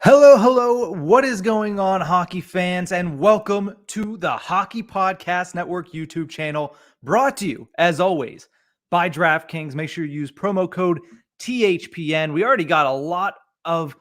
Hello, hello. What is going on, hockey fans? And welcome to the Hockey Podcast Network YouTube channel, brought to you, as always, by DraftKings. Make sure you use promo code THPN. We already got a lot of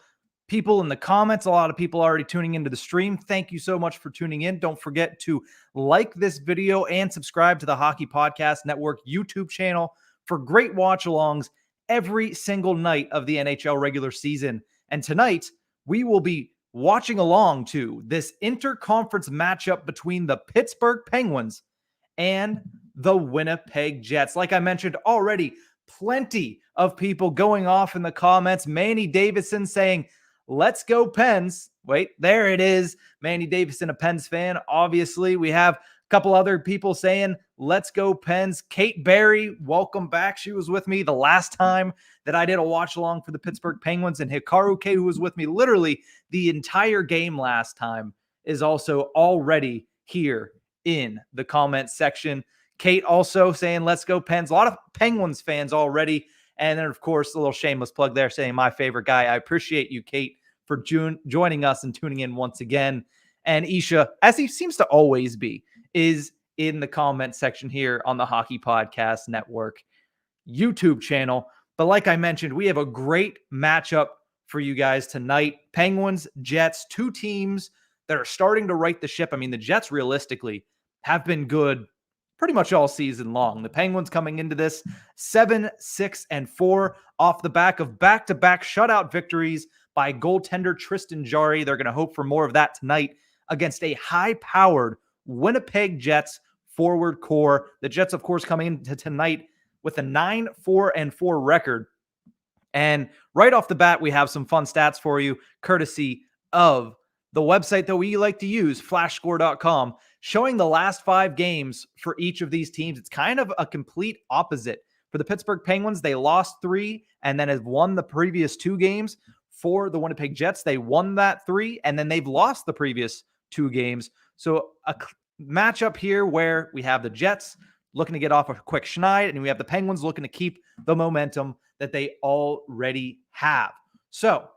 people in the comments, a lot of people already tuning into the stream. Thank you so much for tuning in. Don't forget to like this video and subscribe to the Hockey Podcast Network YouTube channel for great watch-alongs every single night of the NHL regular season. And tonight, we will be watching along to this interconference matchup between the Pittsburgh Penguins and the Winnipeg Jets. Like I mentioned already, plenty of people going off in the comments. Manny Davison saying, "Let's go Pens." Wait, there it is. Manny Davison, a Pens fan. Obviously, we have a couple other people saying, "Let's go Pens." Kate Berry, welcome back. She was with me the last time that I did a watch along for the Pittsburgh Penguins, and Hikaru K, who was with me literally the entire game last time, is also already here in the comment section. Kate also saying, "Let's go Pens." A lot of Penguins fans already. And then, of course, a little shameless plug there saying my favorite guy. I appreciate you, Kate, for joining us and tuning in once again. And Isha, as he seems to always be, is in the comment section here on the Hockey Podcast Network YouTube channel. But like I mentioned, we have a great matchup for you guys tonight. Penguins, Jets, two teams that are starting to right the ship. I mean, the Jets realistically have been good pretty much all season long. The Penguins coming into this 7-6-4 off the back of back-to-back shutout victories by goaltender Tristan Jarry. They're going to hope for more of that tonight against a high-powered Winnipeg Jets forward core. The Jets, of course, coming into tonight with a 9-4-4 record. And right off the bat, we have some fun stats for you, courtesy of the website that we like to use, flashscore.com, showing the last 5 games for each of these teams. It's kind of a complete opposite. For the Pittsburgh Penguins, they lost 3 and then have won the previous 2 games. For the Winnipeg Jets, they won that 3 and then they've lost the previous 2 games. So a matchup here where we have the Jets looking to get off a quick schneid, and we have the Penguins looking to keep the momentum that they already have. So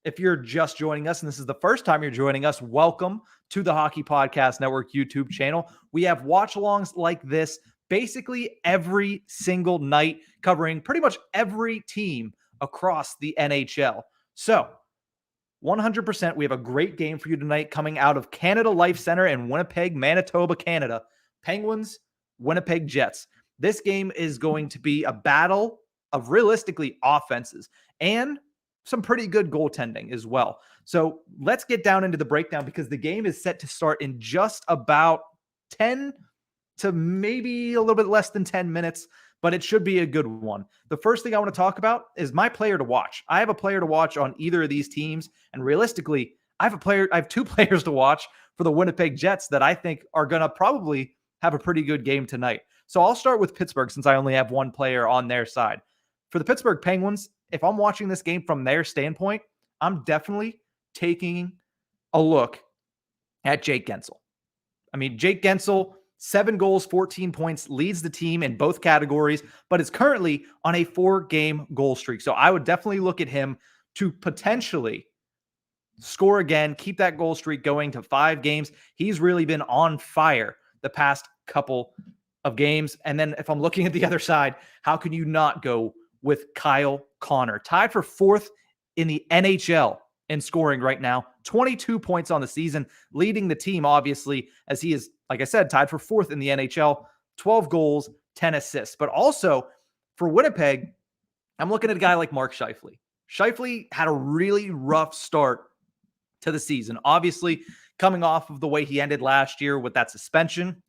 if you're just joining us, and this is the first time you're joining us, welcome to the Hockey Podcast Network YouTube channel. We have watch-alongs like this basically every single night, covering pretty much every team across the NHL. So 100%, we have a great game for you tonight coming out of Canada Life Center in Winnipeg, Manitoba, Canada. Penguins, Winnipeg Jets. This game is going to be a battle of realistically offenses and some pretty good goaltending as well. So let's get down into the breakdown because the game is set to start in just about 10 to maybe a little bit less than 10 minutes, but it should be a good one. The first thing I want to talk about is my player to watch. I have a player to watch on either of these teams, and realistically, I have 2 players to watch for the Winnipeg Jets that I think are going to probably have a pretty good game tonight. So I'll start with Pittsburgh since I only have one player on their side. For the Pittsburgh Penguins, if I'm watching this game from their standpoint, I'm definitely taking a look at Jake Guentzel. I mean, Jake Guentzel, 7 goals, 14 points, leads the team in both categories, but is currently on a 4-game goal streak. So I would definitely look at him to potentially score again, keep that goal streak going to 5 games. He's really been on fire the past couple of games. And then if I'm looking at the other side, how can you not go with Kyle Connor? Tied for 4th in the NHL in scoring right now, 22 points on the season, leading the team, obviously, as he is, like I said, tied for 4th in the NHL, 12 goals, 10 assists. But also for Winnipeg, I'm looking at a guy like Mark Scheifele. Scheifele had a really rough start to the season. Obviously, coming off of the way he ended last year with that suspension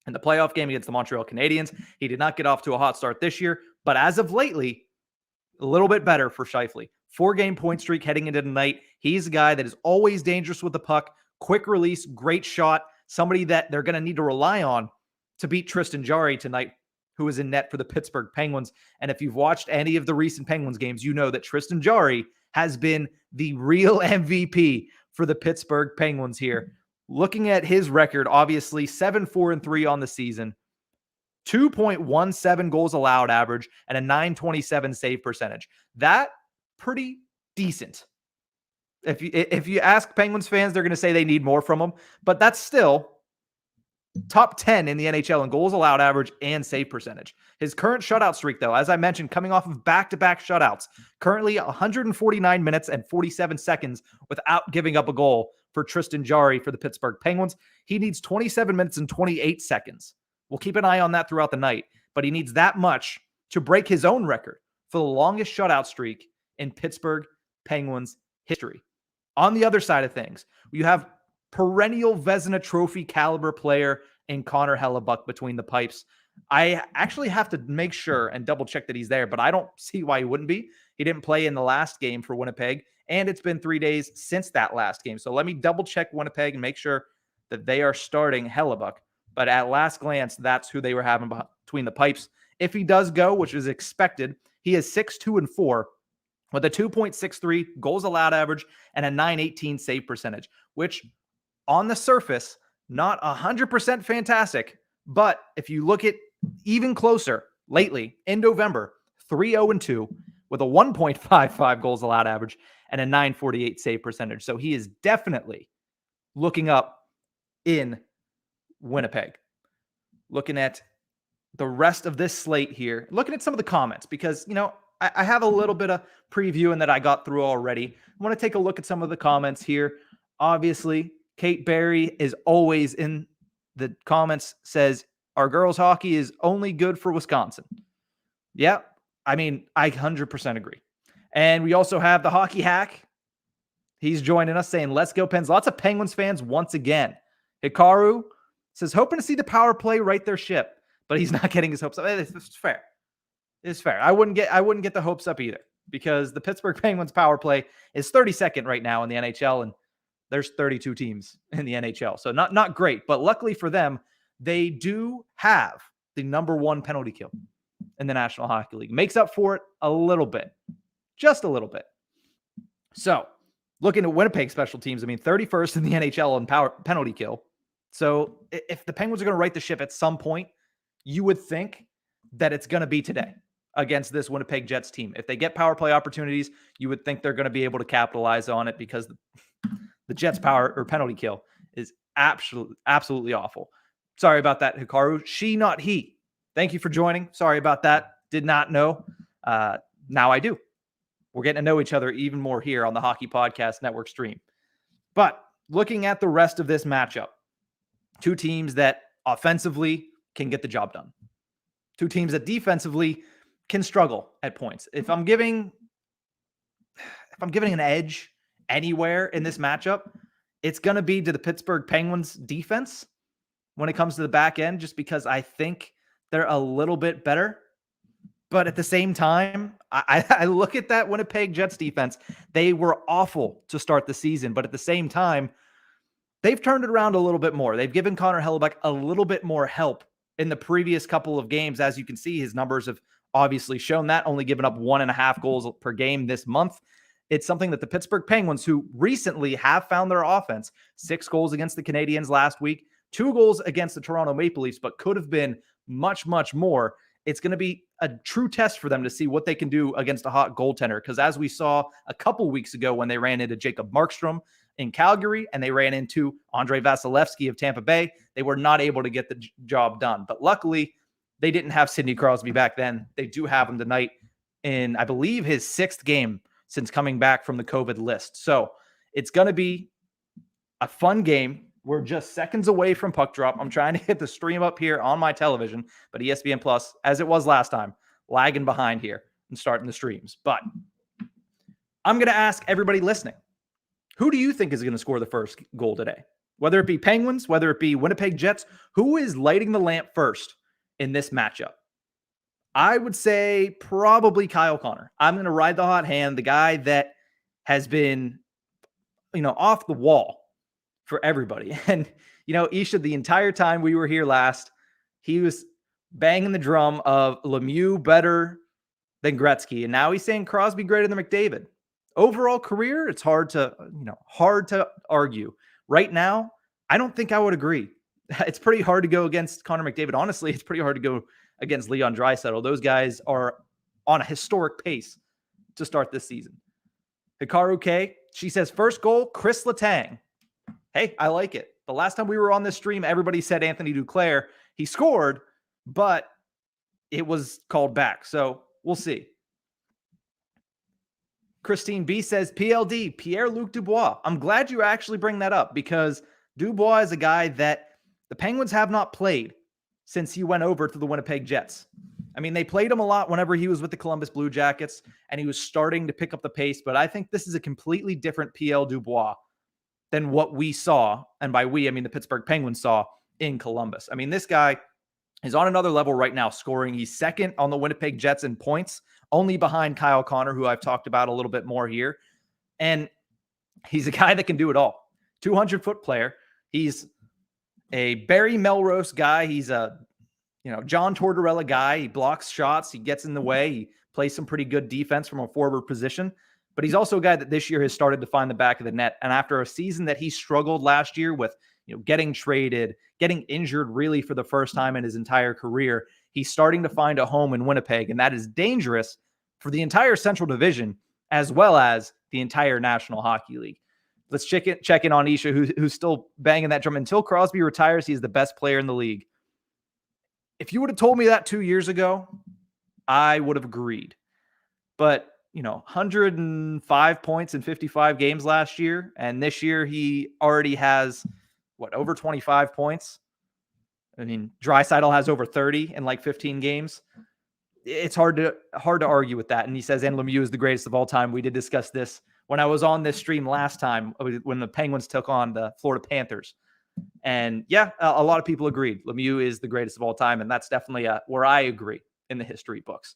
in the playoff game against the Montreal Canadiens. He did not get off to a hot start this year, but as of lately, a little bit better for Scheifele. 4-game point streak heading into tonight. He's a guy that is always dangerous with the puck, quick release, great shot, somebody that they're going to need to rely on to beat Tristan Jarry tonight, who is in net for the Pittsburgh Penguins. And if you've watched any of the recent Penguins games, you know that Tristan Jarry has been the real MVP for the Pittsburgh Penguins here. Looking at his record, obviously 7-4-3 on the season, 2.17 goals allowed average, and a .927 save percentage. That pretty decent If you ask Penguins fans, they're going to say they need more from him, but that's still top 10 in the NHL in goals allowed average and save percentage. His current shutout streak, though, as I mentioned, coming off of back-to-back shutouts, currently 149 minutes and 47 seconds without giving up a goal for Tristan Jarry for the Pittsburgh Penguins. He needs 27 minutes and 28 seconds. We'll keep an eye on that throughout the night, but he needs that much to break his own record for the longest shutout streak in Pittsburgh Penguins history. On the other side of things, you have perennial Vezina Trophy caliber player in Connor Hellebuck between the pipes. I actually have to make sure and double check that he's there, but I don't see why he wouldn't be. He didn't play in the last game for Winnipeg, and it's been 3 days since that last game. So let me double check Winnipeg and make sure that they are starting Hellebuck. But at last glance, that's who they were having between the pipes. If he does go, which is expected, he is 6-2-4 with a 2.63 goals allowed average and a 918 save percentage, which on the surface, not 100% fantastic, but if you look at even closer lately in November, 3-0-2 with a 1.55 goals allowed average and a 948 save percentage. So he is definitely looking up in Winnipeg. Looking at the rest of this slate here, looking at some of the comments, because, I have a little bit of previewing that I got through already. I want to take a look at some of the comments here. Obviously, Kate Barry is always in the comments, says, our girls hockey is only good for Wisconsin. Yeah, I 100% agree. And we also have the Hockey Hack. He's joining us saying, let's go Pens. Lots of Penguins fans once again. Hikaru says, hoping to see the power play right their ship, but he's not getting his hopes up. It's fair. It's fair. I wouldn't get the hopes up either, because the Pittsburgh Penguins power play is 32nd right now in the NHL, and there's 32 teams in the NHL. So not great, but luckily for them, they do have the number 1 penalty kill in the National Hockey League. Makes up for it a little bit, just a little bit. So looking at Winnipeg special teams, 31st in the NHL in penalty kill. So if the Penguins are going to right the ship at some point, you would think that it's going to be today against this Winnipeg Jets team. If they get power play opportunities, you would think they're going to be able to capitalize on it, because the Jets power or penalty kill is absolutely awful. Sorry about that, Hikaru. She, not he. Thank you for joining. Sorry about that. Did not know. Now I do. We're getting to know each other even more here on the Hockey Podcast Network stream. But looking at the rest of this matchup, two teams that offensively can get the job done. Two teams that defensively can struggle at points. If I'm giving an edge anywhere in this matchup, it's going to be to the Pittsburgh Penguins defense when it comes to the back end, just because I think they're a little bit better. But at the same time, I look at that Winnipeg Jets defense. They were awful to start the season, but at the same time, they've turned it around a little bit more. They've given Connor Hellebuck a little bit more help in the previous couple of games. As you can see, his numbers have obviously shown that, only given up 1.5 goals per game this month. It's something that the Pittsburgh Penguins, who recently have found their offense, 6 goals against the Canadiens last week, 2 goals against the Toronto Maple Leafs, but could have been much, much more. It's going to be a true test for them to see what they can do against a hot goaltender, because as we saw a couple weeks ago when they ran into Jacob Markstrom in Calgary and they ran into Andrei Vasilevsky of Tampa Bay, they were not able to get the job done. But luckily, they didn't have Sidney Crosby back then. They do have him tonight in, I believe, his 6th game since coming back from the COVID list. So it's going to be a fun game. We're just seconds away from puck drop. I'm trying to hit the stream up here on my television, but ESPN Plus, as it was last time, lagging behind here and starting the streams. But I'm going to ask everybody listening, who do you think is going to score the first goal today? Whether it be Penguins, whether it be Winnipeg Jets, who is lighting the lamp first in this matchup? I would say probably Kyle Connor. I'm going to ride the hot hand, the guy that has been, off the wall for everybody. And, Isha, the entire time we were here last, he was banging the drum of Lemieux better than Gretzky. And now he's saying Crosby greater than McDavid. Overall career, it's hard to argue. Right now, I don't think I would agree. It's pretty hard to go against Connor McDavid. Honestly, it's pretty hard to go against Leon Draisaitl. Those guys are on a historic pace to start this season. Hikaru K, she says, first goal, Chris Letang. Hey, I like it. The last time we were on this stream, everybody said Anthony Duclair. He scored, but it was called back. So we'll see. Christine B says, PLD, Pierre-Luc Dubois. I'm glad you actually bring that up because Dubois is a guy that the Penguins have not played since he went over to the Winnipeg Jets. I mean, they played him a lot whenever he was with the Columbus Blue Jackets, and he was starting to pick up the pace, but I think this is a completely different PL Dubois than what we saw, and by we, I mean the Pittsburgh Penguins saw in Columbus. I mean, this guy is on another level right now scoring. He's second on the Winnipeg Jets in points, only behind Kyle Connor, who I've talked about a little bit more here. And he's a guy that can do it all. 200-foot player. He's a Barry Melrose guy. He's a John Tortorella guy. He blocks shots. He gets in the way. He plays some pretty good defense from a forward position. But he's also a guy that this year has started to find the back of the net. And after a season that he struggled last year with, getting traded, getting injured really for the first time in his entire career, he's starting to find a home in Winnipeg. And that is dangerous for the entire Central Division as well as the entire National Hockey League. Let's check in on Isha, who's still banging that drum. Until Crosby retires, he's the best player in the league. If you would have told me that 2 years ago, I would have agreed. But, 105 points in 55 games last year. And this year he already has, over 25 points? I mean, Draisaitl has over 30 in 15 games. It's hard to argue with that. And he says, and Lemieux is the greatest of all time. We did discuss this when I was on this stream last time when the Penguins took on the Florida Panthers. And yeah, a lot of people agreed. Lemieux is the greatest of all time. And that's definitely where I agree in the history books.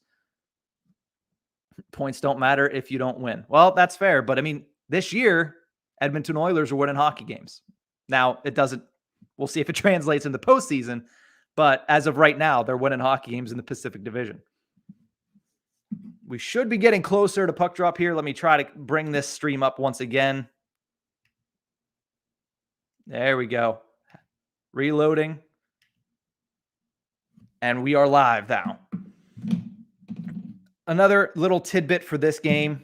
Points don't matter if you don't win. Well, that's fair. But I mean, this year, Edmonton Oilers are winning hockey games. Now, we'll see if it translates in the postseason. But as of right now, they're winning hockey games in the Pacific Division. We should be getting closer to puck drop here. Let me try to bring this stream up once again. There we go. Reloading. And we are live now. Another little tidbit for this game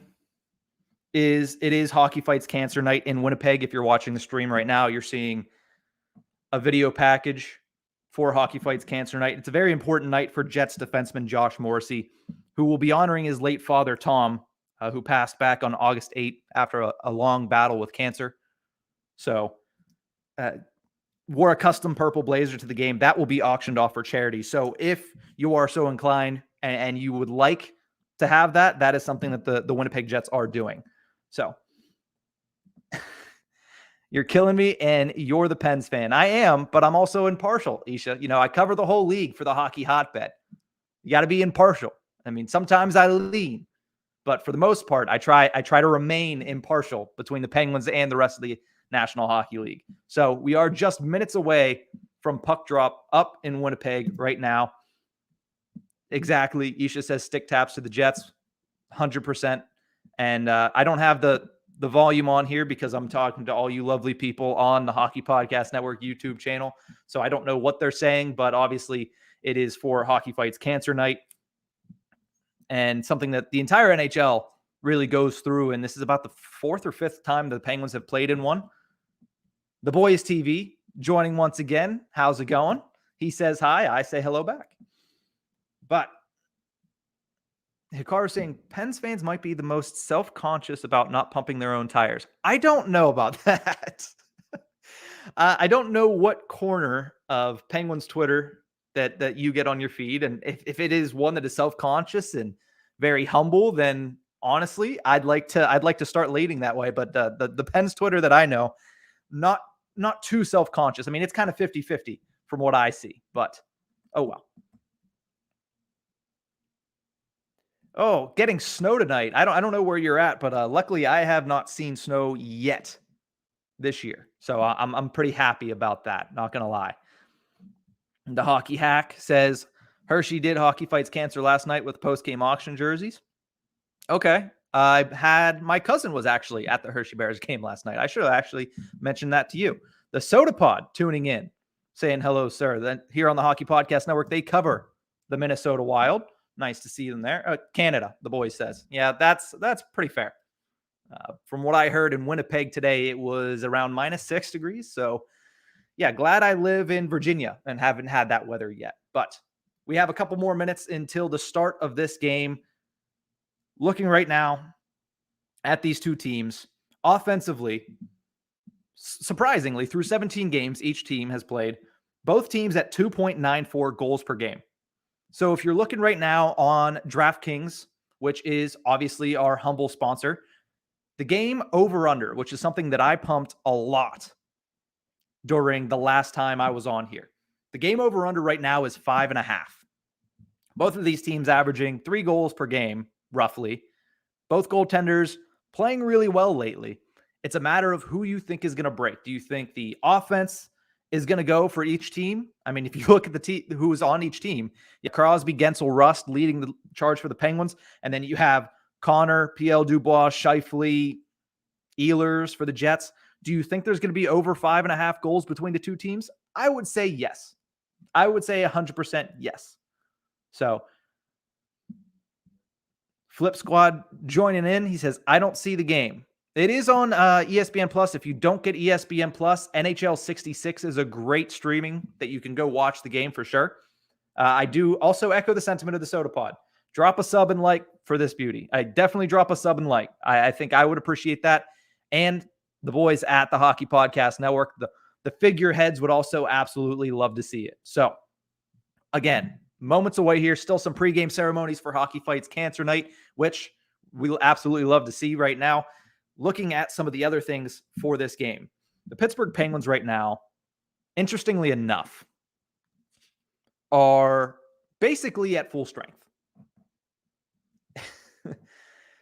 is it is Hockey Fights Cancer Night in Winnipeg. If you're watching the stream right now, you're seeing a video package for Hockey Fights Cancer Night. It's a very important night for Jets defenseman Josh Morrissey, who will be honoring his late father, Tom, who passed back on August 8th after a long battle with cancer. So, wore a custom purple blazer to the game. That will be auctioned off for charity. So if you are so inclined and you would like to have that, that is something that the Winnipeg Jets are doing. So you're killing me and you're the Pens fan. I am, but I'm also impartial, Isha. I cover the whole league for the hockey hotbed. You got to be impartial. I mean, sometimes I lean, but for the most part, I try to remain impartial between the Penguins and the rest of the National Hockey League. So we are just minutes away from puck drop up in Winnipeg right now. Exactly. Isha says stick taps to the Jets, 100%. And I don't have the volume on here because I'm talking to all you lovely people on the Hockey Podcast Network YouTube channel. So I don't know what they're saying, but obviously it is for Hockey Fights Cancer Night and something that the entire NHL really goes through. And this is about the fourth or fifth time the Penguins have played in one. The Boys TV joining once again. How's it going? He says hi. I say hello back. But Hikaru saying Pens fans might be the most self-conscious about not pumping their own tires. I don't know about that. I don't know what corner of Penguins Twitter that you get on your feed. And if it is one that is self-conscious and very humble, then honestly, I'd like to start leading that way. But the Pens Twitter that I know, not too self-conscious. I mean, it's kind of 50-50 from what I see, but oh well. Oh, getting snow tonight. I don't know where you're at, but luckily I have not seen snow yet this year. So I'm pretty happy about that. Not going to lie. The Hockey Hack says Hershey did Hockey Fights Cancer last night with post-game auction jerseys. Okay. My cousin was actually at the Hershey Bears game last night. I should have actually mentioned that to you. The Soda Pod tuning in, saying hello, sir. Then here on the Hockey Podcast Network, they cover the Minnesota Wild. Nice to see them there. Canada, the boys says. Yeah, that's pretty fair. From what I heard in Winnipeg today, it was around -6 degrees. So, yeah, glad I live in Virginia and haven't had that weather yet. But we have a couple more minutes until the start of this game. Looking right now at these two teams, offensively, surprisingly, through 17 games, each team has played, both teams at 2.94 goals per game. So if you're looking right now on DraftKings, which is obviously our humble sponsor, the game over-under, which is something that I pumped a lot during the last time I was on here. The game over-under right now is 5.5. Both of these teams averaging 3 goals per game, roughly. Both goaltenders playing really well lately. It's a matter of who you think is going to break. Do you think the offense is going to go for each team? I mean, if you look at the who's on each team, you have Crosby, Gensel, Rust leading the charge for the Penguins, and then you have Connor, PL Dubois, Scheifele, Ehlers for the Jets. Do you think there's going to be over 5.5 goals between the two teams? I would say yes. I would say 100% yes. So, Flip Squad joining in. He says, I don't see the game. It is on ESPN Plus. If you don't get ESPN Plus, NHL 66 is a great streaming that you can go watch the game for sure. I do also echo the sentiment of the Soda Pod. Drop a sub and like for this beauty. I definitely drop a sub and like. I think I would appreciate that. And the boys at the Hockey Podcast Network, the figureheads would also absolutely love to see it. So, again, moments away here. Still some pregame ceremonies for Hockey Fights Cancer Night, which we'll absolutely love to see right now. Looking at some of the other things for this game, the Pittsburgh Penguins right now, interestingly enough, are basically at full strength.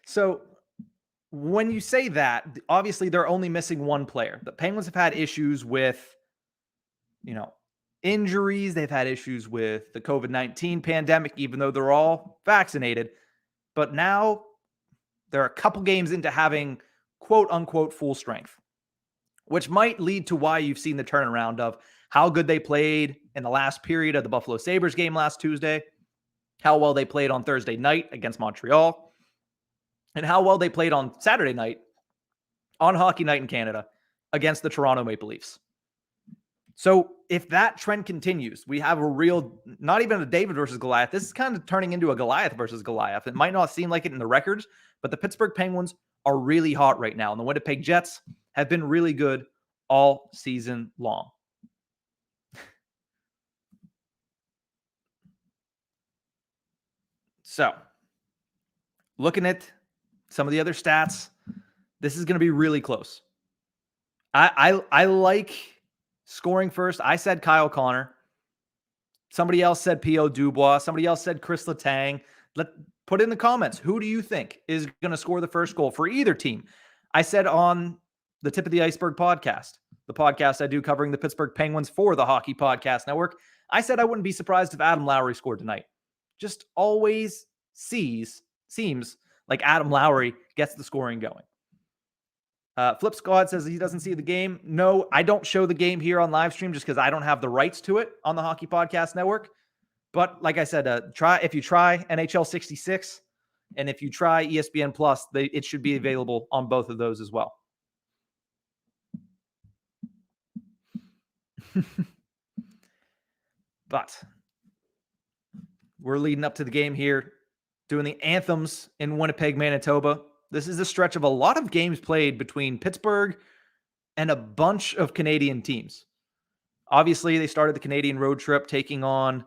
So when you say that, obviously they're only missing one player. The Penguins have had issues with, injuries. They've had issues with the COVID-19 pandemic, even though they're all vaccinated. But now they're a couple games into having quote unquote full strength, which might lead to why you've seen the turnaround of how good they played in the last period of the Buffalo Sabres game last Tuesday, how well they played on Thursday night against Montreal, and how well they played on Saturday night on Hockey Night in Canada against the Toronto Maple Leafs. So if that trend continues, we have a real, not even a David versus Goliath. This is kind of turning into a Goliath versus Goliath. It might not seem like it in the records, but the Pittsburgh Penguins are really hot right now. And the Winnipeg Jets have been really good all season long. So, looking at some of the other stats, this is going to be really close. I like scoring first. I said Kyle Connor. Somebody else said P.O. Dubois. Somebody else said Chris Letang. Put in the comments, who do you think is going to score the first goal for either team? I said on the Tip of the Iceberg podcast, the podcast I do covering the Pittsburgh Penguins for the Hockey Podcast Network, I said I wouldn't be surprised if Adam Lowry scored tonight. Just always seems like Adam Lowry gets the scoring going. Flip Squad says he doesn't see the game. No, I don't show the game here on live stream just because I don't have the rights to it on the Hockey Podcast Network. But like I said, if you try NHL 66 and if you try ESPN Plus, it should be available on both of those as well. But we're leading up to the game here, doing the anthems in Winnipeg, Manitoba. This is a stretch of a lot of games played between Pittsburgh and a bunch of Canadian teams. Obviously, they started the Canadian road trip taking on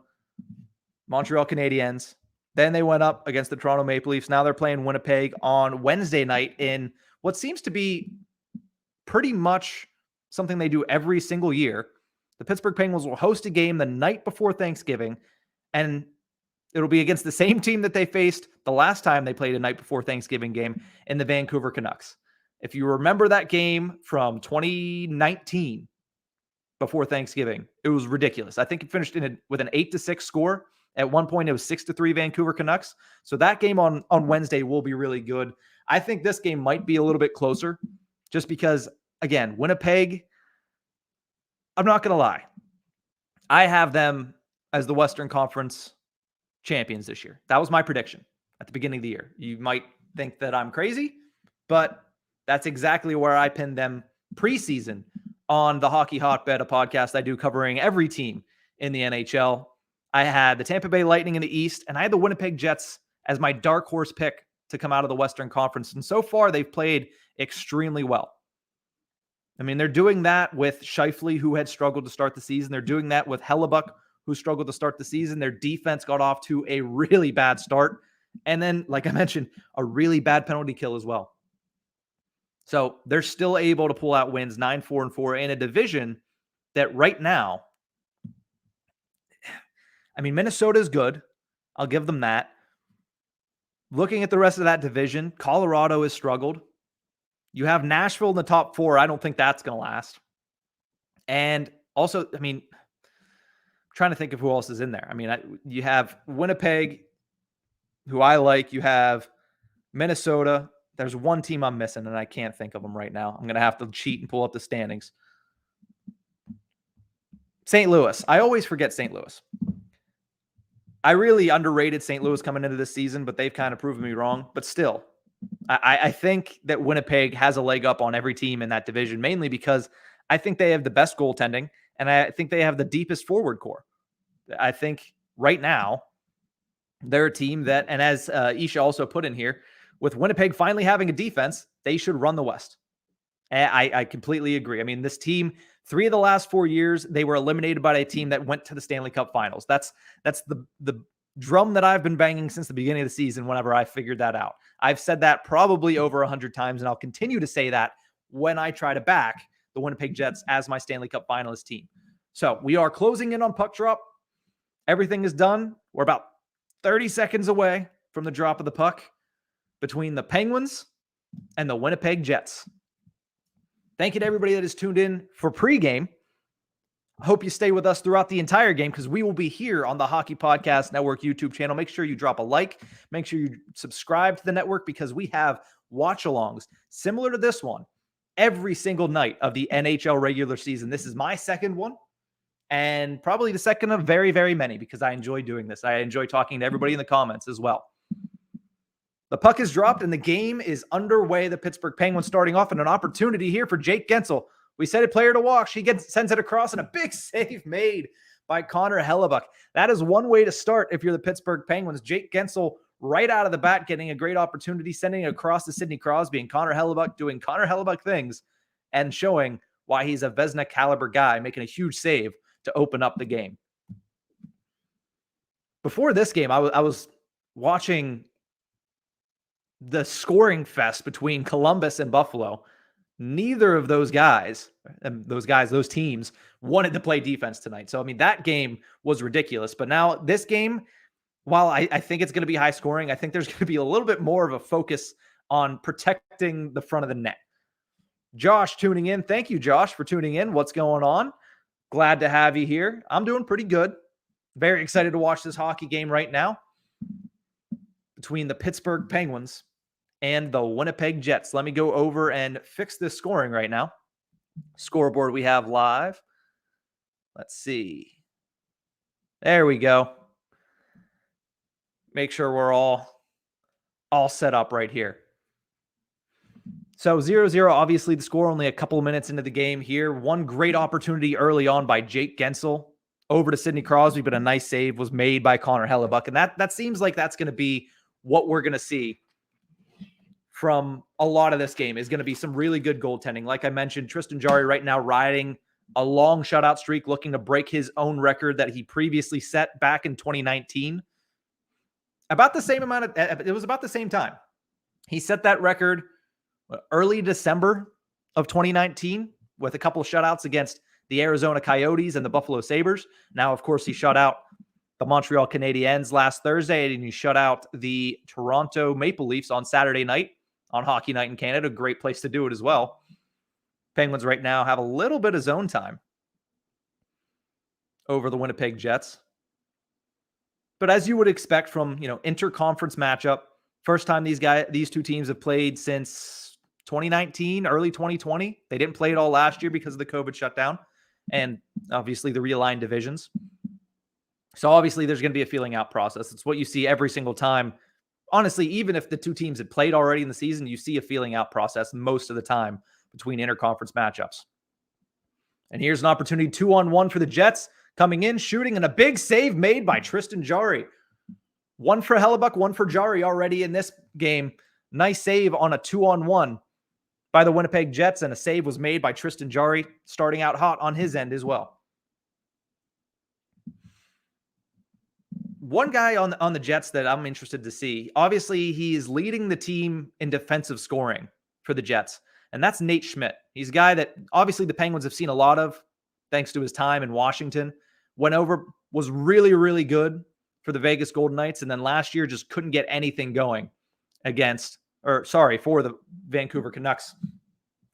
Montreal Canadiens. Then they went up against the Toronto Maple Leafs. Now they're playing Winnipeg on Wednesday night in what seems to be pretty much something they do every single year. The Pittsburgh Penguins will host a game the night before Thanksgiving, and it'll be against the same team that they faced the last time they played a night before Thanksgiving game in the Vancouver Canucks. If you remember that game from 2019 before Thanksgiving, it was ridiculous. I think it finished with an 8-6 score. At one point, it was 6-3 Vancouver Canucks. So that game on Wednesday will be really good. I think this game might be a little bit closer just because, again, Winnipeg, I'm not going to lie. I have them as the Western Conference champions this year. That was my prediction at the beginning of the year. You might think that I'm crazy, but That's exactly where I pinned them preseason on the Hockey Hotbed, a podcast I do covering every team in the NHL. I had the Tampa Bay Lightning in the East, and I had the Winnipeg Jets as my dark horse pick to come out of the Western Conference. And so far, they've played extremely well. I mean, they're doing that with Scheifele, who had struggled to start the season. They're doing that with Hellebuck, who struggled to start the season. Their defense got off to a really bad start. And then, like I mentioned, a really bad penalty kill as well. So they're still able to pull out wins 9-4-4 in a division that right now, I mean, Minnesota is good. I'll give them that. Looking at the rest of that division, Colorado has struggled. You have Nashville in the top 4. I don't think that's going to last. And also, I mean, I'm trying to think of who else is in there. I mean, you have Winnipeg, who I like. You have Minnesota. There's one team I'm missing, and I can't think of them right now. I'm going to have to cheat and pull up the standings. St. Louis. I always forget St. Louis. I really underrated St. Louis coming into this season, but they've kind of proven me wrong. But still, I think that Winnipeg has a leg up on every team in that division, mainly because I think they have the best goaltending, and I think they have the deepest forward core. I think right now they're a team that, and as Isha also put in here, with Winnipeg finally having a defense, they should run the West. And I completely agree. I mean, this team, 3 of the last 4 years, they were eliminated by a team that went to the Stanley Cup Finals. That's the drum that I've been banging since the beginning of the season whenever I figured that out. I've said that probably over 100 times, and I'll continue to say that when I try to back the Winnipeg Jets as my Stanley Cup finalist team. So we are closing in on puck drop. Everything is done. We're about 30 seconds away from the drop of the puck between the Penguins and the Winnipeg Jets. Thank you to everybody that is tuned in for pregame. I hope you stay with us throughout the entire game because we will be here on the Hockey Podcast Network YouTube channel. Make sure you drop a like. Make sure you subscribe to the network because we have watchalongs similar to this one every single night of the NHL regular season. This is my second one and probably the second of very, very many because I enjoy doing this. I enjoy talking to everybody in the comments as well. The puck is dropped and the game is underway. The Pittsburgh Penguins starting off and an opportunity here for Jake Guentzel. We said a player to watch. He sends it across and a big save made by Connor Hellebuck. That is one way to start if you're the Pittsburgh Penguins. Jake Guentzel right out of the bat getting a great opportunity, sending it across to Sidney Crosby and Connor Hellebuck doing Connor Hellebuck things and showing why he's a Vezina caliber guy, making a huge save to open up the game. Before this game, I was watching the scoring fest between Columbus and Buffalo. Neither of those teams wanted to play defense tonight. So, I mean, that game was ridiculous. But now this game, while I think it's going to be high scoring, I think there's going to be a little bit more of a focus on protecting the front of the net. Josh tuning in. Thank you, Josh, for tuning in. What's going on? Glad to have you here. I'm doing pretty good. Very excited to watch this hockey game right now between the Pittsburgh Penguins and the Winnipeg Jets. Let me go over and fix this scoring right now. Scoreboard we have live. Let's see. There we go. Make sure we're all set up right here. So 0-0, obviously the score only a couple of minutes into the game here. One great opportunity early on by Jake Guentzel over to Sidney Crosby, but a nice save was made by Connor Hellebuck. And that seems like that's going to be what we're going to see from a lot of this game is going to be some really good goaltending. Like I mentioned, Tristan Jarry right now riding a long shutout streak, looking to break his own record that he previously set back in 2019. About the same amount it was about the same time. He set that record early December of 2019 with a couple of shutouts against the Arizona Coyotes and the Buffalo Sabres. Now, of course, he shut out the Montreal Canadiens last Thursday, and he shut out the Toronto Maple Leafs on Saturday night on Hockey Night in Canada. A great place to do it as well. Penguins right now have a little bit of zone time over the Winnipeg Jets. But as you would expect from, interconference matchup, first time these two teams have played since 2019, early 2020. They didn't play it all last year because of the COVID shutdown and obviously the realigned divisions. So obviously there's going to be a feeling out process. It's what you see every single time honestly, even if the two teams had played already in the season, you see a feeling out process most of the time between interconference matchups. And here's an opportunity 2-on-1 for the Jets coming in, shooting, and a big save made by Tristan Jarry. One for Hellebuck, one for Jarry already in this game. Nice save on a 2-on-1 by the Winnipeg Jets, and a save was made by Tristan Jarry, starting out hot on his end as well. One guy on the Jets that I'm interested to see, obviously he's leading the team in defensive scoring for the Jets, and that's Nate Schmidt. He's a guy that obviously the Penguins have seen a lot of thanks to his time in Washington. Went over, was really, really good for the Vegas Golden Knights, and then last year just couldn't get anything going for the Vancouver Canucks.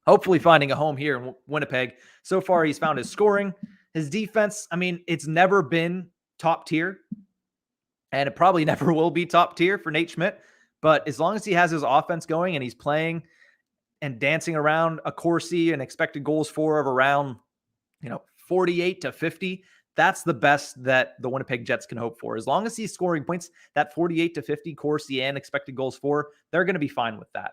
Hopefully finding a home here in Winnipeg. So far, he's found his scoring. His defense, I mean, it's never been top tier, and it probably never will be top tier for Nate Schmidt. But as long as he has his offense going and he's playing and dancing around a Corsi and expected goals for of around, 48 to 50, that's the best that the Winnipeg Jets can hope for. As long as he's scoring points, that 48 to 50 Corsi and expected goals for, they're going to be fine with that.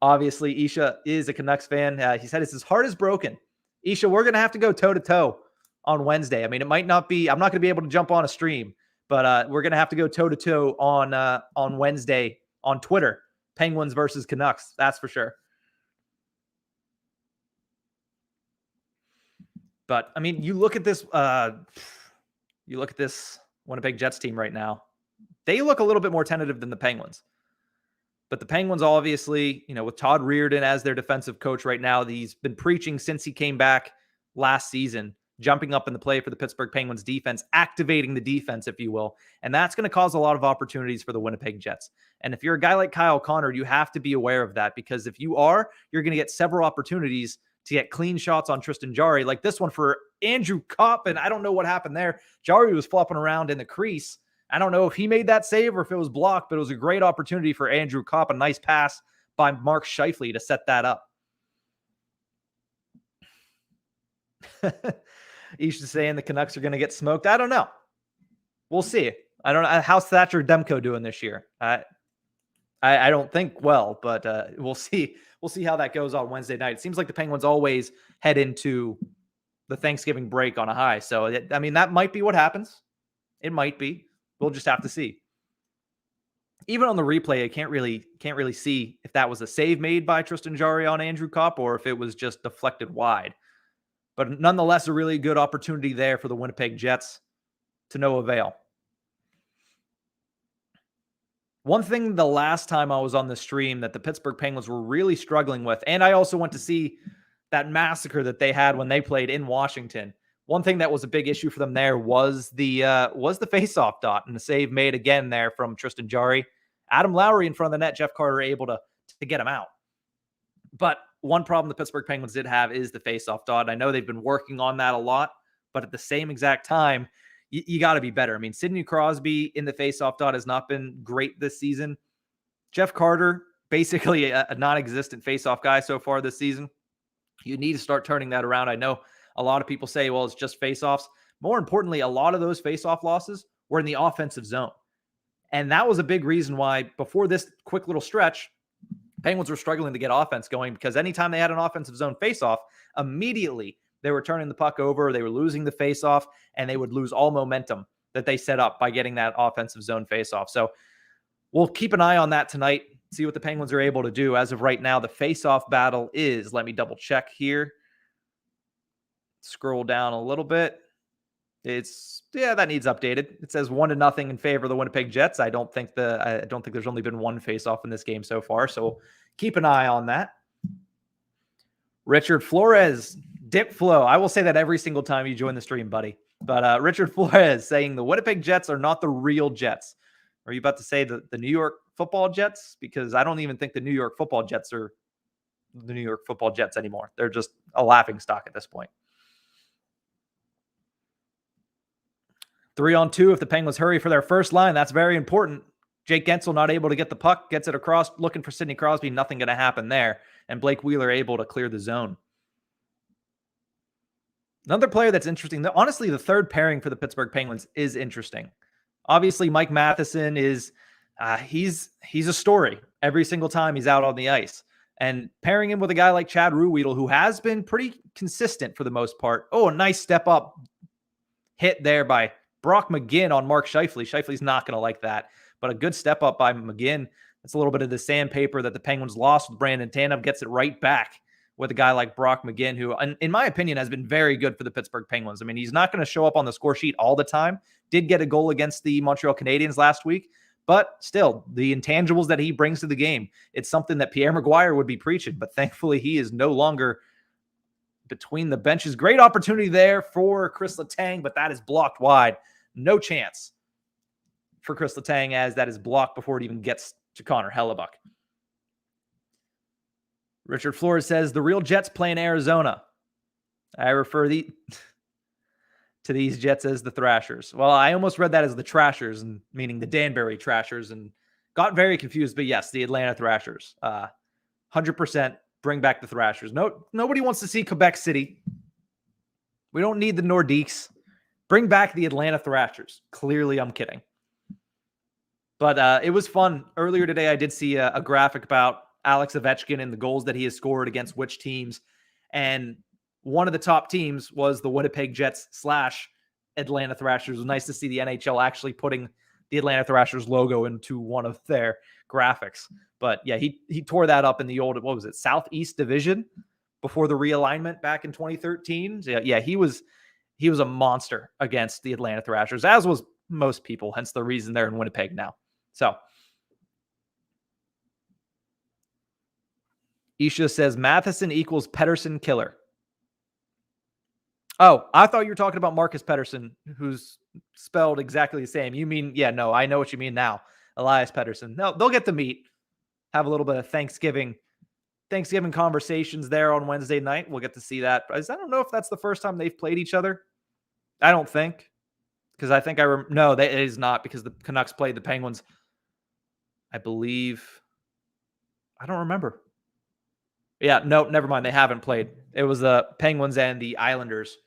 Obviously, Isha is a Canucks fan. He said his heart is broken. Isha, we're going to have to go toe-to-toe on Wednesday. I mean, it might not be, I'm not going to be able to jump on a stream, but we're going to have to go toe-to-toe on Wednesday on Twitter. Penguins versus Canucks, that's for sure. But, I mean, you look at this Winnipeg Jets team right now. They look a little bit more tentative than the Penguins. But the Penguins, obviously, with Todd Reirden as their defensive coach right now, he's been preaching since he came back last season, jumping up in the play for the Pittsburgh Penguins defense, activating the defense, if you will. And that's going to cause a lot of opportunities for the Winnipeg Jets. And if you're a guy like Kyle Connor, you have to be aware of that, because if you are, you're going to get several opportunities to get clean shots on Tristan Jarry, like this one for Andrew Kopp. And I don't know what happened there. Jarry was flopping around in the crease. I don't know if he made that save or if it was blocked, but it was a great opportunity for Andrew Kopp. A nice pass by Mark Scheifele to set that up. Isha's saying the Canucks are going to get smoked. I don't know. We'll see. I don't know. How's Thatcher Demko doing this year? I don't think well, but we'll see. We'll see how that goes on Wednesday night. It seems like the Penguins always head into the Thanksgiving break on a high. So, I mean, that might be what happens. It might be. We'll just have to see. Even on the replay, I can't really see if that was a save made by Tristan Jarry on Andrew Kopp or if it was just deflected wide. But nonetheless, a really good opportunity there for the Winnipeg Jets to no avail. One thing the last time I was on the stream that the Pittsburgh Penguins were really struggling with, and I also went to see that massacre that they had when they played in Washington. One thing that was a big issue for them there was the face-off dot, and the save made again there from Tristan Jarry. Adam Lowry in front of the net, Jeff Carter able to get him out. But one problem the Pittsburgh Penguins did have is the face-off dot. I know they've been working on that a lot, but at the same exact time, you got to be better. I mean, Sidney Crosby in the face-off dot has not been great this season. Jeff Carter, basically a non-existent face-off guy so far this season. You need to start turning that around. I know a lot of people say, well, it's just face-offs. More importantly, a lot of those face-off losses were in the offensive zone. And that was a big reason why before this quick little stretch, Penguins were struggling to get offense going, because anytime they had an offensive zone face-off, immediately they were turning the puck over, they were losing the face-off, and they would lose all momentum that they set up by getting that offensive zone face-off. So we'll keep an eye on that tonight, see what the Penguins are able to do. As of right now, the face-off battle is, let me double check here. Scroll down a little bit. That needs updated. It says 1-0 in favor of the Winnipeg Jets. I don't think there's only been one face-off in this game so far, so keep an eye on that. Richard Flores, dip flow. I will say that every single time you join the stream, buddy. But Richard Flores saying the Winnipeg Jets are not the real Jets. Are you about to say the New York Football Jets? Because I don't even think the New York Football Jets are the New York Football Jets anymore. They're just a laughingstock at this point. 3-on-2 if the Penguins hurry for their first line. That's very important. Jake Gensel not able to get the puck, gets it across, looking for Sidney Crosby. Nothing going to happen there. And Blake Wheeler able to clear the zone. Another player that's interesting. Honestly, the third pairing for the Pittsburgh Penguins is interesting. Obviously, Mike Matheson is he's a story every single time he's out on the ice. And pairing him with a guy like Chad Ruhwedel, who has been pretty consistent for the most part. Oh, a nice step up hit there by Brock McGinn on Mark Scheifele. Scheifele's not going to like that, but a good step up by McGinn. That's a little bit of the sandpaper that the Penguins lost with Brandon Tanev, gets it right back with a guy like Brock McGinn, who, in my opinion, has been very good for the Pittsburgh Penguins. I mean, he's not going to show up on the score sheet all the time. Did get a goal against the Montreal Canadiens last week, but still, the intangibles that he brings to the game, it's something that Pierre Maguire would be preaching, but thankfully he is no longer between the benches. Great opportunity there for Chris Letang, but that is blocked wide. No chance for Chris Letang, as that is blocked before it even gets to Connor Hellebuck. Richard Flores says, the real Jets play in Arizona. I refer to these Jets as the Thrashers. Well, I almost read that as the Trashers, and meaning the Danbury Trashers, and got very confused. But yes, the Atlanta Thrashers. 100% bring back the Thrashers. Nobody wants to see Quebec City. We don't need the Nordiques. Bring back the Atlanta Thrashers. Clearly, I'm kidding. But it was fun. Earlier today, I did see a graphic about Alex Ovechkin and the goals that he has scored against which teams. And one of the top teams was the Winnipeg Jets / Atlanta Thrashers. It was nice to see the NHL actually putting the Atlanta Thrashers logo into one of their graphics. But yeah, he tore that up in the old, what was it, Southeast Division before the realignment back in 2013. So yeah, he was a monster against the Atlanta Thrashers, as was most people, hence the reason they're in Winnipeg now. So Isha says Matheson equals Pettersson killer. Oh, I thought you were talking about Marcus Pettersson, who's spelled exactly the same. You mean, yeah, no, I know what you mean now. Elias Pettersson. No, they'll get to meet, have a little bit of Thanksgiving conversations there on Wednesday night. We'll get to see that. I don't know if that's the first time they've played each other. I don't think. Because I think no, that is not, because the Canucks played the Penguins, I believe. I don't remember. Yeah, no, never mind. They haven't played. It was the Penguins and the Islanders,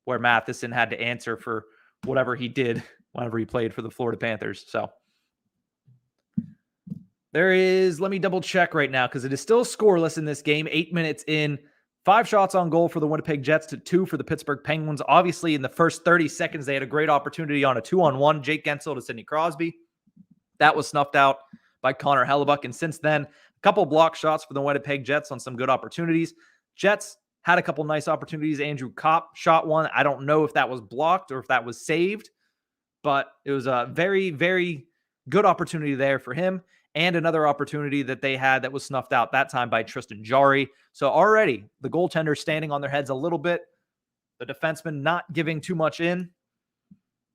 where Matheson had to answer for whatever he did whenever he played for the Florida Panthers. So there is, let me double check right now, because it is still scoreless in this game. 8 minutes in, 5 shots on goal for the Winnipeg Jets to 2 for the Pittsburgh Penguins. Obviously, in the first 30 seconds, they had a great opportunity on a 2-on-1, Jake Gensel to Sidney Crosby. That was snuffed out by Connor Hellebuck. And since then, a couple block shots for the Winnipeg Jets on some good opportunities. Jets had a couple nice opportunities. Andrew Kopp shot one. I don't know if that was blocked or if that was saved, but it was a very, very good opportunity there for him. And another opportunity that they had that was snuffed out that time by Tristan Jarry. So already the goaltenders standing on their heads a little bit. The defenseman not giving too much in.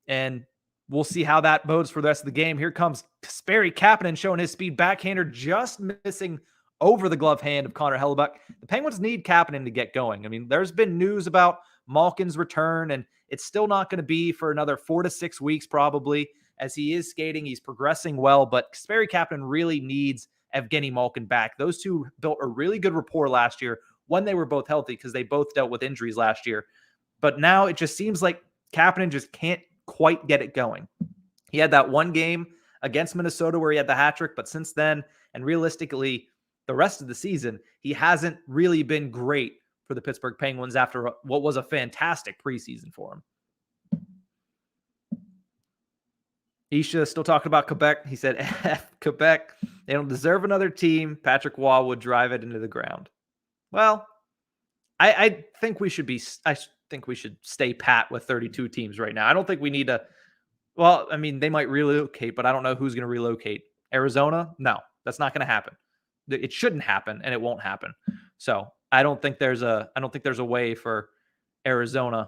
And we'll see how that bodes for the rest of the game. Here comes Kasperi Kapanen showing his speed. Backhander just missing over the glove hand of Connor Hellebuck. The Penguins need Kapanen to get going. I mean, there's been news about Malkin's return, and it's still not going to be for another 4 to 6 weeks probably, as he is skating. He's progressing well, but Kasperi Kapanen really needs Evgeny Malkin back. Those two built a really good rapport last year when they were both healthy, because they both dealt with injuries last year. But now it just seems like Kapanen just can't quite get it going. He had that one game against Minnesota where he had the hat trick, but since then, and realistically, the rest of the season, he hasn't really been great for the Pittsburgh Penguins after what was a fantastic preseason for him. Isha still talking about Quebec. He said, F Quebec. They don't deserve another team. Patrick Waugh would drive it into the ground. Well, I think we should stay pat with 32 teams right now. I don't think we need to. Well, I mean, they might relocate, but I don't know who's going to relocate. Arizona? No, that's not going to happen. It shouldn't happen, and it won't happen. So I don't think there's a way for Arizona,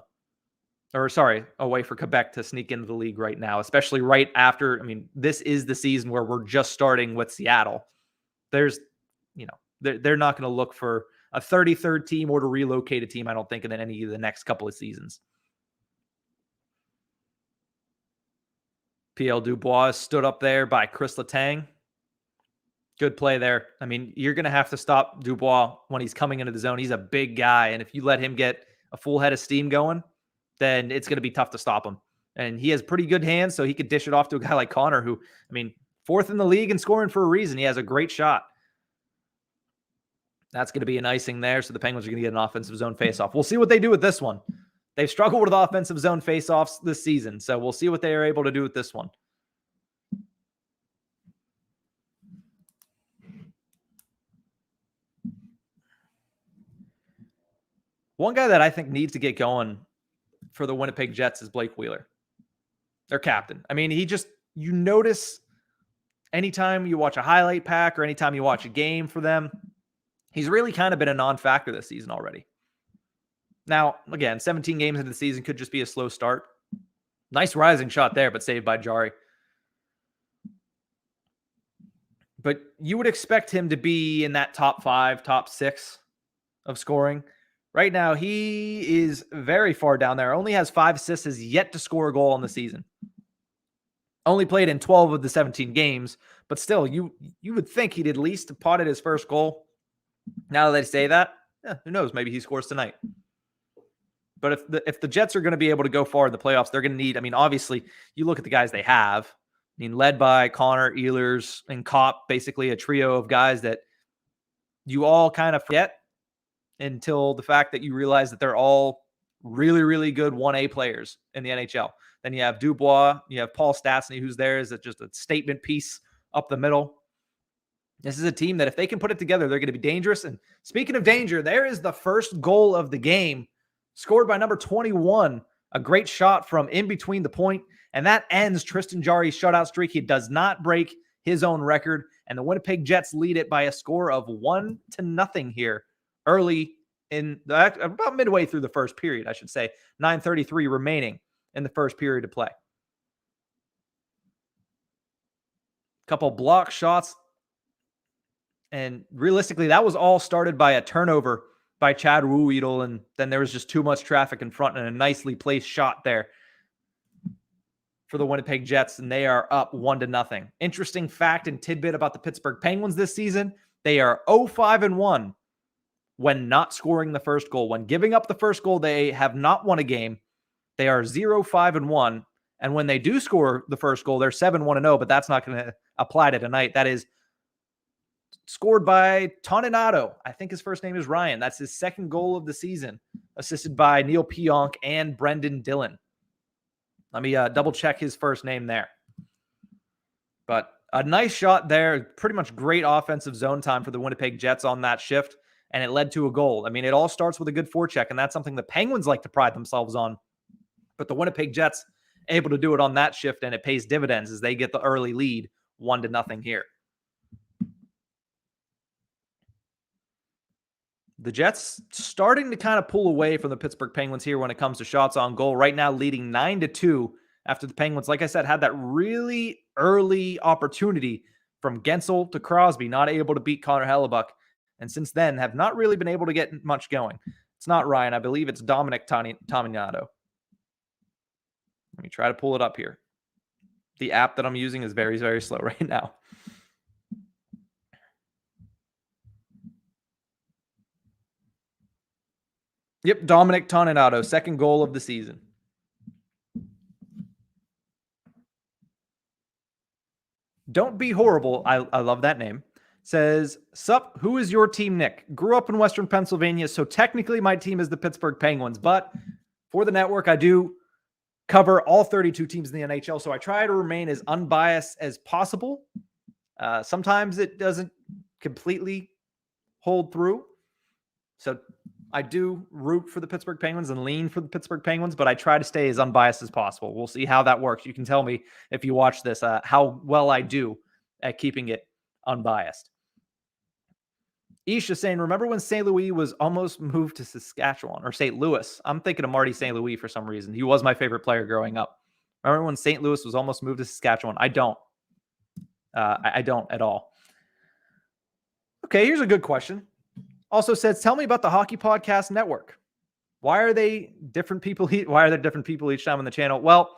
a way for Quebec to sneak into the league right now, especially right after. I mean, this is the season where we're just starting with Seattle. They're not going to look for a 33rd team or to relocate a team, I don't think, in any of the next couple of seasons. PL Dubois stood up there by Chris Letang. Good play there. I mean, you're going to have to stop Dubois when he's coming into the zone. He's a big guy, and if you let him get a full head of steam going, then it's going to be tough to stop him. And he has pretty good hands, so he could dish it off to a guy like Connor, who, I mean, 4th in the league and scoring for a reason. He has a great shot. That's going to be an icing there, so the Penguins are going to get an offensive zone faceoff. We'll see what they do with this one. They've struggled with offensive zone faceoffs this season, so we'll see what they are able to do with this one. One guy that I think needs to get going for the Winnipeg Jets is Blake Wheeler, their captain. I mean, you notice anytime you watch a highlight pack or anytime you watch a game for them, he's really kind of been a non-factor this season already. Now, again, 17 games into the season could just be a slow start. Nice rising shot there, but saved by Jarry. But you would expect him to be in that top 5, top 6 of scoring. Right now, he is very far down there. Only has 5 assists, has yet to score a goal in the season. Only played in 12 of the 17 games, but still, you would think he'd at least have potted his first goal. Now that they say that, who knows? Maybe he scores tonight. But if the Jets are going to be able to go far in the playoffs, they're going to need, I mean, obviously, you look at the guys they have. I mean, led by Connor, Ehlers, and Kopp, basically a trio of guys that you all kind of forget until the fact that you realize that they're all really, really good 1A players in the NHL. Then you have Dubois, you have Paul Stastny, who's there as just a statement piece up the middle. This is a team that if they can put it together, they're going to be dangerous. And speaking of danger, there is the first goal of the game, scored by number 21. A great shot from in between the point, and that ends Tristan Jarry's shutout streak. He does not break his own record, and the Winnipeg Jets lead it by a score of 1-0 here early in about midway through the first period, I should say. 9:33 remaining in the first period of play. Couple block shots. And realistically, that was all started by a turnover by Chad Ruhwedel, and then there was just too much traffic in front and a nicely placed shot there for the Winnipeg Jets, and they are up 1-0. Interesting fact and tidbit about the Pittsburgh Penguins this season, they are 0-5-1 when not scoring the first goal. When giving up the first goal, they have not won a game. They are 0-5-1, and when they do score the first goal, they're 7-1-0, but that's not going to apply to tonight. That is scored by Toninato. I think his first name is Ryan. That's his second goal of the season, assisted by Neil Pionk and Brendan Dillon. Let me double check his first name there. But a nice shot there. Pretty much great offensive zone time for the Winnipeg Jets on that shift, and it led to a goal. I mean, it all starts with a good forecheck, and that's something the Penguins like to pride themselves on. But the Winnipeg Jets able to do it on that shift, and it pays dividends as they get the early lead 1-0 here. The Jets starting to kind of pull away from the Pittsburgh Penguins here when it comes to shots on goal. Right now leading 9-2 after the Penguins, like I said, had that really early opportunity from Gensel to Crosby, not able to beat Connor Hellebuck. And since then have not really been able to get much going. It's not Ryan. I believe it's Dominic Toninato. Let me try to pull it up here. The app that I'm using is very, very slow right now. Yep, Dominic Toninato, second goal of the season. Don't Be Horrible, I love that name, says, Sup, who is your team, Nick? Grew up in Western Pennsylvania, so technically my team is the Pittsburgh Penguins, but for the network, I do cover all 32 teams in the NHL, so I try to remain as unbiased as possible. Sometimes it doesn't completely hold through, so I do root for the Pittsburgh Penguins and lean for the Pittsburgh Penguins, but I try to stay as unbiased as possible. We'll see how that works. You can tell me if you watch this how well I do at keeping it unbiased. Ish is saying, remember when St. Louis was almost moved to Saskatchewan or St. Louis? I'm thinking of Marty St. Louis for some reason. He was my favorite player growing up. Remember when St. Louis was almost moved to Saskatchewan? I don't. I don't at all. Okay, here's a good question. Also says, tell me about the Hockey Podcast Network. Why are they different people? Why are there different people each time on the channel? Well,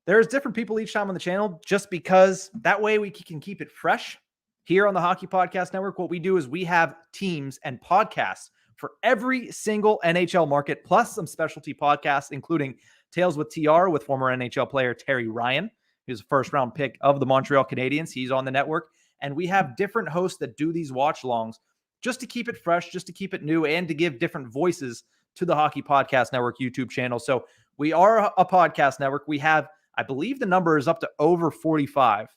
there's different people each time on the channel just because that way we can keep it fresh. Here on the Hockey Podcast Network, what we do is we have teams and podcasts for every single NHL market, plus some specialty podcasts, including Tales with TR with former NHL player Terry Ryan, who's a first-round pick of the Montreal Canadiens. He's on the network. And we have different hosts that do these watch-alongs just to keep it fresh, just to keep it new, and to give different voices to the Hockey Podcast Network YouTube channel. So we are a podcast network. We have, I believe the number is up to over 45.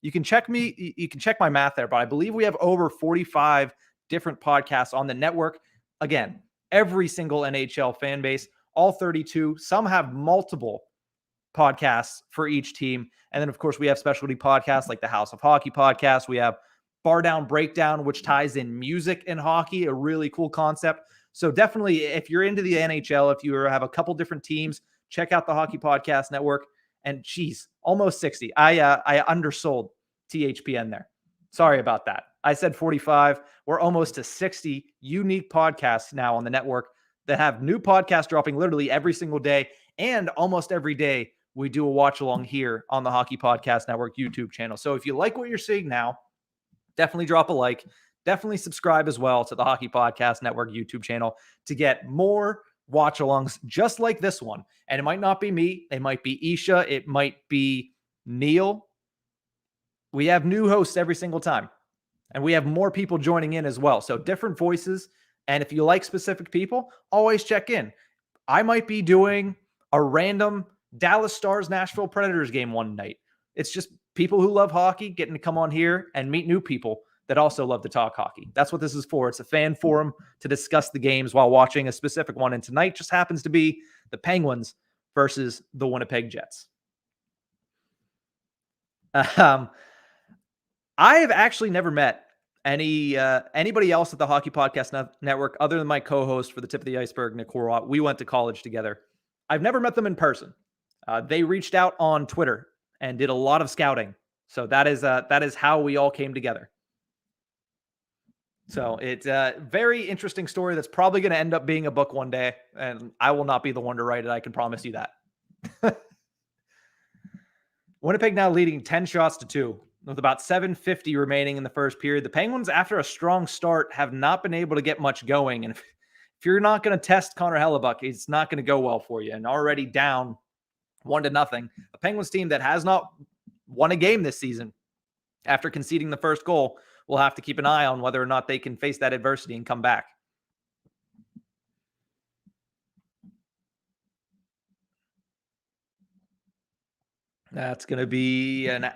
You can check my math there, but I believe we have over 45 different podcasts on the network. Again, every single NHL fan base, all 32. Some have multiple podcasts for each team. And then, of course, we have specialty podcasts like the House of Hockey podcast. We have Bar Down Breakdown, which ties in music and hockey, a really cool concept. So definitely, if you're into the NHL, if you have a couple different teams, check out the Hockey Podcast Network. And geez, almost 60. I undersold THPN there. Sorry about that. I said 45. We're almost to 60 unique podcasts now on the network that have new podcasts dropping literally every single day. And almost every day, we do a watch along here on the Hockey Podcast Network YouTube channel. So if you like what you're seeing now, definitely drop a like. Definitely subscribe as well to the Hockey Podcast Network YouTube channel to get more watch-alongs just like this one. And it might not be me. It might be Isha. It might be Neil. We have new hosts every single time. And we have more people joining in as well. So different voices. And if you like specific people, always check in. I might be doing a random Dallas Stars Nashville Predators game one night. It's just people who love hockey getting to come on here and meet new people that also love to talk hockey. That's what this is for. It's a fan forum to discuss the games while watching a specific one. And tonight just happens to be the Penguins versus the Winnipeg Jets. I have actually never met anybody else at the Hockey Podcast Network other than my co-host for the Tip of the Iceberg, Nick Horwat. We went to college together. I've never met them in person. They reached out on Twitter and did a lot of scouting. So that is how we all came together. So it's a very interesting story that's probably going to end up being a book one day, and I will not be the one to write it. I can promise you that. Winnipeg now leading 10 shots to 2 with about 7:50 remaining in the first period. The Penguins, after a strong start, have not been able to get much going. And if you're not going to test Connor Hellebuck, it's not going to go well for you. And already down 1-0, a Penguins team that has not won a game this season after conceding the first goal. We'll have to keep an eye on whether or not they can face that adversity and come back. That's going to be an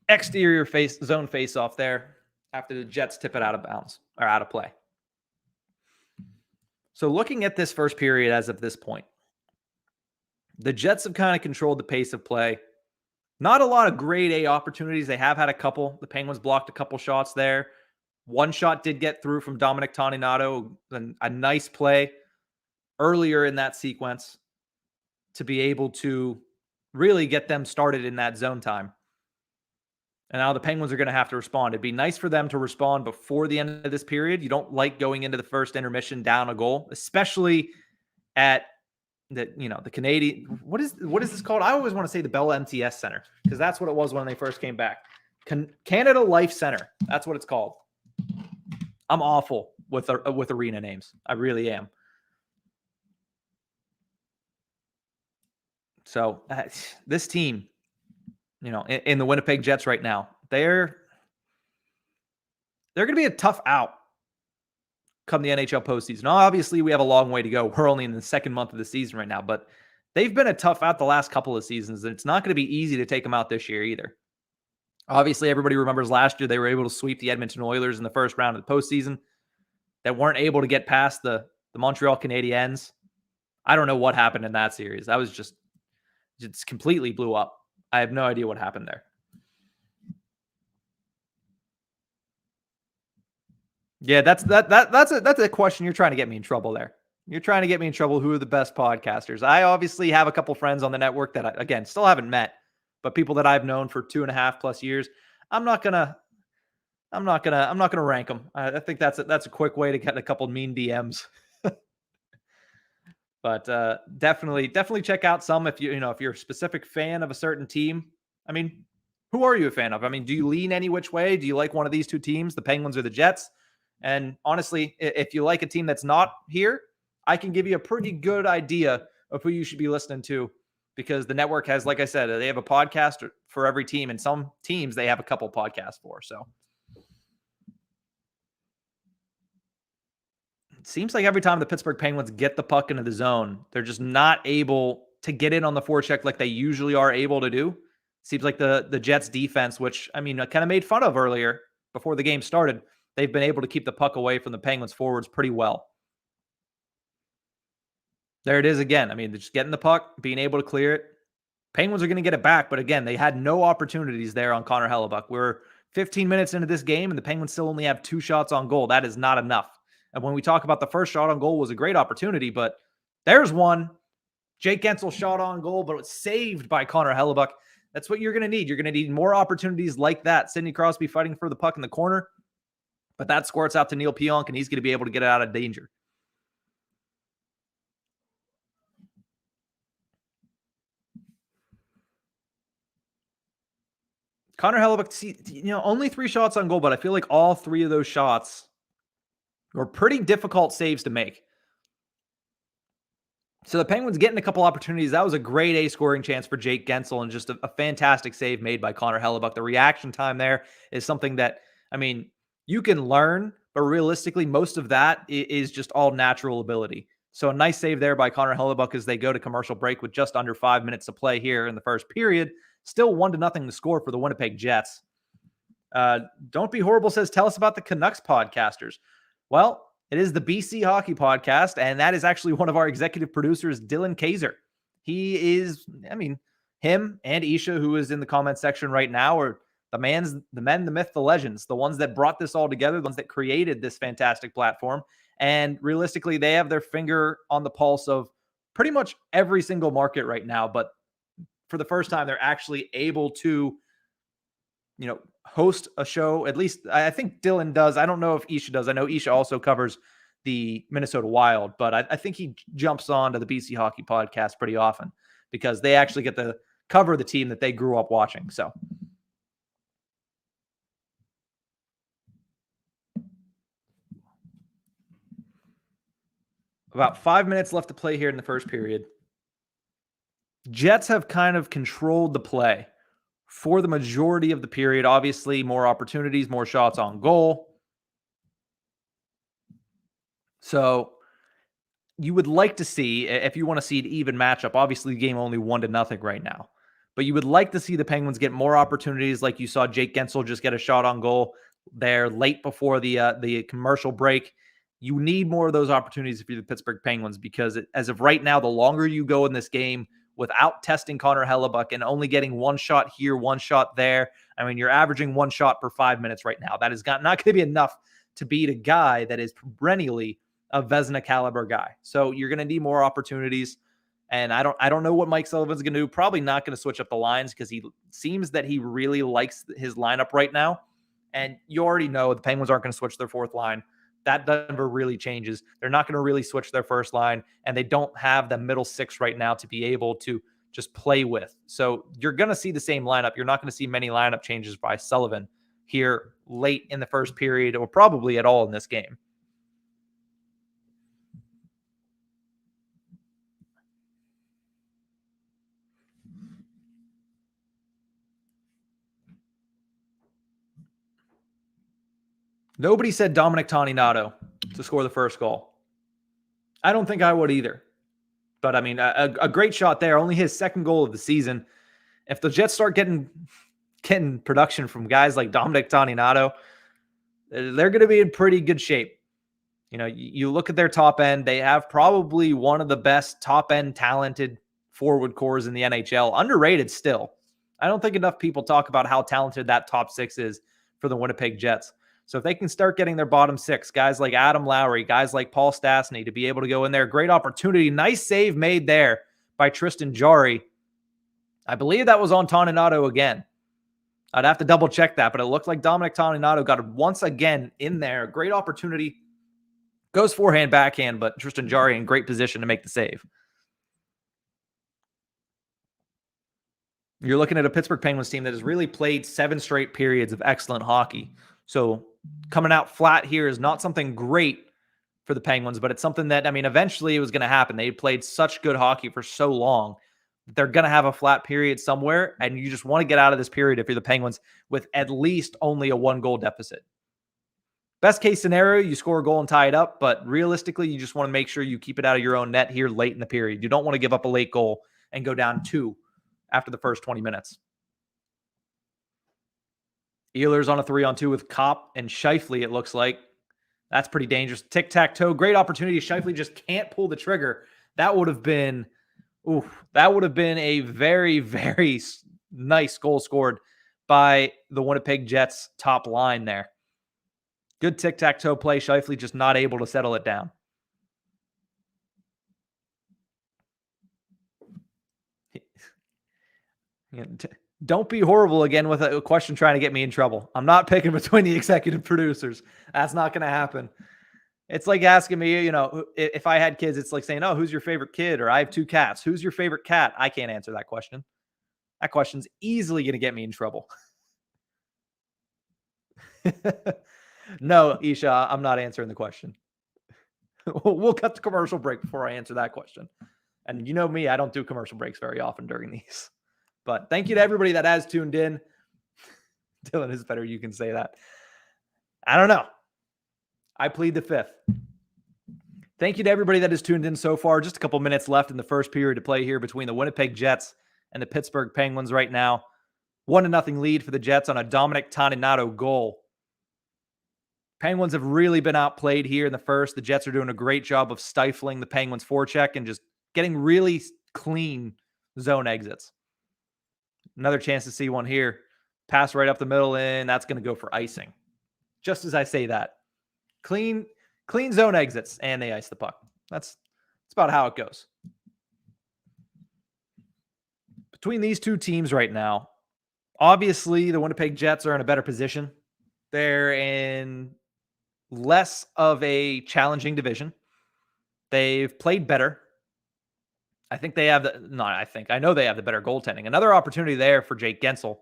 exterior zone face-off there after the Jets tip it out of bounds or out of play. So looking at this first period as of this point, the Jets have kind of controlled the pace of play. Not a lot of grade A opportunities. They have had a couple. The Penguins blocked a couple shots there. One shot did get through from Dominic Toninato. A nice play earlier in that sequence to be able to really get them started in that zone time. And now the Penguins are going to have to respond. It'd be nice for them to respond before the end of this period. You don't like going into the first intermission down a goal, especially at the Canadian, what is this called? I always want to say the Bell MTS Center because that's what it was when they first came back. Canada Life Center. That's what it's called. I'm awful with arena names. I really am. So this team, in the Winnipeg Jets right now, they're going to be a tough out come the NHL postseason. Now, obviously, we have a long way to go. We're only in the second month of the season right now, but they've been a tough out the last couple of seasons, and it's not going to be easy to take them out this year either. Obviously, everybody remembers last year they were able to sweep the Edmonton Oilers in the first round of the postseason. That weren't able to get past the Montreal Canadiens. I don't know what happened in that series. That was just completely blew up. I have no idea what happened there. Yeah, that's a question. You're trying to get me in trouble there. You're trying to get me in trouble. Who are the best podcasters? I obviously have a couple friends on the network that I, again, still haven't met, but people that I've known for 2.5+ years. I'm not gonna rank them. I think that's a quick way to get a couple mean DMs. But definitely check out some if you're a specific fan of a certain team. I mean, who are you a fan of? I mean, do you lean any which way? Do you like one of these two teams, the Penguins or the Jets? And honestly, if you like a team that's not here, I can give you a pretty good idea of who you should be listening to because the network has, like I said, they have a podcast for every team, and some teams they have a couple podcasts for. So it seems like every time the Pittsburgh Penguins get the puck into the zone, they're just not able to get in on the forecheck like they usually are able to do. Seems like the Jets defense, which I kind of made fun of earlier before the game started, they've been able to keep the puck away from the Penguins forwards pretty well. There it is again. They're just getting the puck, being able to clear it. Penguins are going to get it back, but again, they had no opportunities there on Connor Hellebuck. We're 15 minutes into this game, and the Penguins still only have 2 shots on goal. That is not enough. And when we talk about the first shot on goal was a great opportunity, but there's one. Jake Guentzel shot on goal, but it was saved by Connor Hellebuck. That's what you're going to need. You're going to need more opportunities like that. Sidney Crosby fighting for the puck in the corner, but that squirts out to Neil Pionk, and he's going to be able to get it out of danger. Connor Hellebuck, only 3 shots on goal, but I feel like all 3 of those shots were pretty difficult saves to make. So the Penguins getting a couple opportunities. That was a great A scoring chance for Jake Guentzel, and just a fantastic save made by Connor Hellebuck. The reaction time there is something that, you can learn, but realistically, most of that is just all natural ability. So a nice save there by Connor Hellebuck as they go to commercial break with just under 5 minutes to play here in the first period. Still 1-0 to score for the Winnipeg Jets. Don't Be Horrible says, tell us about the Canucks podcasters. Well, it is the BC Hockey Podcast, and that is actually one of our executive producers, Dylan Kaiser. He is, him and Isha, who is in the comment section right now, are the men, the myth, the legends, the ones that brought this all together, the ones that created this fantastic platform. And realistically, they have their finger on the pulse of pretty much every single market right now. But for the first time, they're actually able to, host a show. At least I think Dylan does. I don't know if Isha does. I know Isha also covers the Minnesota Wild, but I think he jumps on to the BC Hockey Podcast pretty often because they actually get to cover the team that they grew up watching. So about 5 minutes left to play here in the first period. Jets have kind of controlled the play for the majority of the period. Obviously, more opportunities, more shots on goal. So you would like to see, if you want to see an even matchup, obviously the game only 1-0 right now, but you would like to see the Penguins get more opportunities, like you saw Jake Guentzel just get a shot on goal there late before the commercial break. You need more of those opportunities if you're the Pittsburgh Penguins, because as of right now, the longer you go in this game without testing Connor Hellebuck and only getting 1 shot here, 1 shot there, you're averaging 1 shot per 5 minutes right now. That is not going to be enough to beat a guy that is perennially a Vezina caliber guy. So you're going to need more opportunities. And I don't know what Mike Sullivan's going to do. Probably not going to switch up the lines because he seems that he really likes his lineup right now. And you already know the Penguins aren't going to switch their 4th line. That never really changes. They're not going to really switch their first line, and they don't have the middle 6 right now to be able to just play with. So you're going to see the same lineup. You're not going to see many lineup changes by Sullivan here late in the first period, or probably at all in this game. Nobody said Dominic Toninato to score the first goal. I don't think I would either. But a great shot there. Only his 2nd goal of the season. If the Jets start getting production from guys like Dominic Toninato, they're going to be in pretty good shape. You look at their top end, they have probably one of the best top end talented forward cores in the NHL. Underrated still. I don't think enough people talk about how talented that top 6 is for the Winnipeg Jets. So if they can start getting their bottom 6, guys like Adam Lowry, guys like Paul Stastny to be able to go in there, great opportunity. Nice save made there by Tristan Jarry. I believe that was on Toninato again. I'd have to double check that, but it looked like Dominic Toninato got it once again in there. Great opportunity. Goes forehand, backhand, but Tristan Jarry in great position to make the save. You're looking at a Pittsburgh Penguins team that has really played 7 straight periods of excellent hockey. So coming out flat here is not something great for the Penguins, but it's something that, eventually it was going to happen. They played such good hockey for so long. They're going to have a flat period somewhere, and you just want to get out of this period if you're the Penguins with at least only a 1-goal deficit. Best case scenario, you score a goal and tie it up, but realistically, you just want to make sure you keep it out of your own net here late in the period. You don't want to give up a late goal and go down 2 after the first 20 minutes. Ehlers on a 3-on-2 with Kopp and Scheifele, it looks like. That's pretty dangerous. Tic-tac-toe. Great opportunity. Scheifele just can't pull the trigger. That would have been a very, very nice goal scored by the Winnipeg Jets top line there. Good tic-tac-toe play. Scheifele just not able to settle it down. Don't be horrible again with a question trying to get me in trouble. I'm not picking between the executive producers. That's not going to happen. It's like asking me, if I had kids, it's like saying, oh, who's your favorite kid? Or I have 2 cats. Who's your favorite cat? I can't answer that question. That question's easily going to get me in trouble. No, Isha, I'm not answering the question. We'll cut the commercial break before I answer that question. And you know me, I don't do commercial breaks very often during these. But thank you to everybody that has tuned in. Dylan is better. You can say that. I don't know. I plead the 5th. Thank you to everybody that has tuned in so far. Just a couple minutes left in the first period to play here between the Winnipeg Jets and the Pittsburgh Penguins right now. 1-0 lead for the Jets on a Dominic Toninato goal. Penguins have really been outplayed here in the first. The Jets are doing a great job of stifling the Penguins' forecheck and just getting really clean zone exits. Another chance to see one here. Pass right up the middle, and that's going to go for icing. Just as I say that. Clean zone exits, and they ice the puck. That's about how it goes. Between these two teams right now, obviously the Winnipeg Jets are in a better position. They're in less of a challenging division. They've played better. I think they have I know they have the better goaltending. Another opportunity there for Jake Gensel.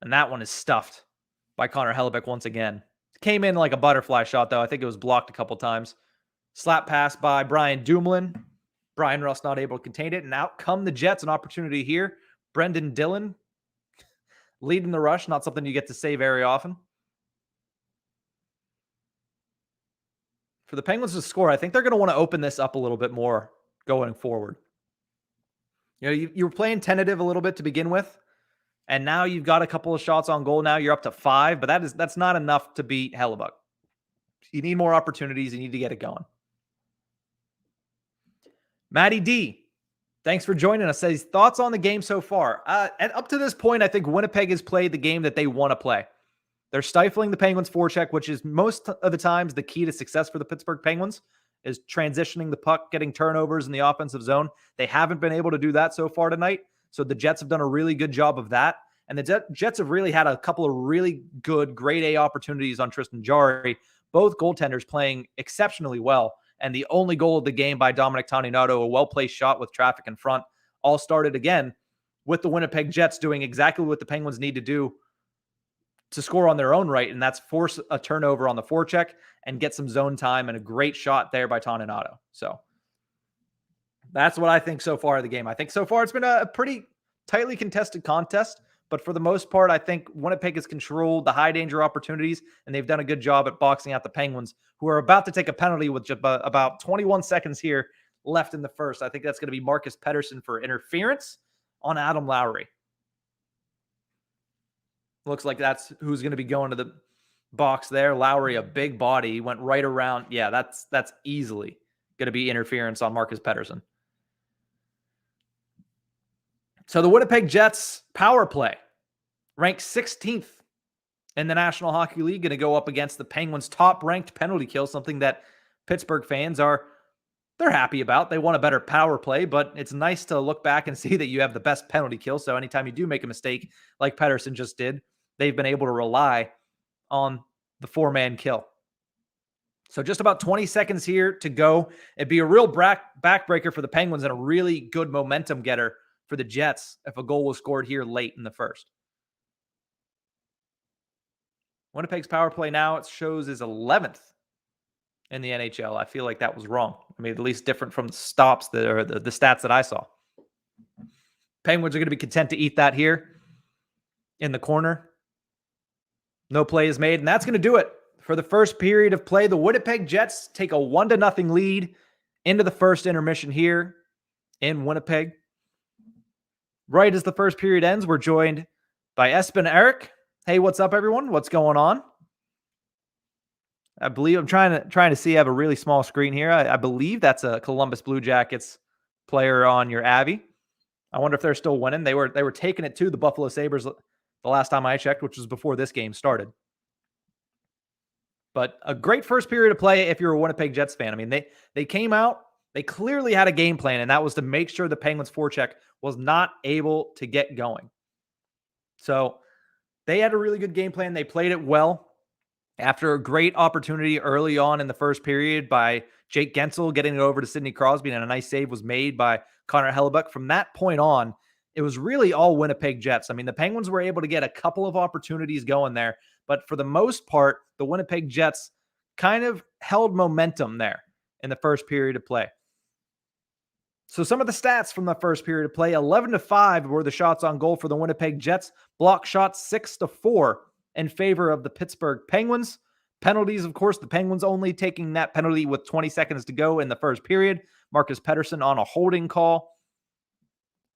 And that one is stuffed by Connor Hellebuyck once again. Came in like a butterfly shot, though. I think it was blocked a couple times. Slap pass by Brian Dumoulin. Brian Russ not able to contain it. And out come the Jets. An opportunity here. Brendan Dillon leading the rush. Not something you get to say very often. For the Penguins to score, I think they're going to want to open this up a little bit more going forward. You were playing tentative a little bit to begin with, and now you've got a couple of shots on goal. Now you're up to 5, but that's not enough to beat Hellebuyck. You need more opportunities. You need to get it going. Matty D, thanks for joining us. Says thoughts on the game so far. And up to this point, I think Winnipeg has played the game that they want to play. They're stifling the Penguins' forecheck, which is most of the times the key to success for the Pittsburgh Penguins, is transitioning the puck, getting turnovers in the offensive zone. They haven't been able to do that so far tonight, so the Jets have done a really good job of that. And the Jets have really had a couple of really good grade A opportunities on Tristan Jarry, both goaltenders playing exceptionally well. And the only goal of the game by Dominic Toninato, a well-placed shot with traffic in front, all started again with the Winnipeg Jets doing exactly what the Penguins need to do to score on their own right, and that's force a turnover on the forecheck and get some zone time, and a great shot there by Toninato. So that's what I think so far of the game. I think so far it's been a pretty tightly contested contest, but for the most part, I think Winnipeg has controlled the high-danger opportunities, and they've done a good job at boxing out the Penguins, who are about to take a penalty with just about 21 seconds here left in the first. I think that's going to be Marcus Pettersson for interference on Adam Lowry. Looks like that's who's going to be going to the box there. Lowry, a big body. He went right around. Yeah, that's easily going to be interference on Marcus Pettersson. So the Winnipeg Jets power play ranked 16th in the National Hockey League, going to go up against the Penguins' top-ranked penalty kill, something that Pittsburgh fans they're happy about. They want a better power play, but it's nice to look back and see that you have the best penalty kill. So anytime you do make a mistake like Pettersson just did, they've been able to rely on the 4-man kill. So just about 20 seconds here to go. It'd be a real backbreaker for the Penguins and a really good momentum getter for the Jets if a goal was scored here late in the first. Winnipeg's power play now, it shows, is 11th in the NHL. I feel like that was wrong. I mean, at least different from the stops that are the stats that I saw. Penguins are going to be content to eat that here in the corner. No play is made, and that's going to do it for the first period of play. The Winnipeg Jets take a 1-0 lead into the first intermission here in Winnipeg. Right as the first period ends, we're joined by Espen and Eric. Hey, what's up, everyone? What's going on? I believe I'm trying to see. I have a really small screen here. I believe that's a Columbus Blue Jackets player on your Abby. I wonder if they're still winning. They were taking it to the Buffalo Sabres the last time I checked, which was before this game started. But a great first period of play if you're a Winnipeg Jets fan. I mean, they came out. They clearly had a game plan, and that was to make sure the Penguins' forecheck was not able to get going. So they had a really good game plan. They played it well. After a great opportunity early on in the first period by Jake Gensel getting it over to Sidney Crosby, and a nice save was made by Connor Hellebuck. From that point on, it was really all Winnipeg Jets. I mean, the Penguins were able to get a couple of opportunities going there, but for the most part, the Winnipeg Jets kind of held momentum there in the first period of play. So some of the stats from the first period of play: 11-5 were the shots on goal for the Winnipeg Jets. Block shots 6-4 in favor of the Pittsburgh Penguins. Penalties, of course, the Penguins only taking that penalty with 20 seconds to go in the first period. Marcus Pettersson on a holding call.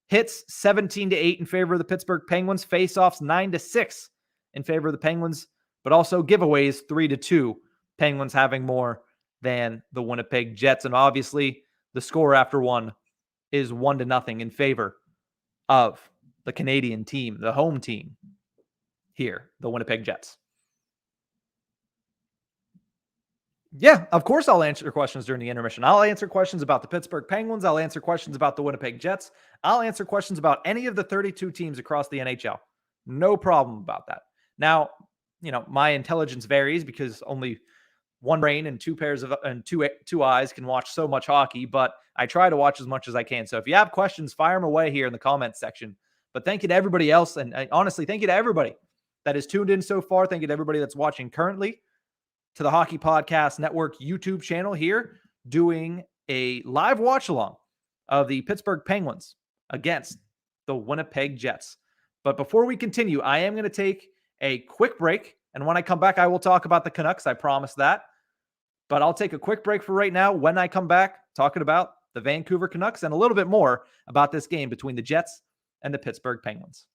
Hits 17-8 in favor of the Pittsburgh Penguins. Faceoffs 9-6 in favor of the Penguins, but also giveaways 3-2. Penguins having more than the Winnipeg Jets. And obviously, the score after one is 1-0 in favor of the Canadian team, the home team here, the Winnipeg Jets. Yeah, of course I'll answer questions during the intermission. I'll answer questions about the Pittsburgh Penguins. I'll answer questions about the Winnipeg Jets. I'll answer questions about any of the 32 teams across the NHL. No problem about that. Now, my intelligence varies because only one brain and two pairs of two eyes can watch so much hockey, but I try to watch as much as I can. So if you have questions, fire them away here in the comments section. But thank you to everybody else. And honestly, thank you to everybody that is tuned in so far. Thank you to everybody that's watching currently, to the Hockey Podcast Network YouTube channel here, doing a live watch along of the Pittsburgh Penguins against the Winnipeg Jets. But before we continue, I am going to take a quick break. And when I come back, I will talk about the Canucks. I promise that. But I'll take a quick break for right now. When I come back, talking about the Vancouver Canucks and a little bit more about this game between the Jets and the Pittsburgh Penguins.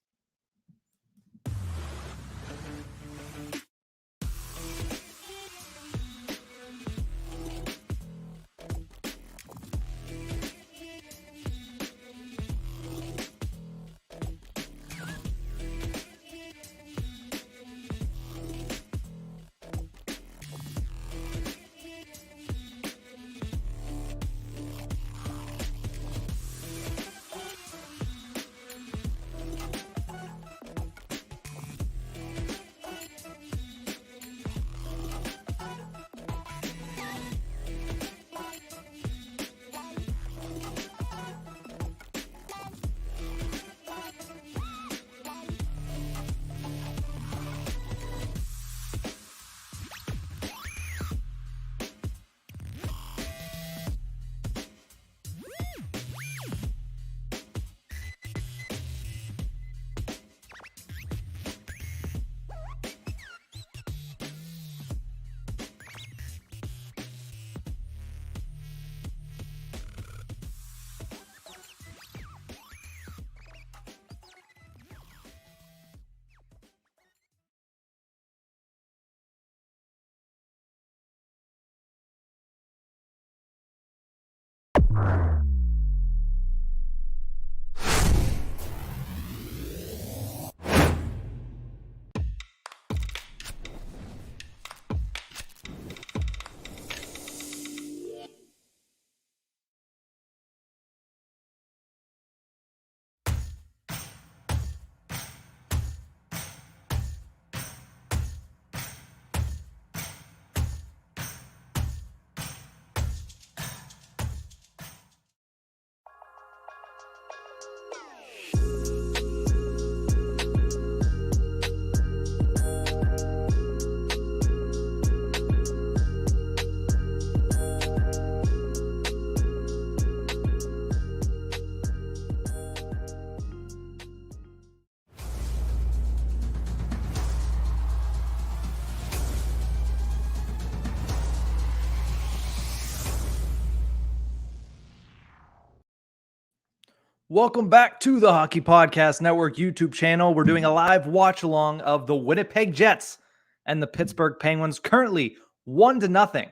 Welcome back to the Hockey Podcast Network YouTube channel. We're doing a live watch along of the Winnipeg Jets and the Pittsburgh Penguins, currently 1-0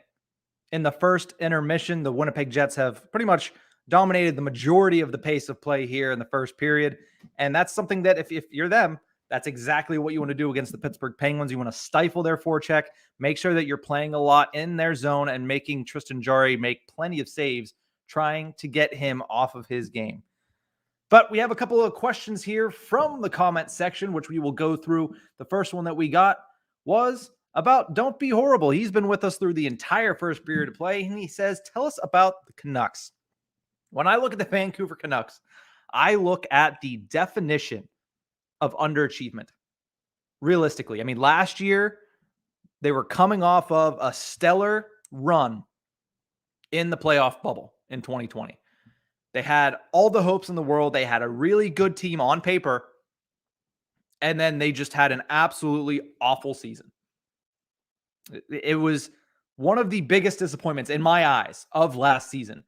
in the first intermission. The Winnipeg Jets have pretty much dominated the majority of the pace of play here in the first period. And that's something that if you're them, that's exactly what you want to do against the Pittsburgh Penguins. You want to stifle their forecheck, make sure that you're playing a lot in their zone and making Tristan Jarry make plenty of saves, trying to get him off of his game. But we have a couple of questions here from the comment section, which we will go through. The first one that we got was about Don't Be Horrible. He's been with us through the entire first period of play, and he says, tell us about the Canucks. When I look at the Vancouver Canucks, I look at the definition of underachievement. Realistically, I mean, last year, they were coming off of a stellar run in the playoff bubble in 2020. They had all the hopes in the world. They had a really good team on paper. And then they just had an absolutely awful season. It was one of the biggest disappointments in my eyes of last season.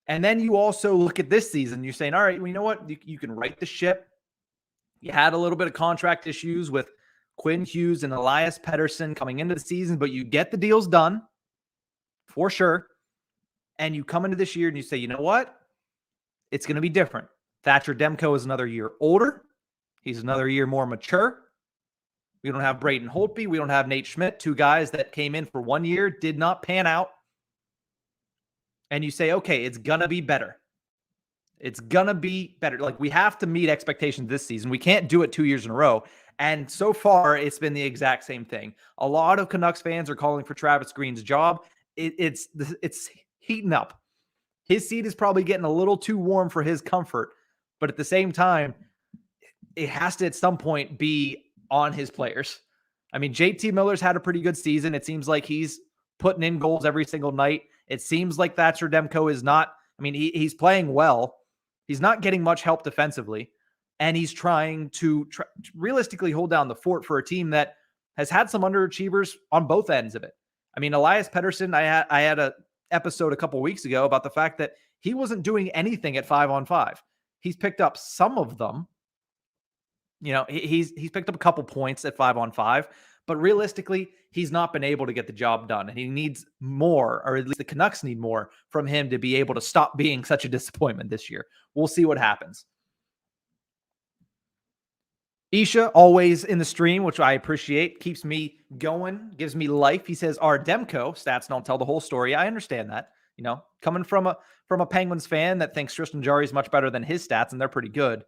And then you also look at this season. You're saying, all right, well, you know what? You can right the ship. You had a little bit of contract issues with Quinn Hughes and Elias Pettersson coming into the season, but you get the deals done for sure. And you come into this year and you say, you know what? It's going to be different. Thatcher Demko is another year older. He's another year more mature. We don't have Braden Holtby. We don't have Nate Schmidt, two guys that came in for 1 year, did not pan out. And you say, okay, it's going to be better. It's going to be better. Like, we have to meet expectations this season. We can't do it 2 years in a row. And so far, it's been the exact same thing. A lot of Canucks fans are calling for Travis Green's job. It's heating up. His seat is probably getting a little too warm for his comfort, but at the same time, it has to at some point be on his players. I mean, JT Miller's had a pretty good season. It seems like he's putting in goals every single night. It seems like Thatcher Demko is not, I mean, he's playing well. He's not getting much help defensively, and he's trying to realistically hold down the fort for a team that has had some underachievers on both ends of it. I mean, Elias Pettersson, I had a episode a couple weeks ago about the fact that he wasn't doing anything at 5-on-5. He's picked up some of them. You know, he's picked up a couple points at 5-on-5, but realistically, he's not been able to get the job done. And he needs more, or at least the Canucks need more from him to be able to stop being such a disappointment this year. We'll see what happens. Isha, always in the stream, which I appreciate, keeps me going, gives me life. He says, our Demko stats don't tell the whole story. I understand that. You know, coming from a Penguins fan that thinks Tristan Jarry is much better than his stats, and they're pretty good.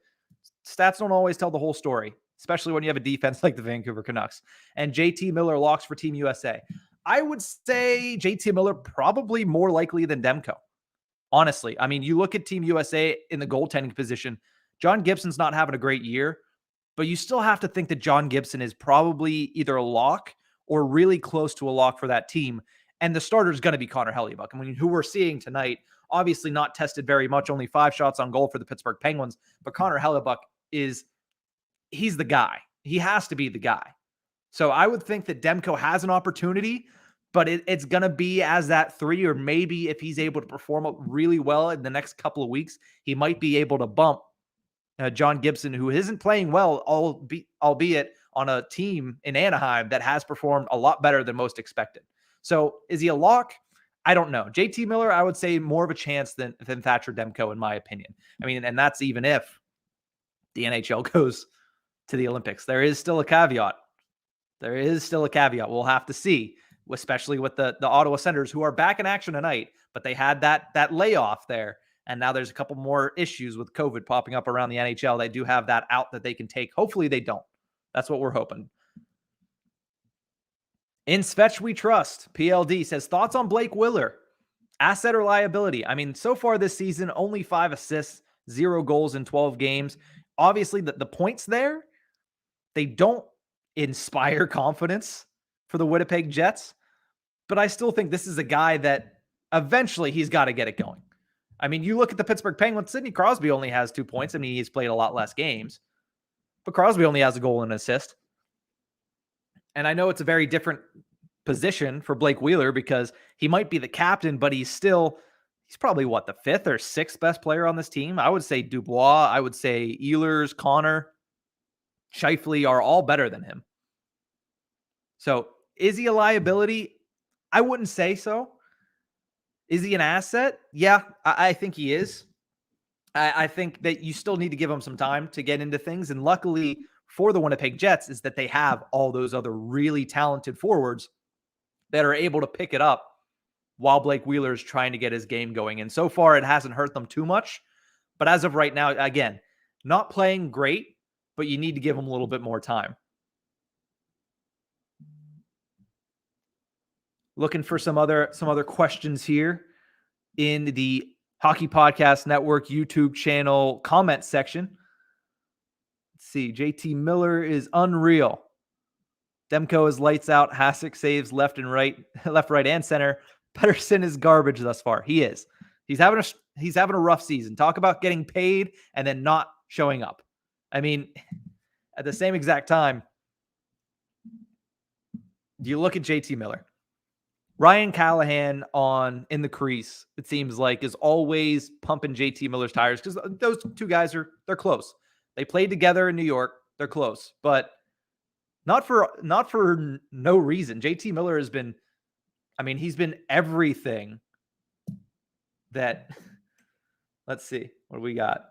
Stats don't always tell the whole story, especially when you have a defense like the Vancouver Canucks. And JT Miller locks for Team USA. I would say JT Miller probably more likely than Demko. Honestly, I mean, you look at Team USA in the goaltending position, John Gibson's not having a great year, but you still have to think that John Gibson is probably either a lock or really close to a lock for that team. And the starter is going to be Connor Hellebuyck. I mean, who we're seeing tonight, obviously not tested very much, only 5 shots on goal for the Pittsburgh Penguins. But Connor Hellebuyck he's the guy. He has to be the guy. So I would think that Demko has an opportunity, but it's going to be as that 3, or maybe if he's able to perform really well in the next couple of weeks, he might be able to bump John Gibson, who isn't playing well, albeit on a team in Anaheim that has performed a lot better than most expected. So is he a lock? I don't know. JT Miller, I would say more of a chance than Thatcher Demko, in my opinion. I mean, and that's even if the NHL goes to the Olympics. There is still a caveat. We'll have to see, especially with the Ottawa Senators, who are back in action tonight, but they had that layoff there. And now there's a couple more issues with COVID popping up around the NHL. They do have that out that they can take. Hopefully they don't. That's what we're hoping. In Svetch We Trust, PLD says, thoughts on Blake Wheeler? Asset or liability? I mean, so far this season, only 5 assists, 0 goals in 12 games. Obviously, the points there, they don't inspire confidence for the Winnipeg Jets. But I still think this is a guy that eventually he's got to get it going. I mean, you look at the Pittsburgh Penguins, Sidney Crosby only has 2 points. I mean, he's played a lot less games. But Crosby only has a goal and an assist. And I know it's a very different position for Blake Wheeler because he might be the captain, but he's still he's probably the fifth or sixth best player on this team. I would say Dubois. I would say Ehlers, Connor, Scheifele are all better than him. So is he a liability? I wouldn't say so. Is he an asset? Yeah, I think he is. I think that you still need to give him some time to get into things. And luckily for the Winnipeg Jets is that they have all those other really talented forwards that are able to pick it up while Blake Wheeler is trying to get his game going. And so far, it hasn't hurt them too much. But as of right now, again, not playing great, but you need to give him a little bit more time. Looking for some other questions here in the Hockey Podcast Network YouTube channel comment section. Let's see. JT Miller is unreal. Demko is lights out. Hasek saves left, right, and center. Pettersson is garbage thus far. He is. He's having a rough season. Talk about getting paid and then not showing up. I mean, at the same exact time, you look at JT Miller. Ryan Callahan in the crease, it seems like, is always pumping JT Miller's tires because those two guys they're close. They played together in New York. They're close, but not for no reason. JT Miller has been, he's been everything that, let's see, what do we got?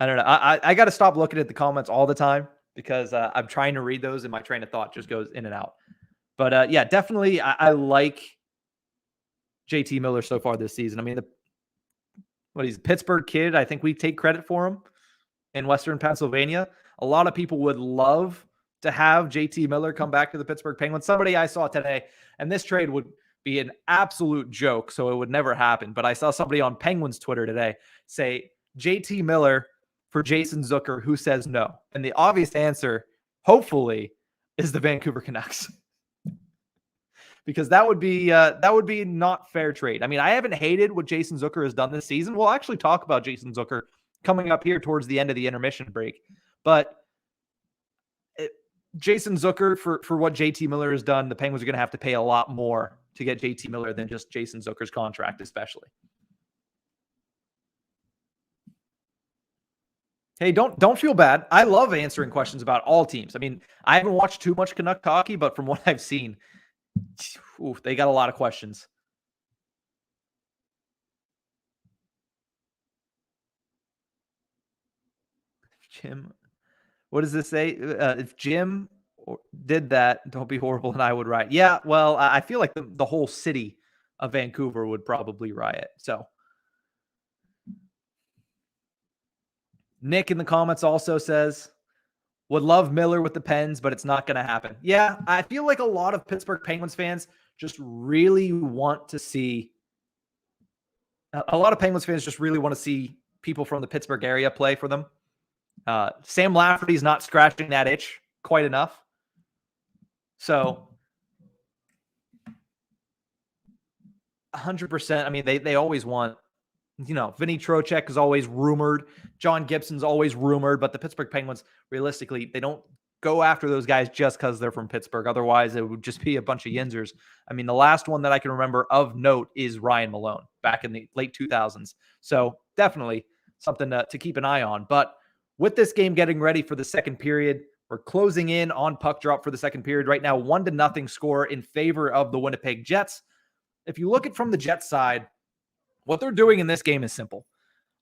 I don't know. I got to stop looking at the comments all the time because I'm trying to read those and my train of thought just goes in and out. But yeah, definitely I like JT Miller so far this season. I mean, he's a Pittsburgh kid. I think we take credit for him in Western Pennsylvania. A lot of people would love to have JT Miller come back to the Pittsburgh Penguins. Somebody I saw today, and this trade would be an absolute joke, so it would never happen. But I saw somebody on Penguins Twitter today say, JT Miller for Jason Zucker, who says no? And the obvious answer, hopefully, is the Vancouver Canucks. Because that would be not fair trade. I mean, I haven't hated what Jason Zucker has done this season. We'll actually talk about Jason Zucker coming up here towards the end of the intermission break. But Jason Zucker, for what JT Miller has done, the Penguins are going to have to pay a lot more to get JT Miller than just Jason Zucker's contract, especially. Hey, don't feel bad. I love answering questions about all teams. I mean, I haven't watched too much Canuck hockey, but from what I've seen, they got a lot of questions. Jim, what does this say? If Jim did that, don't be horrible and I would riot. Yeah, well, I feel like the whole city of Vancouver would probably riot. So Nick in the comments also says, would love Miller with the Pens, but it's not going to happen. Yeah, I feel like a lot of Pittsburgh Penguins fans just really want to see people from the Pittsburgh area play for them. Sam Lafferty's not scratching that itch quite enough. So 100%. I mean, they always want, Vinny Trocheck is always rumored. John Gibson's always rumored, but the Pittsburgh Penguins, realistically, they don't go after those guys just because they're from Pittsburgh. Otherwise, it would just be a bunch of yinzers. I mean, the last one that I can remember of note is Ryan Malone back in the late 2000s. So definitely something to keep an eye on. But with this game getting ready for the second period, we're closing in on puck drop for the second period. Right now, 1-0 score in favor of the Winnipeg Jets. If you look at from the Jets side, what they're doing in this game is simple.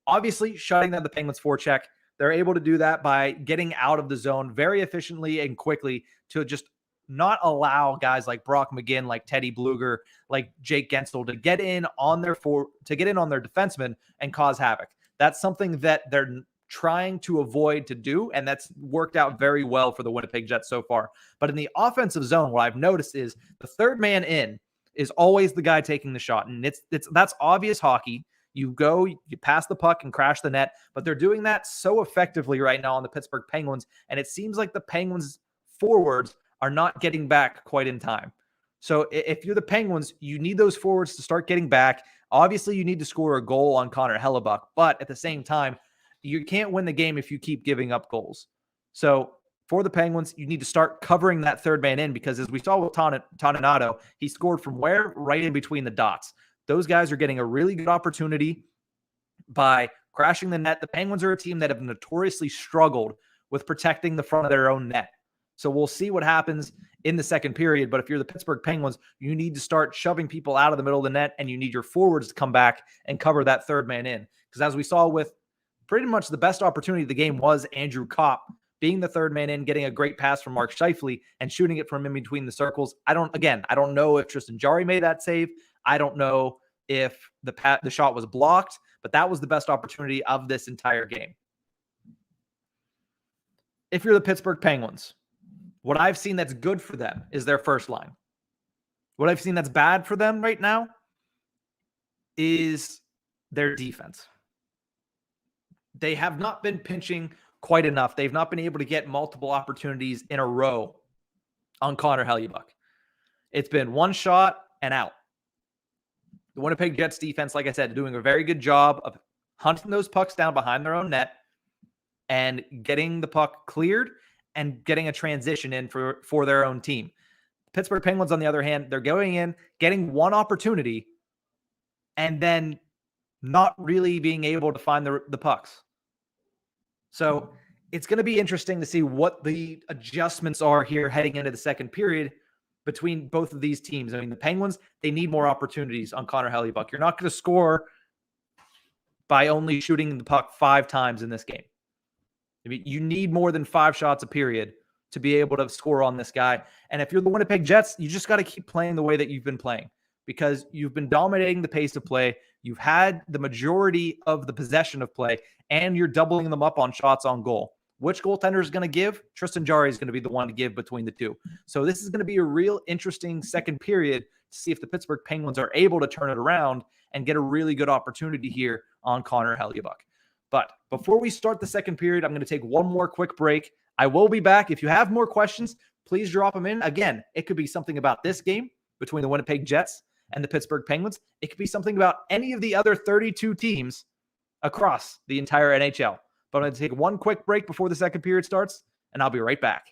Obviously, shutting down the Penguins' forecheck. They're able to do that by getting out of the zone very efficiently and quickly to just not allow guys like Brock McGinn, like Teddy Bluger, like Jake Gensel to get in on their defensemen and cause havoc. That's something that they're trying to avoid to do, and that's worked out very well for the Winnipeg Jets so far. But in the offensive zone, what I've noticed is the third man in is always the guy taking the shot. And that's obvious hockey. You go, you pass the puck and crash the net, but they're doing that so effectively right now on the Pittsburgh Penguins. And it seems like the Penguins forwards are not getting back quite in time. So if you're the Penguins, you need those forwards to start getting back. Obviously, you need to score a goal on Connor Hellebuck, but at the same time, you can't win the game if you keep giving up goals. So for the Penguins, you need to start covering that third man in because as we saw with Toninato, he scored from where? Right in between the dots. those guys are getting a really good opportunity by crashing the net. The Penguins are a team that have notoriously struggled with protecting the front of their own net. So we'll see what happens in the second period. But if you're the Pittsburgh Penguins, you need to start shoving people out of the middle of the net, and you need your forwards to come back and cover that third man in. Because as we saw with pretty much the best opportunity of the game was Andrew Kopp being the third man in, getting a great pass from Mark Scheifele and shooting it from in between the circles. I don't know if Tristan Jarry made that save. I don't know if the shot was blocked, but that was the best opportunity of this entire game. If you're the Pittsburgh Penguins, what I've seen that's good for them is their first line. What I've seen that's bad for them right now is their defense. They have not been pinching quite enough. They've not been able to get multiple opportunities in a row on Connor Hellebuyck. It's been one shot and out. The Winnipeg Jets defense, like I said, doing a very good job of hunting those pucks down behind their own net and getting the puck cleared and getting a transition in for their own team. Pittsburgh Penguins, on the other hand, they're going in, getting one opportunity, and then not really being able to find the pucks. So it's going to be interesting to see what the adjustments are here heading into the second period between both of these teams. I mean, the Penguins, they need more opportunities on Connor Hellebuyck. You're not going to score by only shooting the puck 5 times in this game. I mean, you need more than 5 shots a period to be able to score on this guy. And if you're the Winnipeg Jets, you just got to keep playing the way that you've been playing, because you've been dominating the pace of play. You've had the majority of the possession of play, and you're doubling them up on shots on goal. Which goaltender is going to give? Tristan Jarry is going to be the one to give between the two. So this is going to be a real interesting second period to see if the Pittsburgh Penguins are able to turn it around and get a really good opportunity here on Connor Hellebuyck. But before we start the second period, I'm going to take one more quick break. I will be back. If you have more questions, please drop them in. Again, it could be something about this game between the Winnipeg Jets and the Pittsburgh Penguins. It could be something about any of the other 32 teams across the entire NHL. But I'm going to take one quick break before the second period starts, and I'll be right back.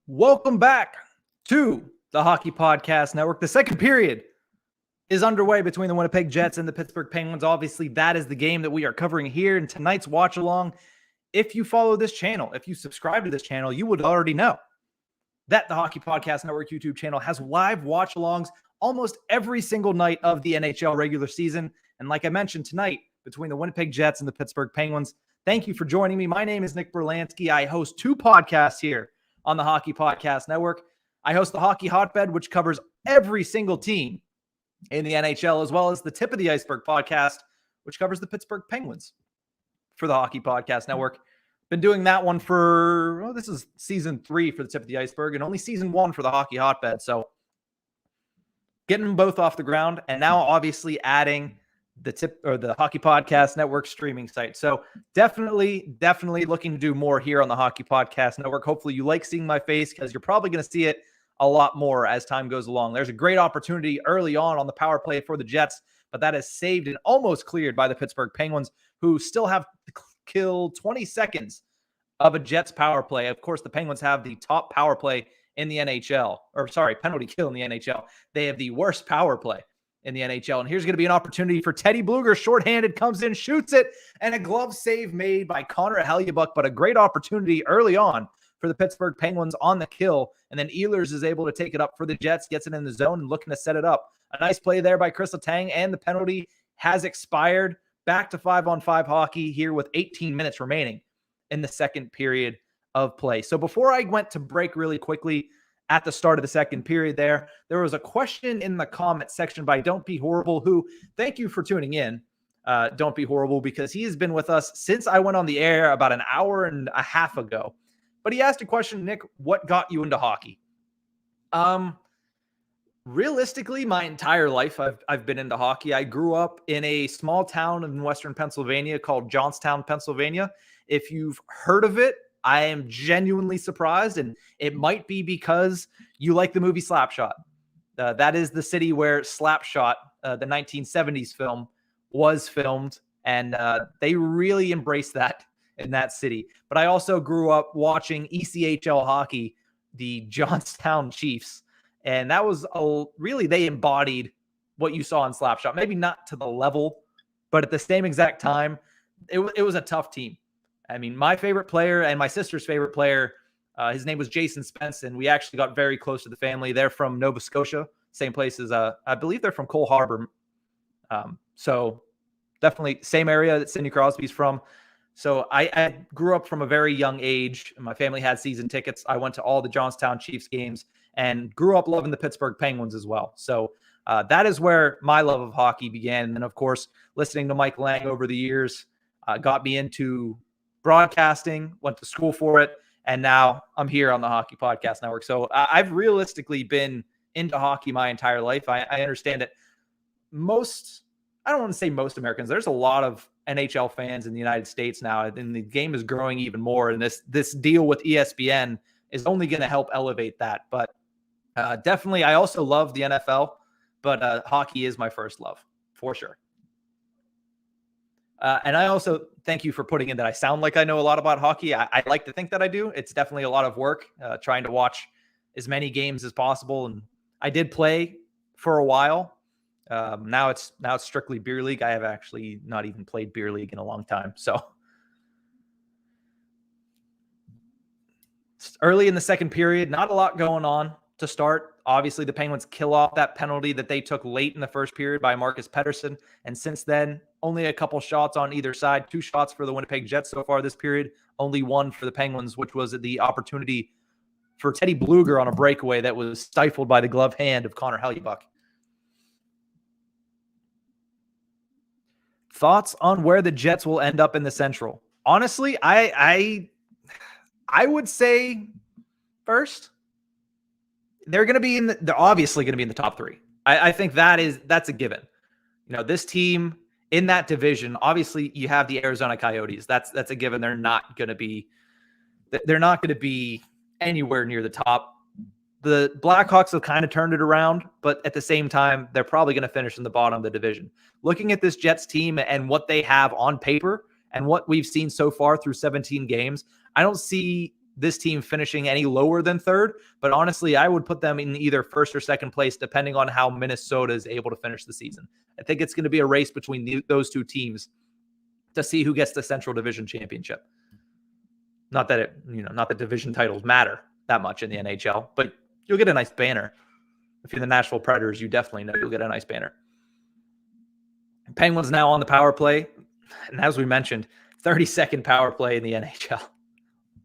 Welcome back to the Hockey Podcast Network. The second period is underway between the Winnipeg Jets and the Pittsburgh Penguins. Obviously, that is the game that we are covering here in tonight's watch along. If you follow this channel, if you subscribe to this channel, you would already know that the Hockey Podcast Network YouTube channel has live watch alongs almost every single night of the NHL regular season. And like I mentioned tonight, between the Winnipeg Jets and the Pittsburgh Penguins, thank you for joining me. My name is Nick Berlansky. I host 2 podcasts here on the Hockey Podcast Network. I host the Hockey Hotbed, which covers every single team in the NHL, as well as the Tip of the Iceberg podcast, which covers the Pittsburgh Penguins for the Hockey Podcast Network. Been doing that one for, this is season 3 for the Tip of the Iceberg and only season 1 for the Hockey Hotbed. So getting them both off the ground, and now obviously adding the Hockey Podcast Network streaming site. So definitely looking to do more here on the Hockey Podcast Network. Hopefully you like seeing my face, because you're probably going to see it a lot more as time goes along. There's a great opportunity early on the power play for the Jets, but that is saved and almost cleared by the Pittsburgh Penguins, who still have to kill 20 seconds of a Jets power play. Of course, the Penguins have the top power play in the NHL, or sorry, penalty kill in the NHL. They have the worst power play in the NHL. And here's going to be an opportunity for Teddy Blueger. Shorthanded, comes in, shoots it, and a glove save made by Connor Hellebuyck, but a great opportunity early on for the Pittsburgh Penguins on the kill. And then Ehlers is able to take it up for the Jets, gets it in the zone and looking to set it up. A nice play there by Chris Letang, and the penalty has expired. Back to 5-on-5 hockey here with 18 minutes remaining in the second period of play. So before I went to break really quickly at the start of the second period there was a question in the comment section by Don't Be Horrible, who, thank you for tuning in. Don't Be Horrible, because he has been with us since I went on the air about an hour and a half ago. But he asked a question, Nick, what got you into hockey? Realistically, my entire life, I've been into hockey. I grew up in a small town in Western Pennsylvania called Johnstown, Pennsylvania. If you've heard of it, I am genuinely surprised, and it might be because you like the movie Slapshot. That is the city where Slapshot, the 1970s film, was filmed, and they really embraced that in that city. But I also grew up watching ECHL hockey, the Johnstown Chiefs, and that was really, they embodied what you saw in Slapshot. Maybe not to the level, but at the same exact time, it was a tough team. I mean, my favorite player and my sister's favorite player, his name was Jason Spence, and we actually got very close to the family. They're from Nova Scotia, same place as, I believe they're from Cole Harbour. So definitely same area that Sidney Crosby's from. So I grew up from a very young age, and my family had season tickets. I went to all the Johnstown Chiefs games and grew up loving the Pittsburgh Penguins as well. So that is where my love of hockey began. And then, of course, listening to Mike Lang over the years got me into broadcasting, went to school for it, and now I'm here on the Hockey Podcast Network. So I've realistically been into hockey my entire life. I understand that I don't want to say most Americans, there's a lot of NHL fans in the United States now, and the game is growing even more. And this deal with ESPN is only going to help elevate that. But definitely, I also love the NFL, but hockey is my first love for sure. And I also thank you for putting in that I sound like I know a lot about hockey. I like to think that I do. It's definitely a lot of work trying to watch as many games as possible. And I did play for a while. Now it's strictly beer league. I have actually not even played beer league in a long time. So early in the second period, not a lot going on to start. Obviously, the Penguins kill off that penalty that they took late in the first period by Marcus Pettersson. And since then, only a couple shots on either side. 2 shots for the Winnipeg Jets so far this period. Only 1 for the Penguins, which was the opportunity for Teddy Blueger on a breakaway that was stifled by the glove hand of Connor Hellebuyck. Thoughts on where the Jets will end up in the Central? Honestly, I would say first. They're going to be they're obviously going to be in the top 3. I think that's a given. You know, this team in that division, obviously you have the Arizona Coyotes. That's a given. They're not going to be anywhere near the top. The Blackhawks have kind of turned it around, but at the same time, they're probably going to finish in the bottom of the division. Looking at this Jets team and what they have on paper and what we've seen so far through 17 games, I don't see this team finishing any lower than 3rd, but honestly, I would put them in either 1st or 2nd place, depending on how Minnesota is able to finish the season. I think it's going to be a race between those two teams to see who gets the Central Division Championship. Not that division titles matter that much in the NHL, but you'll get a nice banner. If you're the Nashville Predators, you definitely know you'll get a nice banner. Penguins now on the power play, and as we mentioned, 32nd power play in the NHL.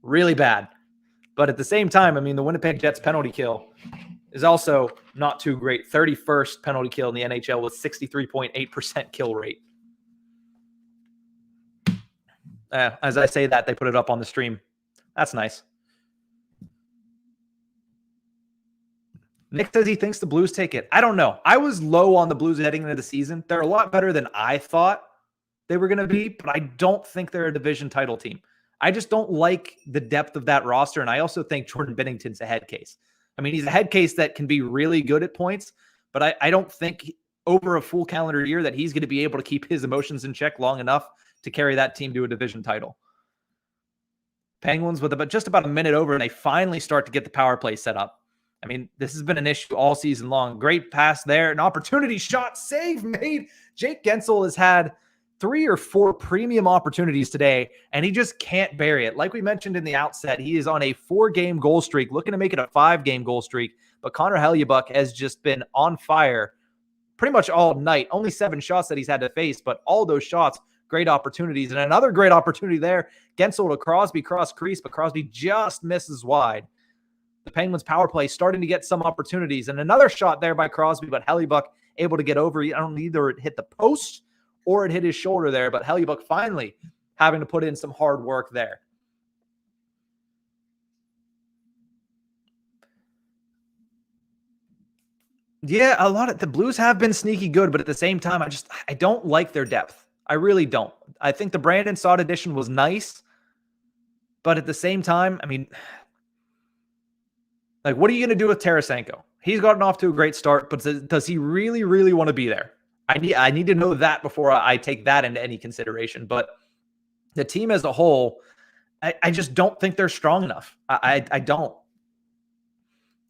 Really bad. But at the same time, I mean, the Winnipeg Jets penalty kill is also not too great. 31st penalty kill in the NHL with 63.8% kill rate. As I say that, they put it up on the stream. That's nice. Nick says he thinks the Blues take it. I don't know. I was low on the Blues heading into the season. They're a lot better than I thought they were going to be, but I don't think they're a division title team. I just don't like the depth of that roster, and I also think Jordan Binnington's a head case. I mean, he's a head case that can be really good at points, but I don't think over a full calendar year that he's going to be able to keep his emotions in check long enough to carry that team to a division title. Penguins with just about a minute over, and they finally start to get the power play set up. I mean, this has been an issue all season long. Great pass there, an opportunity shot, save made. Jake Gensel has had 3 or 4 premium opportunities today, and he just can't bury it. Like we mentioned in the outset, he is on a 4-game goal streak, looking to make it a 5-game goal streak. But Connor Hellebuyck has just been on fire pretty much all night. Only 7 shots that he's had to face, but all those shots, great opportunities. And another great opportunity there. Gensel to Crosby, cross crease, but Crosby just misses wide. The Penguins power play starting to get some opportunities. And another shot there by Crosby, but Hellebuyck able to get over. I don't either it hit the post or it hit his shoulder there, but Hellebuyck finally having to put in some hard work there. Yeah, a lot of the Blues have been sneaky good, but at the same time, I don't like their depth. I really don't. I think the Brandon Saad addition was nice, but at the same time, I mean, like, what are you going to do with Tarasenko? He's gotten off to a great start, but does he really, really want to be there? I need to know that before I take that into any consideration. But the team as a whole, I just don't think they're strong enough. I don't.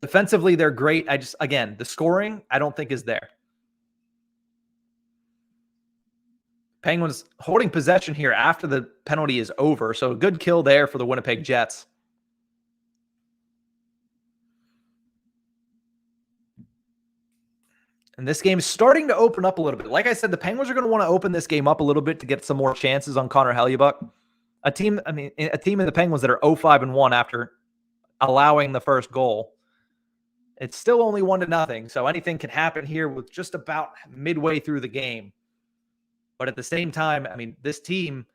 Defensively, they're great. Again, the scoring, I don't think is there. Penguins holding possession here after the penalty is over. So a good kill there for the Winnipeg Jets. And this game is starting to open up a little bit. Like I said, the Penguins are going to want to open this game up a little bit to get some more chances on Connor Hellebuyck. A team in the Penguins that are 0-5-1 after allowing the first goal. It's still only 1-0, so anything can happen here with just about midway through the game. But at the same time, I mean, this team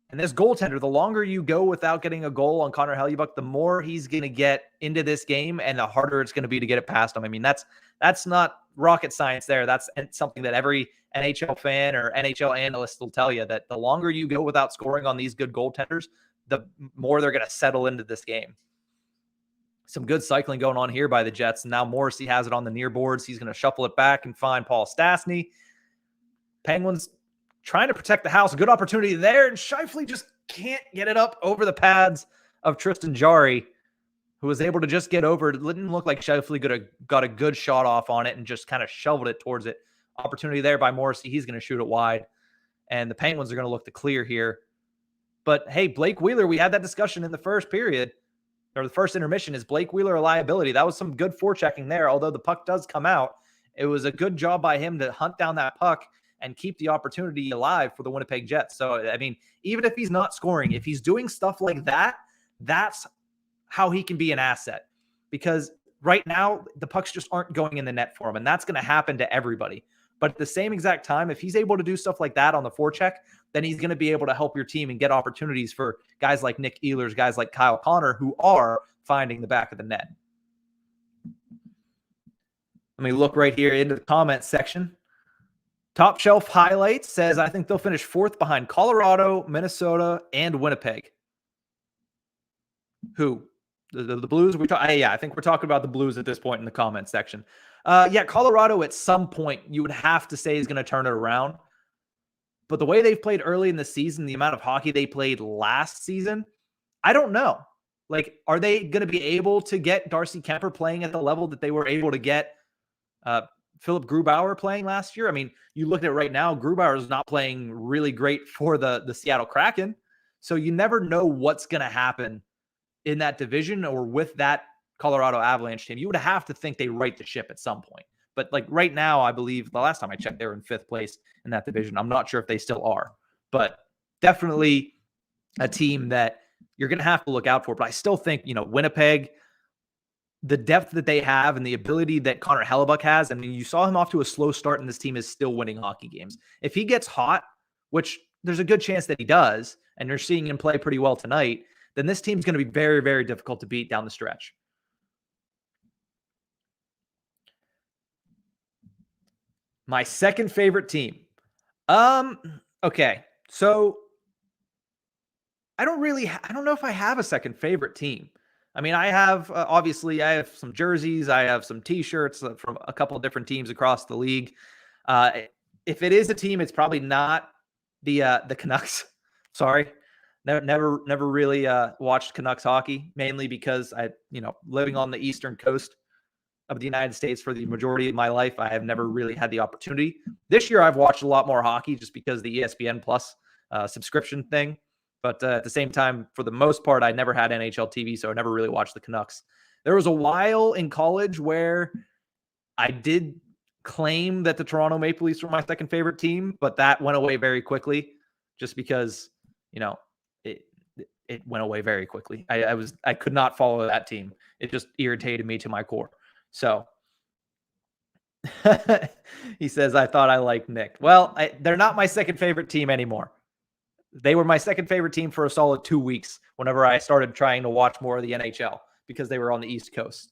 and this goaltender, the longer you go without getting a goal on Connor Hellebuyck, the more he's going to get into this game and the harder it's going to be to get it past him. I mean, that's not rocket science there. That's something that every NHL fan or NHL analyst will tell you, that the longer you go without scoring on these good goaltenders, the more they're going to settle into this game. Some good cycling going on here by the Jets. Now Morrissey has it on the near boards. He's going to shuffle it back and find Paul Stastny. Penguins trying to protect the house. A good opportunity there, and Scheifele just can't get it up over the pads of Tristan Jarry, who was able to just get over it. It didn't look like Scheifele got a good shot off on it and just kind of shoveled it towards it. Opportunity there by Morrissey. He's going to shoot it wide, and the Penguins are going to look to clear here. But, hey, Blake Wheeler, we had that discussion in the first period, or the first intermission. Is Blake Wheeler a liability? That was some good forechecking there, although the puck does come out. It was a good job by him to hunt down that puck and keep the opportunity alive for the Winnipeg Jets. So, I mean, even if he's not scoring, if he's doing stuff like that, that's how he can be an asset. Because right now, the pucks just aren't going in the net for him, and that's going to happen to everybody. But at the same exact time, if he's able to do stuff like that on the forecheck, then he's going to be able to help your team and get opportunities for guys like Nick Ehlers, guys like Kyle Connor, who are finding the back of the net. Let me look right here into the comments section. Top Shelf Highlights says, I think they'll finish 4th behind Colorado, Minnesota, and Winnipeg. Who? The Blues? Yeah, I think we're talking about the Blues at this point in the comment section. Yeah, Colorado at some point you would have to say is going to turn it around. But the way they've played early in the season, the amount of hockey they played last season, I don't know. Like, are they going to be able to get Darcy Kemper playing at the level that they were able to get Philip Grubauer playing last year? I mean, you look at it right now, Grubauer is not playing really great for the Seattle Kraken. So you never know what's going to happen in that division or with that Colorado Avalanche team. You would have to think they right the ship at some point. But like right now, I believe the last time I checked, they were in 5th place in that division. I'm not sure if they still are, but definitely a team that you're going to have to look out for. But I still think, Winnipeg, the depth that they have and the ability that Connor Hellebuyck has. I mean, you saw him off to a slow start, and this team is still winning hockey games. If he gets hot, which there's a good chance that he does, and you're seeing him play pretty well tonight, then this team's going to be very, very difficult to beat down the stretch. My second favorite team. Okay. So I don't know if I have a second favorite team. I mean, I have obviously I have some jerseys, I have some T-shirts from a couple of different teams across the league. If it is a team, it's probably not the Canucks. Sorry, never really watched Canucks hockey, mainly because living on the eastern coast of the United States for the majority of my life, I have never really had the opportunity. This year, I've watched a lot more hockey just because the ESPN Plus subscription thing. But at the same time, for the most part, I never had NHL TV, so I never really watched the Canucks. There was a while in college where I did claim that the Toronto Maple Leafs were my second favorite team, but that went away very quickly just because, it went away very quickly. I could not follow that team. It just irritated me to my core. So he says, I thought I liked Nick. Well, they're not my second favorite team anymore. They were my second favorite team for a solid 2 weeks whenever I started trying to watch more of the NHL because they were on the East Coast.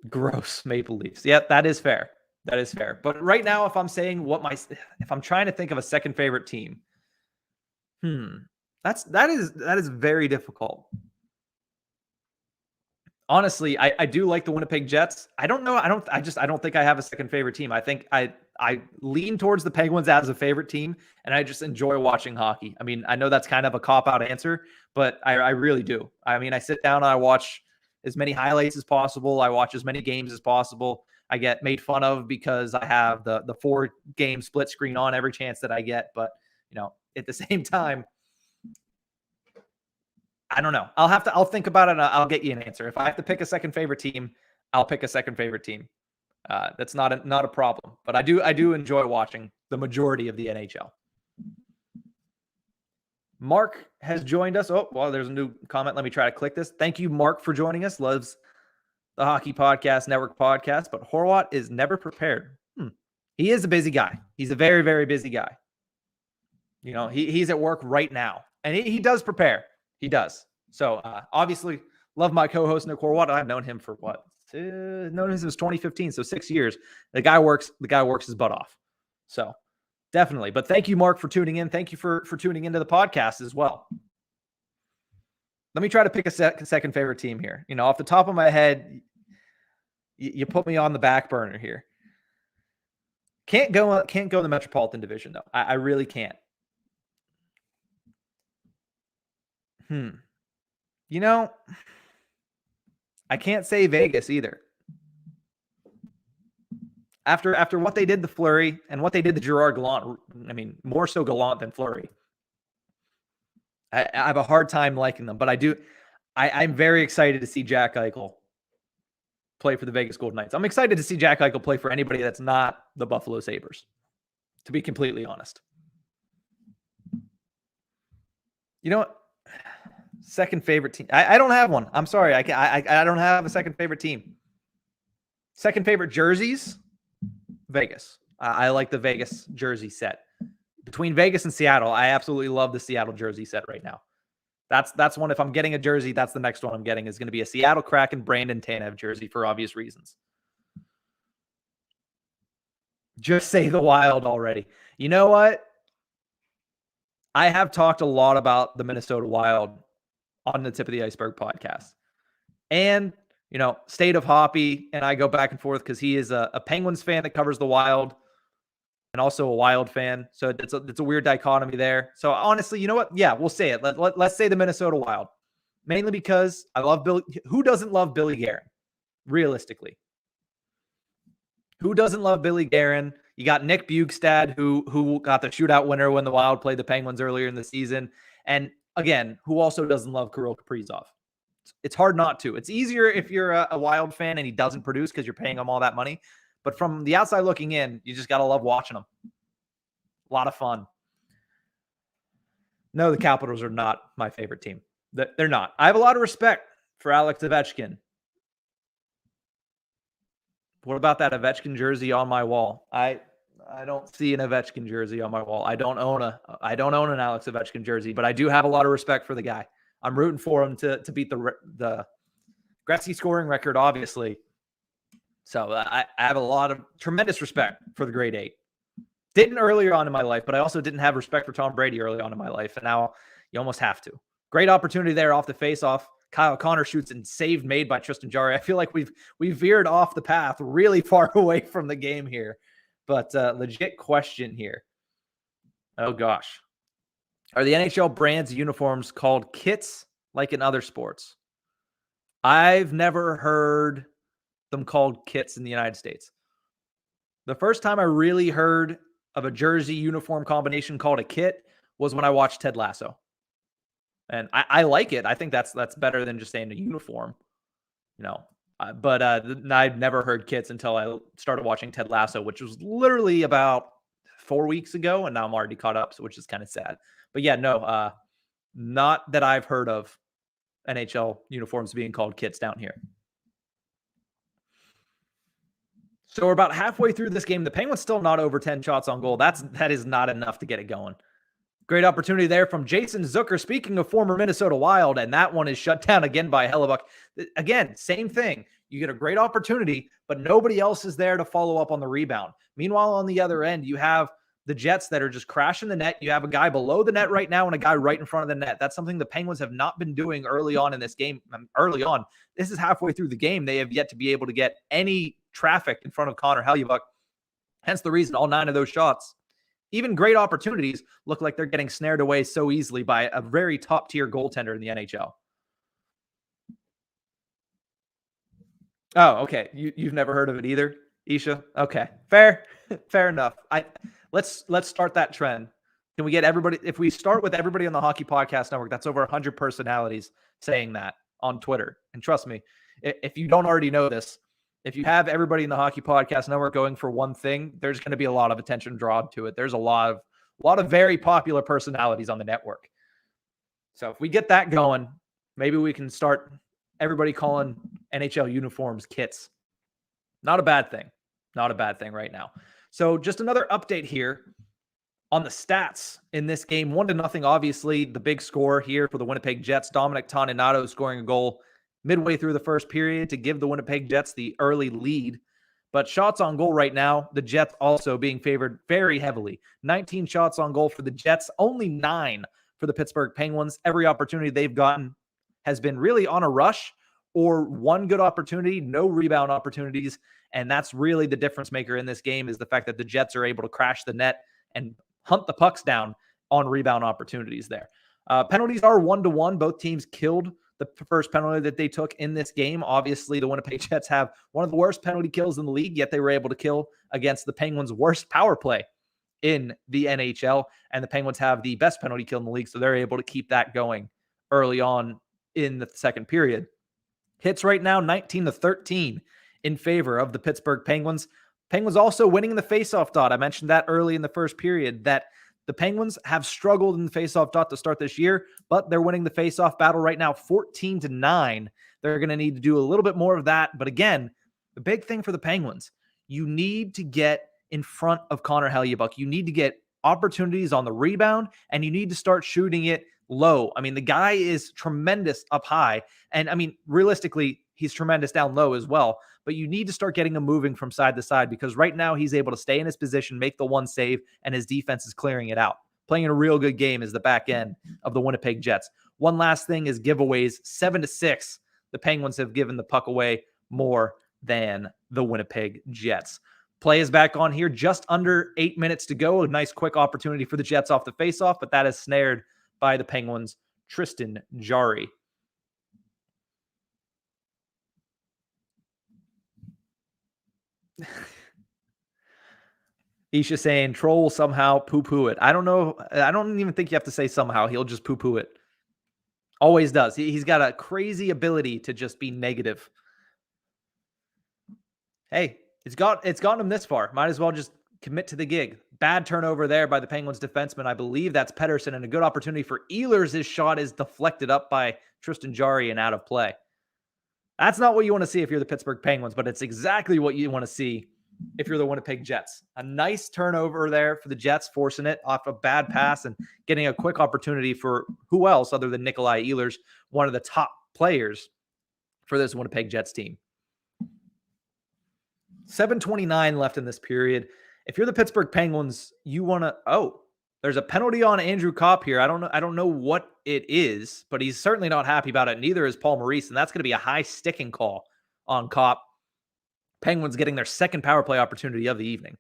Gross Maple Leafs. Yeah, that is fair. That is fair. But right now, if I'm saying if I'm trying to think of a second favorite team, that is very difficult. Honestly, I do like the Winnipeg Jets. I don't know. I don't think I have a second favorite team. I think I lean towards the Penguins as a favorite team, and I just enjoy watching hockey. I mean, I know that's kind of a cop-out answer, but I really do. I mean, I sit down and I watch as many highlights as possible. I watch as many games as possible. I get made fun of because I have the 4-game split screen on every chance that I get. But, at the same time, I don't know. I'll think about it and I'll get you an answer. If I have to pick a second favorite team, I'll pick a second favorite team. That's not a problem, but I do enjoy watching the majority of the NHL. Mark has joined us. Oh, well, there's a new comment. Let me try to click this. Thank you, Mark, for joining us. Loves the Hockey Podcast Network podcast, but Horwat is never prepared. He is a busy guy. He's a very, very busy guy. He's at work right now, and he does prepare. He does. So obviously, love my co-host Nick Horwat. I've known him for what? Known him since 2015, so 6 years. The guy works his butt off. So definitely. But thank you, Mark, for tuning in. Thank you for tuning into the podcast as well. Let me try to pick a second favorite team here. Off the top of my head, you put me on the back burner here. Can't go in the Metropolitan Division though. I really can't. I can't say Vegas either. After what they did to Fleury and what they did to Gerard Gallant, I mean, more so Gallant than Fleury. I have a hard time liking them, but I'm very excited to see Jack Eichel play for the Vegas Golden Knights. I'm excited to see Jack Eichel play for anybody that's not the Buffalo Sabres, to be completely honest. You know what? Second favorite team. I don't have one. I'm sorry. I don't have a second favorite team. Second favorite jerseys, Vegas. I like the Vegas jersey set. Between Vegas and Seattle, I absolutely love the Seattle jersey set right now. That's one. If I'm getting a jersey, that's the next one I'm getting is going to be a Seattle Kraken Brandon Tanev jersey for obvious reasons. Just say the Wild already. You know what? I have talked a lot about the Minnesota Wild on the Tip of the Iceberg podcast. And, State of Hoppy and I go back and forth because he is a Penguins fan that covers the Wild and also a Wild fan. So it's a weird dichotomy there. So honestly, you know what? Yeah, we'll say it. Let's say the Minnesota Wild. Mainly because I love Billy. Who doesn't love Billy Guerin? Realistically. Who doesn't love Billy Guerin? You got Nick Bjugstad, who got the shootout winner when the Wild played the Penguins earlier in the season. And again, who also doesn't love Kirill Kaprizov? It's hard not to. It's easier if you're a Wild fan and he doesn't produce because you're paying him all that money. But from the outside looking in, you just got to love watching him. A lot of fun. No, the Capitals are not my favorite team. They're not. I have a lot of respect for Alex Ovechkin. What about that Ovechkin jersey on my wall? I don't see an Ovechkin jersey on my wall. I don't own an Alex Ovechkin jersey, but I do have a lot of respect for the guy. I'm rooting for him to beat the Gretzky scoring record, obviously. So I have a lot of tremendous respect for the Great Eight. Didn't earlier on in my life, but I also didn't have respect for Tom Brady early on in my life, and now you almost have to. Great opportunity there off the faceoff. Kyle Connor shoots and save made by Tristan Jarry. I feel like we've veered off the path really far away from the game here. But legit question here. Oh, gosh. Are the NHL brands uniforms called kits like in other sports? I've never heard them called kits in the United States. The first time I really heard of a jersey uniform combination called a kit was when I watched Ted Lasso. And I like it. I think that's better than just saying a uniform, you know. But I've never heard kits until I started watching Ted Lasso, which was literally about 4 weeks ago, and now I'm already caught up, so which is kind of sad. But yeah, no, not that I've heard of NHL uniforms being called kits down here. So we're about halfway through this game. The Penguins still not over 10 shots on goal. That is not enough to get it going. Great opportunity there from Jason Zucker. Speaking of former Minnesota Wild, and that one is shut down again by Hellebuck. Again, same thing. You get a great opportunity, but nobody else is there to follow up on the rebound. Meanwhile, on the other end, you have the Jets that are just crashing the net. You have a guy below the net right now and a guy right in front of the net. That's something the Penguins have not been doing early on in this game. Early on, this is halfway through the game. They have yet to be able to get any traffic in front of Connor Hellebuck. Hence the reason all 9 of those shots, even great opportunities, look like they're getting snared away so easily by a very top-tier goaltender in the NHL. Oh, okay. You've never heard of it either, Isha? Okay, fair. Fair enough. Let's start that trend. Can we get everybody, if we start with everybody on the Hockey Podcast Network, that's over 100 personalities saying that on Twitter. And trust me, if you don't already know this, if you have everybody in the Hockey Podcast Network going for one thing, there's going to be a lot of attention drawn to it. There's a lot of very popular personalities on the network. So if we get that going, maybe we can start everybody calling NHL uniforms kits. Not a bad thing. Not a bad thing right now. So just another update here on the stats in this game. 1-0, obviously, the big score here for the Winnipeg Jets. Dominic Toninato scoring a goal midway through the first period to give the Winnipeg Jets the early lead. But shots on goal right now, the Jets also being favored very heavily. 19 shots on goal for the Jets, only 9 for the Pittsburgh Penguins. Every opportunity they've gotten has been really on a rush or one good opportunity, no rebound opportunities. And that's really the difference maker in this game, is the fact that the Jets are able to crash the net and hunt the pucks down on rebound opportunities there. Penalties are 1-1. Both teams killed the first penalty that they took in this game. Obviously, the Winnipeg Jets have one of the worst penalty kills in the league, yet they were able to kill against the Penguins' worst power play in the NHL. And the Penguins have the best penalty kill in the league, so they're able to keep that going early on in the second period. Hits right now, 19-13 in favor of the Pittsburgh Penguins. Penguins also winning the faceoff dot. I mentioned that early in the first period, that the Penguins have struggled in the faceoff dot to start this year, but they're winning the faceoff battle right now 14-9. They're going to need to do a little bit more of that. But again, the big thing for the Penguins, you need to get in front of Connor Hellebuck. You need to get opportunities on the rebound, and you need to start shooting it low. I mean, the guy is tremendous up high. And I mean, realistically, he's tremendous down low as well. But you need to start getting him moving from side to side, because right now he's able to stay in his position, make the one save, and his defense is clearing it out. Playing a real good game is the back end of the Winnipeg Jets. One last thing is giveaways. 7-6. The Penguins have given the puck away more than the Winnipeg Jets. Play is back on here. Just under 8 minutes to go. A nice quick opportunity for the Jets off the faceoff, but that is snared by the Penguins' Tristan Jarry. Isha saying Troll will somehow poo-poo it. I don't know. I don't even think you have to say somehow. He'll just poo-poo it. Always does. He's got a crazy ability to just be negative. Hey, it's gotten him this far. Might as well just commit to the gig. Bad turnover there by the Penguins defenseman. I believe that's Pettersson, and a good opportunity for Ehlers. His shot is deflected up by Tristan Jarry and out of play. That's not what you want to see if you're the Pittsburgh Penguins, but it's exactly what you want to see if you're the Winnipeg Jets. A nice turnover there for the Jets, forcing it off a bad pass and getting a quick opportunity for who else other than Nikolai Ehlers, one of the top players for this Winnipeg Jets team. 7:29 left in this period. If you're the Pittsburgh Penguins, you want to... Oh, There's a penalty on Andrew Kopp here. I don't know what it is, but he's certainly not happy about it. Neither is Paul Maurice, and that's going to be a high sticking call on Kopp. Penguins getting their second power play opportunity of the evening.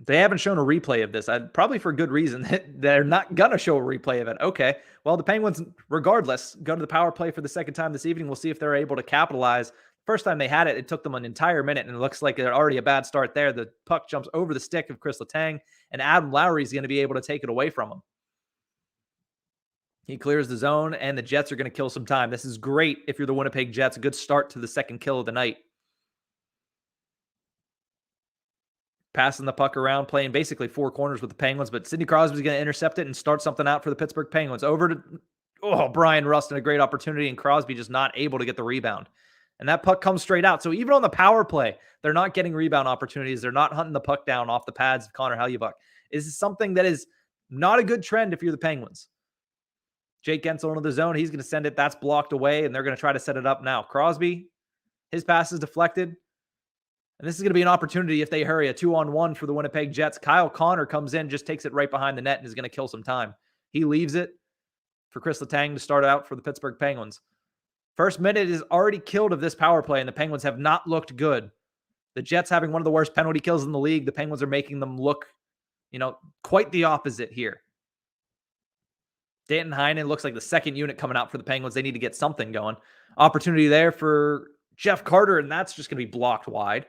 They haven't shown a replay of this. Probably for good reason. They're not going to show a replay of it. Okay. Well, the Penguins, regardless, go to the power play for the second time this evening. We'll see if they're able to capitalize. First time they had it, it took them an entire minute, and it looks like they're already a bad start there. The puck jumps over the stick of Chris Letang, and Adam Lowry is going to be able to take it away from him. He clears the zone, and the Jets are going to kill some time. This is great if you're the Winnipeg Jets. A good start to the second kill of the night. Passing the puck around, playing basically four corners with the Penguins, but Sidney Crosby's going to intercept it and start something out for the Pittsburgh Penguins. Over to Brian Rust, and a great opportunity, and Crosby just not able to get the rebound. And that puck comes straight out. So even on the power play, they're not getting rebound opportunities. They're not hunting the puck down off the pads of Connor Hellebuyck. This is something that is not a good trend if you're the Penguins. Jake Gensel into the zone. He's going to send it. That's blocked away, and they're going to try to set it up now. Crosby, his pass is deflected. And this is going to be an opportunity if they hurry, a 2-on-1 for the Winnipeg Jets. Kyle Connor comes in, just takes it right behind the net, and is going to kill some time. He leaves it for Chris Letang to start out for the Pittsburgh Penguins. First minute is already killed of this power play, and the Penguins have not looked good. The Jets having one of the worst penalty kills in the league. The Penguins are making them look, quite the opposite here. Danton Heinen looks like the second unit coming out for the Penguins. They need to get something going. Opportunity there for Jeff Carter, and that's just going to be blocked wide.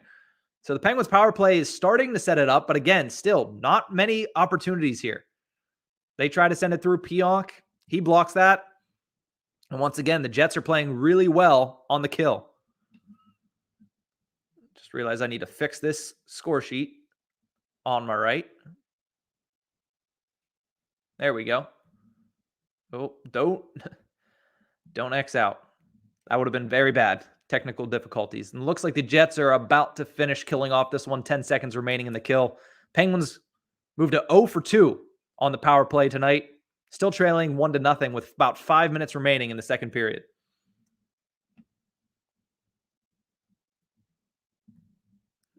So the Penguins power play is starting to set it up, but again, still not many opportunities here. They try to send it through Pionk. He blocks that. And once again, the Jets are playing really well on the kill. Just realized I need to fix this score sheet on my right. There we go. Oh, don't X out. That would have been very bad. Technical difficulties. And it looks like the Jets are about to finish killing off this one. 10 seconds remaining in the kill. Penguins moved to 0 for 2 on the power play tonight. Still trailing 1-0 with about 5 minutes remaining in the second period.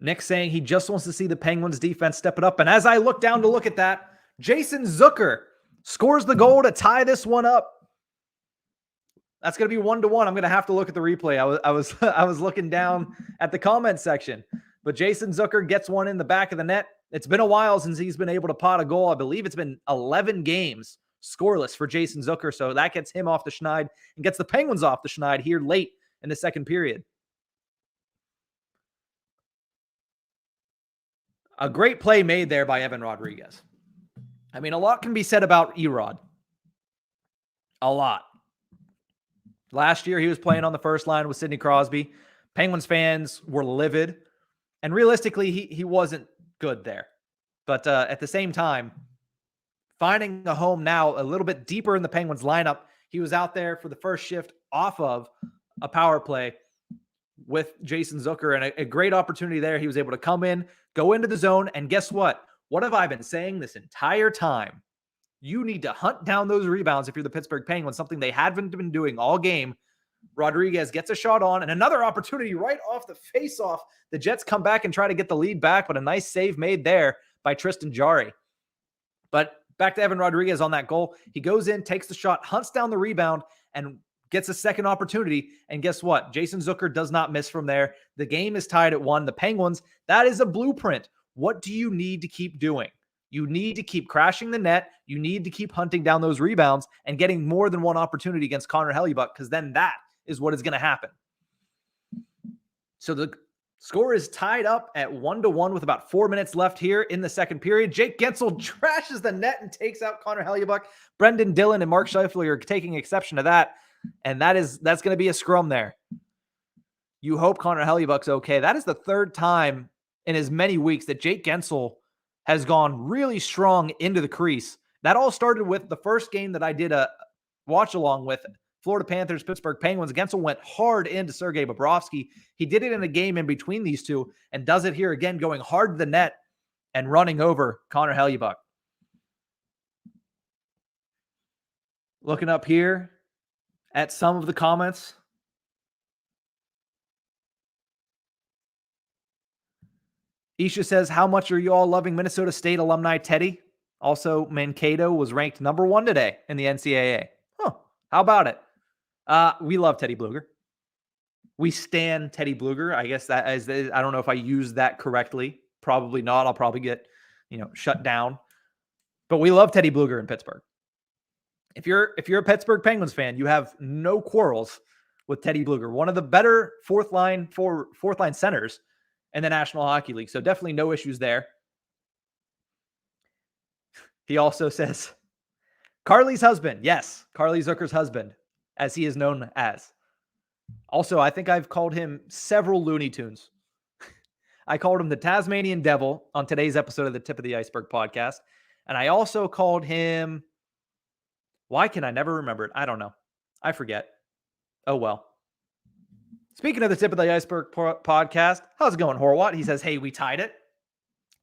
Nick saying he just wants to see the Penguins defense step it up. And as I look down to look at that, Jason Zucker scores the goal to tie this one up. That's going to be 1-1. I'm going to have to look at the replay. I was looking down at the comment section, but Jason Zucker gets one in the back of the net. It's been a while since he's been able to pot a goal. I believe it's been 11 games scoreless for Jason Zucker. So that gets him off the schneid and gets the Penguins off the schneid here late in the second period. A great play made there by Evan Rodriguez. I mean, a lot can be said about Erod. A lot. Last year, he was playing on the first line with Sidney Crosby. Penguins fans were livid. And realistically, he wasn't good there. But at the same time, finding a home now a little bit deeper in the Penguins lineup, he was out there for the first shift off of a power play with Jason Zucker. And a great opportunity there. He was able to come in, go into the zone, and guess what? What have I been saying this entire time? You need to hunt down those rebounds if you're the Pittsburgh Penguins, something they haven't been doing all game. Rodriguez gets a shot on, and another opportunity right off the face-off. The Jets come back and try to get the lead back, but a nice save made there by Tristan Jarry. But back to Evan Rodriguez on that goal. He goes in, takes the shot, hunts down the rebound, and gets a second opportunity. And guess what? Jason Zucker does not miss from there. The game is tied at 1. The Penguins, that is a blueprint. What do you need to keep doing? You need to keep crashing the net. You need to keep hunting down those rebounds and getting more than one opportunity against Connor Hellebuyck, because then that is what is going to happen. So the score is tied up at 1-1 with about 4 minutes left here in the second period. Jake Gensel trashes the net and takes out Connor Hellebuyck. Brendan Dillon and Mark Scheifele are taking exception to that, and that's going to be a scrum there. You hope Connor Hellebuyck's okay. That is the third time in as many weeks that Jake Gensel has gone really strong into the crease. That all started with the first game that I did a watch-along with, Florida Panthers, Pittsburgh Penguins. Gensel went hard into Sergei Bobrovsky. He did it in a game in between these two and does it here again, going hard to the net and running over Connor Hellebuyck. Looking up here at some of the comments. Isha says, how much are you all loving Minnesota State alumni Teddy? Also, Mankato was ranked number 1 today in the NCAA. Huh. How about it? We love Teddy Bluger. We stan Teddy Bluger. I guess that is, I don't know if I used that correctly. Probably not. I'll probably get, shut down. But we love Teddy Bluger in Pittsburgh. If you're a Pittsburgh Penguins fan, you have no quarrels with Teddy Bluger, one of the better fourth line centers in the National Hockey League. So definitely no issues there. He also says, Carly's husband. Yes, Carly Zucker's husband, as he is known as. Also, I think I've called him several Looney Tunes. I called him the Tasmanian Devil on today's episode of the Tip of the Iceberg podcast. And I also called him, why can I never remember it? I don't know. I forget. Oh, well. Speaking of the Tip of the Iceberg podcast, how's it going, Horwat? He says, hey, we tied it.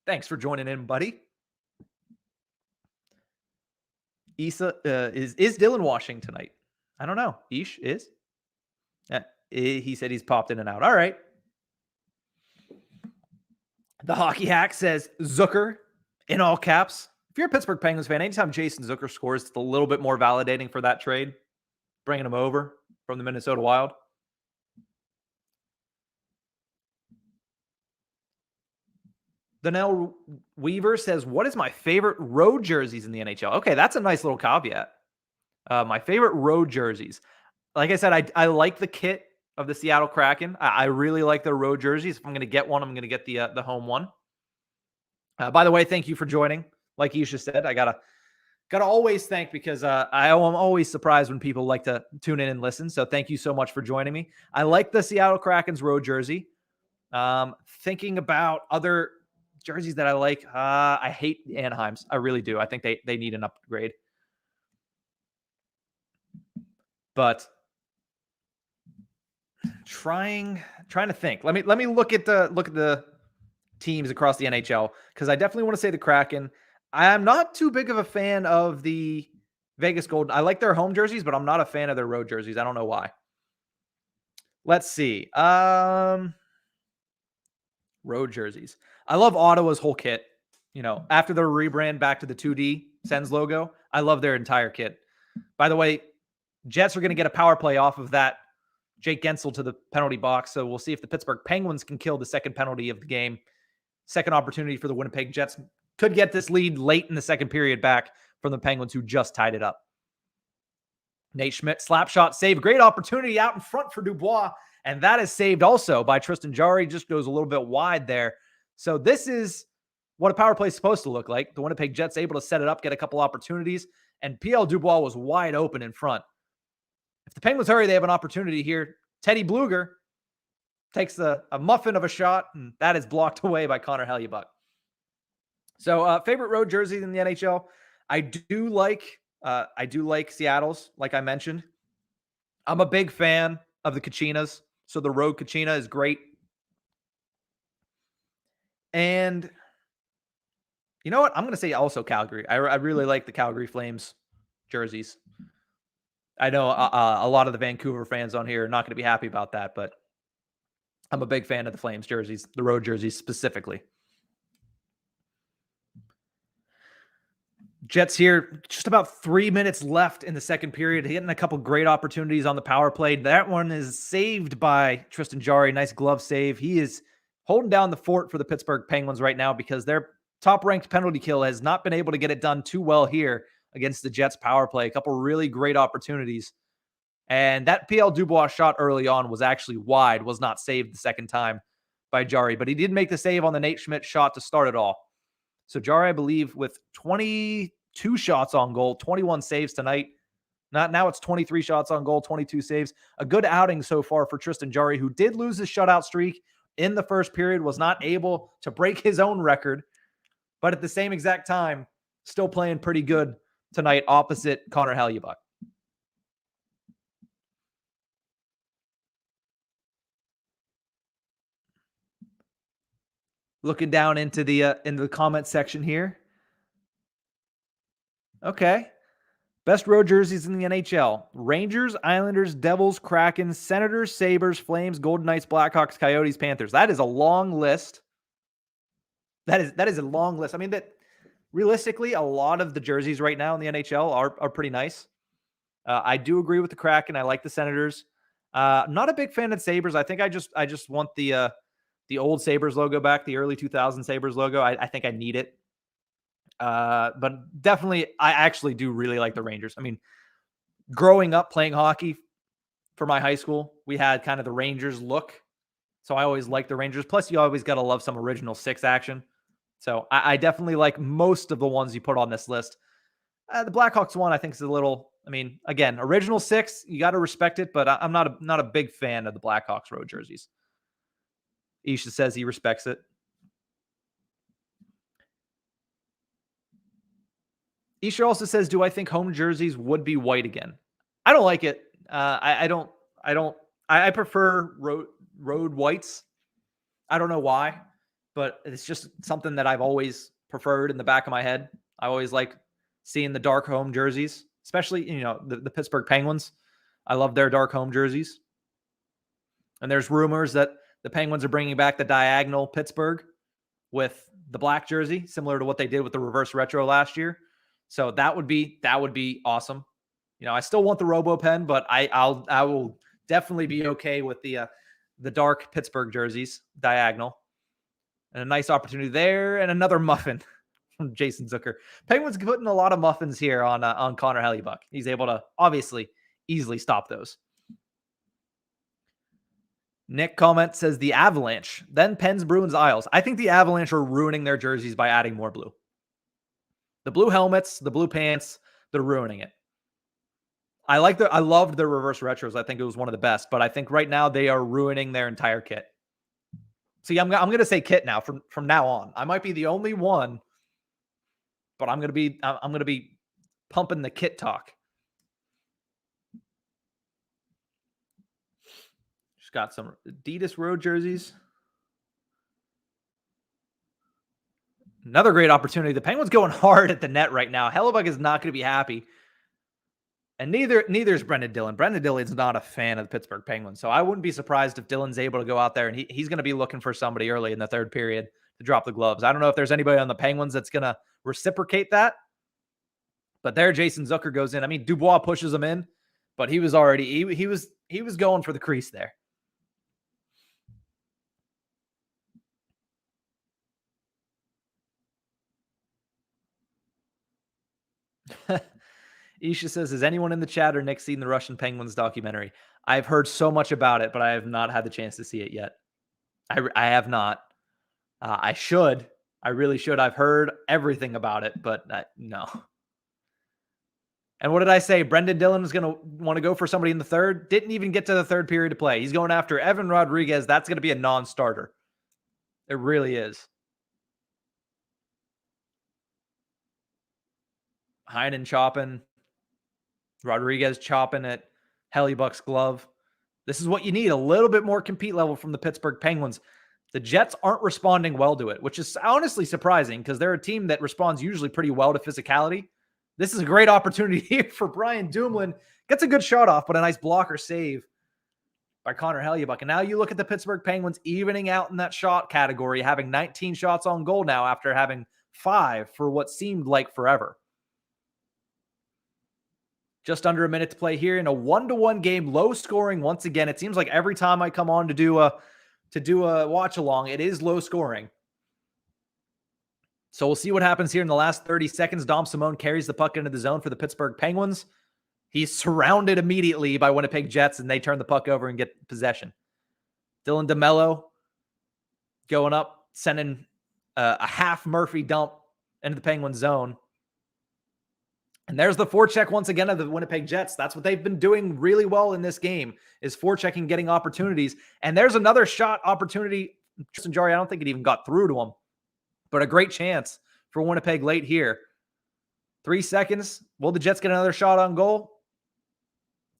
Thanks for joining in, buddy. Isa, is Dylan washing tonight? I don't know. Ish is? He said he's popped in and out. All right. The Hockey Hack says, Zucker, in all caps. If you're a Pittsburgh Penguins fan, anytime Jason Zucker scores, it's a little bit more validating for that trade, bringing him over from the Minnesota Wild. Donnell Weaver says, what is my favorite road jerseys in the NHL? Okay, that's a nice little caveat. My favorite road jerseys. Like I said, I like the kit of the Seattle Kraken. I really like their road jerseys. If I'm going to get one, I'm going to get the home one. By the way, thank you for joining. Like Isha said, I gotta always thank, because I'm always surprised when people like to tune in and listen. So thank you so much for joining me. I like the Seattle Kraken's road jersey. Thinking about other jerseys that I like, I hate Anaheim's. I really do. I think they need an upgrade. But trying to think. Let me look at the teams across the NHL, because I definitely want to say the Kraken. I'm not too big of a fan of the Vegas Golden. I like their home jerseys, but I'm not a fan of their road jerseys. I don't know why. Let's see. Road jerseys. I love Ottawa's whole kit. After their rebrand back to the 2D Sens logo, I love their entire kit. By the way, Jets are going to get a power play off of that Jake Gensel to the penalty box. So we'll see if the Pittsburgh Penguins can kill the second penalty of the game. Second opportunity for the Winnipeg Jets. Could get this lead late in the second period back from the Penguins, who just tied it up. Nate Schmidt, slap shot save. Great opportunity out in front for Dubois. And that is saved also by Tristan Jarry. Just goes a little bit wide there. So this is what a power play is supposed to look like. The Winnipeg Jets able to set it up, get a couple opportunities. And PL Dubois was wide open in front. If the Penguins hurry, they have an opportunity here. Teddy Bluger takes a muffin of a shot, and that is blocked away by Connor Hellebuyck. So favorite road jerseys in the NHL. I do like Seattle's, like I mentioned. I'm a big fan of the Kachinas. So the road Kachina is great. And you know what? I'm going to say also Calgary. I really like the Calgary Flames jerseys. I know a lot of the Vancouver fans on here are not going to be happy about that, but I'm a big fan of the Flames jerseys, the road jerseys specifically. Jets here, just about 3 minutes left in the second period, getting a couple great opportunities on the power play. That one is saved by Tristan Jarry. Nice glove save. He is holding down the fort for the Pittsburgh Penguins right now, because their top-ranked penalty kill has not been able to get it done too well here against the Jets power play. A couple really great opportunities. And that PL Dubois shot early on was actually wide, was not saved the second time by Jarry, but he did make the save on the Nate Schmidt shot to start it all. So Jarry, I believe, with 22 shots on goal, 21 saves tonight. Now it's 23 shots on goal, 22 saves. A good outing so far for Tristan Jarry, who did lose his shutout streak in the first period, was not able to break his own record, but at the same exact time, still playing pretty good tonight opposite Connor Hellebuyck. Looking down into the comment section here. Okay. Best road jerseys in the NHL. Rangers, Islanders, Devils, Kraken, Senators, Sabres, Flames, Golden Knights, Blackhawks, Coyotes, Panthers. That is a long list. that is a long list. I mean, that realistically, a lot of the jerseys right now in the NHL are pretty nice. I do agree with the Kraken. I like the Senators. Not a big fan of Sabres. I think I just want the old Sabres logo back, the early 2000 Sabres logo. I think I need it. But definitely, I actually do really like the Rangers. I mean, growing up playing hockey for my high school, we had kind of the Rangers look. So I always like the Rangers. Plus, you always got to love some original six action. So I definitely like most of the ones you put on this list. The Blackhawks one, I think, is a little. I mean, again, original six, you got to respect it, but I'm not a big fan of the Blackhawks road jerseys. Isha says he respects it. Isha also says, "Do I think home jerseys would be white again?" I don't like it. I don't. I prefer road whites. I don't know why, but it's just something that I've always preferred in the back of my head. I always like seeing the dark home jerseys, especially the Pittsburgh Penguins. I love their dark home jerseys. And there's rumors that the Penguins are bringing back the diagonal Pittsburgh with the black jersey, similar to what they did with the reverse retro last year. So that would be awesome. I still want the Robo Pen, but I will definitely be okay with the dark Pittsburgh jerseys, diagonal. And a nice opportunity there, and another muffin from Jason Zucker. Penguins putting a lot of muffins here on Connor Hellebuyck. He's able to obviously easily stop those. Nick comment says the Avalanche, then Pens, Bruins, Isles. I think the Avalanche are ruining their jerseys by adding more blue. The blue helmets, the blue pants, they're ruining it. I loved their reverse retros. I think it was one of the best, but I think right now they are ruining their entire kit. See, I'm going to say kit now from now on. I might be the only one, but I'm going to be pumping the kit talk. Just got some Adidas road jerseys. Another great opportunity. The Penguins going hard at the net right now. Hellebuyck is not going to be happy. And neither is Brendan Dillon. Brendan Dillon's not a fan of the Pittsburgh Penguins. So I wouldn't be surprised if Dillon's able to go out there and he's going to be looking for somebody early in the third period to drop the gloves. I don't know if there's anybody on the Penguins that's going to reciprocate that. But there Jason Zucker goes in. I mean, Dubois pushes him in, but he was already he was going for the crease there. Isha says, has anyone in the chat or Nick seen the Russian Penguins documentary? I've heard so much about it, but I have not had the chance to see it yet. I have not. I should. I really should. I've heard everything about it, but no. And what did I say? Brendan Dillon is going to want to go for somebody in the third. Didn't even get to the third period to play. He's going after Evan Rodriguez. That's going to be a non-starter. It really is. Heinen chopping. Rodriguez chopping at Hellebuyck's glove. This is what you need, a little bit more compete level from the Pittsburgh Penguins. The Jets aren't responding well to it, which is honestly surprising because they're a team that responds usually pretty well to physicality. This is a great opportunity here for Brian Dumoulin. Gets a good shot off, but a nice blocker save by Connor Hellebuyck. And now you look at the Pittsburgh Penguins evening out in that shot category, having 19 shots on goal now after having 5 for what seemed like forever. Just under a minute to play here in a 1-1 game, low scoring once again. It seems like every time I come on to do a watch along, it is low scoring. So we'll see what happens here in the last 30 seconds. Dom Simone carries the puck into the zone for the Pittsburgh Penguins. He's surrounded immediately by Winnipeg Jets, and they turn the puck over and get possession. Dylan DeMello going up, sending a half Murphy dump into the Penguin zone. And there's the forecheck once again of the Winnipeg Jets. That's what they've been doing really well in this game, is forechecking, getting opportunities. And there's another shot opportunity. Tristan Jarry, I don't think it even got through to him, but a great chance for Winnipeg late here. 3 seconds. Will the Jets get another shot on goal?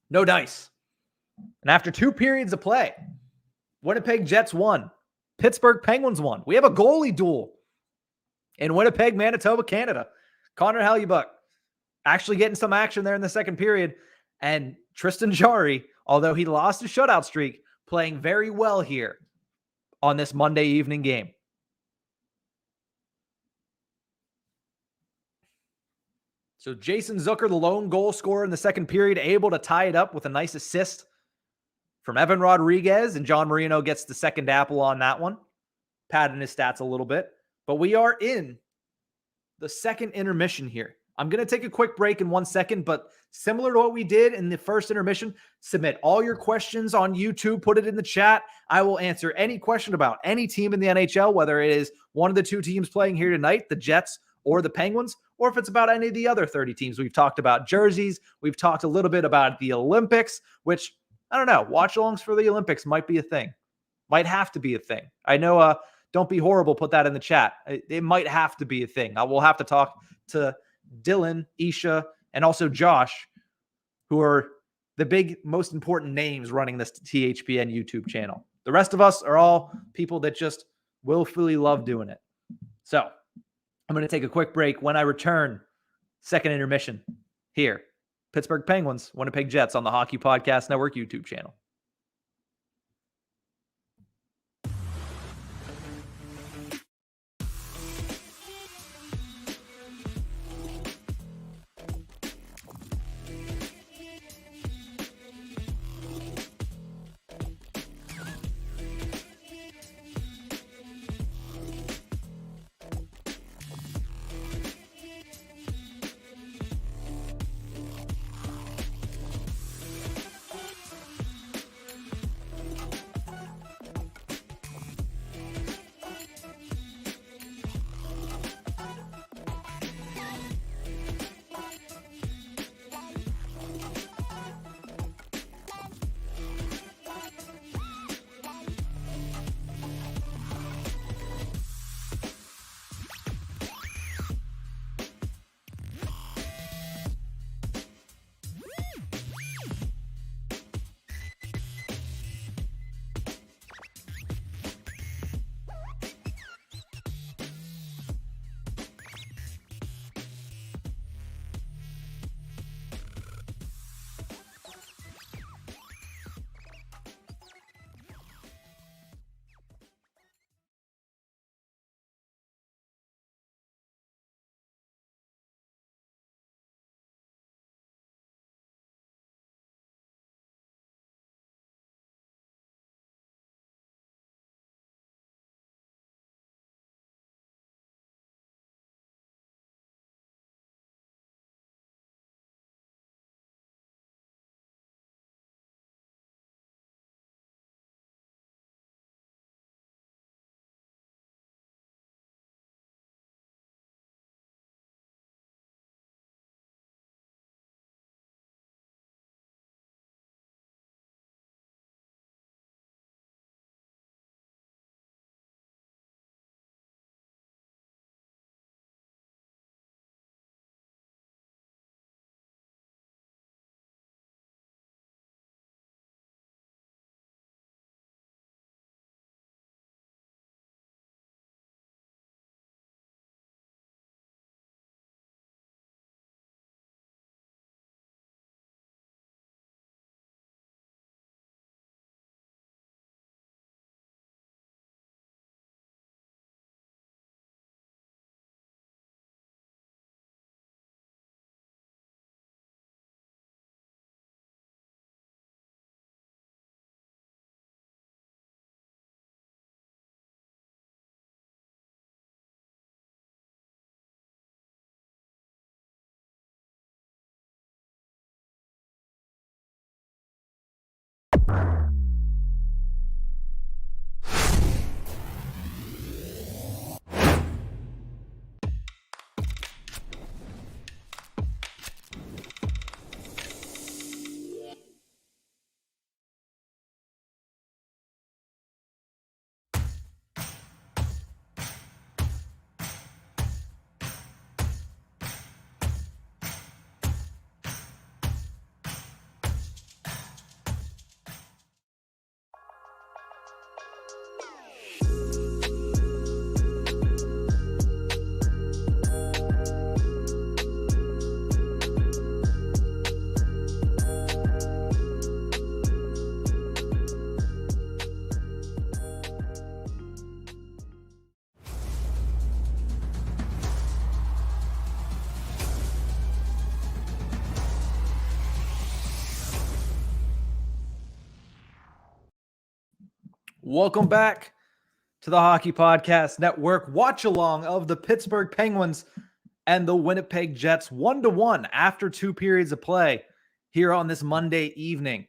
No dice. And after 2 periods of play, Winnipeg Jets won. Pittsburgh Penguins won. We have a goalie duel in Winnipeg, Manitoba, Canada. Connor Hellebuyck actually getting some action there in the second period. And Tristan Jarry, although he lost his shutout streak, playing very well here on this Monday evening game. So Jason Zucker, the lone goal scorer in the second period, able to tie it up with a nice assist from Evan Rodriguez, and John Marino gets the second apple on that one, padding his stats a little bit. But we are in the second intermission here. I'm going to take a quick break in 1 second, but similar to what we did in the first intermission, submit all your questions on YouTube, put it in the chat. I will answer any question about any team in the NHL, whether it is one of the two teams playing here tonight, the Jets or the Penguins, or if it's about any of the other 30 teams. We've talked about jerseys. We've talked a little bit about the Olympics, which, I don't know, watch-alongs for the Olympics might be a thing. Might have to be a thing. I know, don't be horrible, put that in the chat. It might have to be a thing. I will have to talk to Dylan, Isha, and also Josh, who are the big, most important names running this THPN YouTube channel. The rest of us are all people that just willfully love doing it. So I'm going to take a quick break. When I return, second intermission here. Pittsburgh Penguins, Winnipeg Jets on the Hockey Podcast Network YouTube channel. Welcome back to the Hockey Podcast Network. Watchalong of the Pittsburgh Penguins and the Winnipeg Jets 1-1 after 2 periods of play here on this Monday evening.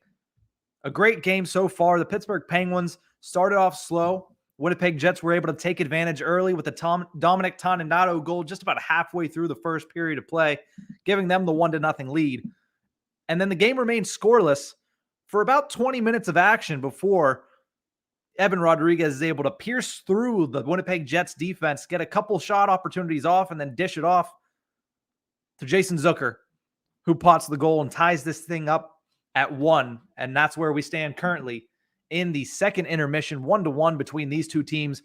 A great game so far. The Pittsburgh Penguins started off slow. Winnipeg Jets were able to take advantage early with the Dominic Toninato goal just about halfway through the first period of play, giving them the 1-0 lead. And then the game remained scoreless for about 20 minutes of action before Evan Rodrigues is able to pierce through the Winnipeg Jets defense, get a couple shot opportunities off, and then dish it off to Jason Zucker, who pots the goal and ties this thing up at 1. And that's where we stand currently in the second intermission, 1-1 between these two teams.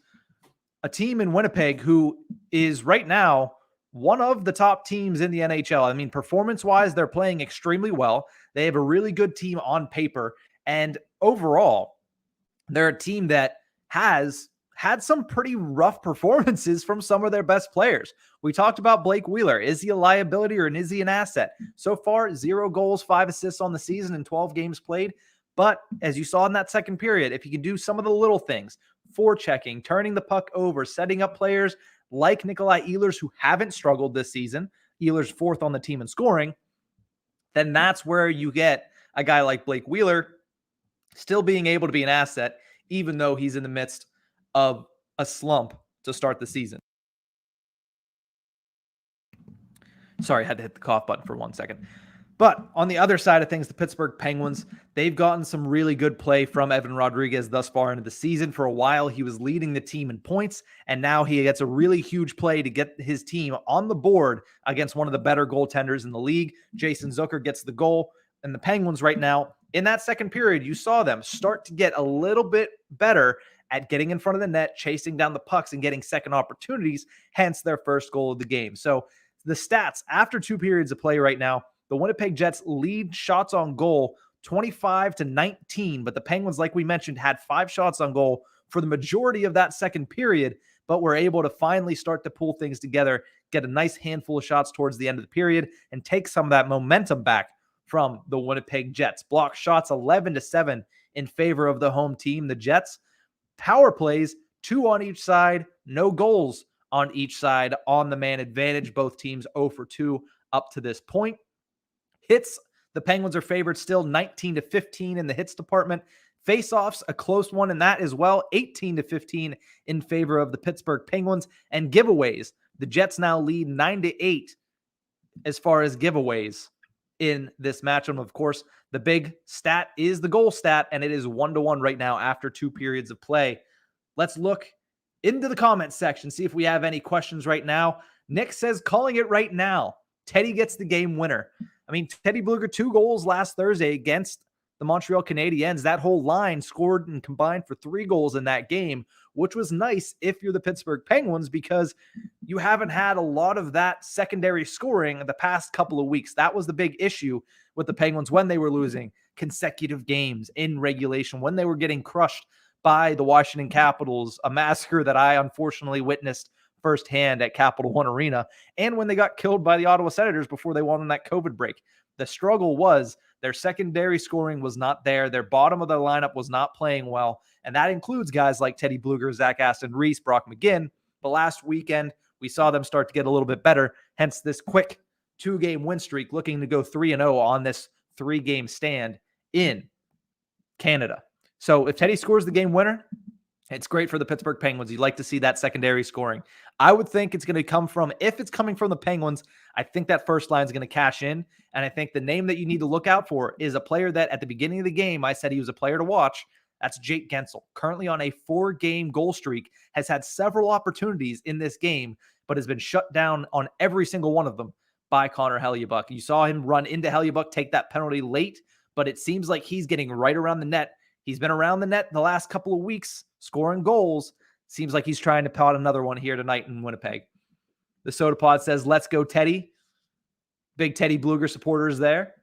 A team in Winnipeg who is right now one of the top teams in the NHL. I mean, performance-wise, they're playing extremely well. They have a really good team on paper. And overall, they're a team that has had some pretty rough performances from some of their best players. We talked about Blake Wheeler. Is he a liability or is he an asset? So far, 0 goals, 5 assists on the season in 12 games played. But as you saw in that second period, if you can do some of the little things, forechecking, turning the puck over, setting up players like Nikolai Ehlers, who haven't struggled this season, Ehlers 4th on the team in scoring, then that's where you get a guy like Blake Wheeler still being able to be an asset, even though he's in the midst of a slump to start the season. Sorry, I had to hit the cough button for 1 second. But on the other side of things, the Pittsburgh Penguins, they've gotten some really good play from Evan Rodrigues thus far into the season. For a while, he was leading the team in points, and now he gets a really huge play to get his team on the board against one of the better goaltenders in the league. Jason Zucker gets the goal, and the Penguins right now, in that second period, you saw them start to get a little bit better at getting in front of the net, chasing down the pucks, and getting second opportunities, hence their first goal of the game. So the stats after 2 periods of play right now, the Winnipeg Jets lead shots on goal 25-19, but the Penguins, like we mentioned, had 5 shots on goal for the majority of that second period, but were able to finally start to pull things together, get a nice handful of shots towards the end of the period, and take some of that momentum back from the Winnipeg Jets. Block shots 11-7 in favor of the home team, the Jets. Power plays, 2 on each side, no goals on each side on the man advantage. Both teams 0 for 2 up to this point. Hits, the Penguins are favored still 19-15 in the hits department. Face-offs, a close one in that as well, 18-15 in favor of the Pittsburgh Penguins. And giveaways, the Jets now lead 9-8 as far as giveaways in this matchup. Of course, the big stat is the goal stat, and it is 1-1 right now after 2 periods of play. Let's look into the comments section, see if we have any questions right now. Nick says, calling it right now, Teddy gets the game winner. I mean, Teddy Blueger, 2 goals last Thursday against the Montreal Canadiens. That whole line scored and combined for 3 goals in that game, which was nice if you're the Pittsburgh Penguins, because you haven't had a lot of that secondary scoring the past couple of weeks. That was the big issue with the Penguins when they were losing consecutive games in regulation, when they were getting crushed by the Washington Capitals, a massacre that I unfortunately witnessed firsthand at Capital One Arena, and when they got killed by the Ottawa Senators before they won on that COVID break. The struggle was their secondary scoring was not there. Their bottom of their lineup was not playing well, and that includes guys like Teddy Blueger, Zach Aston Reese, Brock McGinn. But last weekend, we saw them start to get a little bit better, hence this quick 2-game win streak, looking to go 3-0 on this 3-game stand in Canada. So if Teddy scores the game winner, it's great for the Pittsburgh Penguins. You'd like to see that secondary scoring. I would think it's going to come from, if it's coming from the Penguins, I think that first line is going to cash in. And I think the name that you need to look out for is a player that at the beginning of the game, I said he was a player to watch. That's Jake Gensel, currently on a 4-game goal streak, has had several opportunities in this game, but has been shut down on every single one of them by Connor Hellebuyck. You saw him run into Hellebuyck, take that penalty late, but it seems like he's getting right around the net. He's been around the net the last couple of weeks, scoring goals. Seems like he's trying to pot another one here tonight in Winnipeg. The Soda Pod says, let's go, Teddy. Big Teddy Blueger supporters there.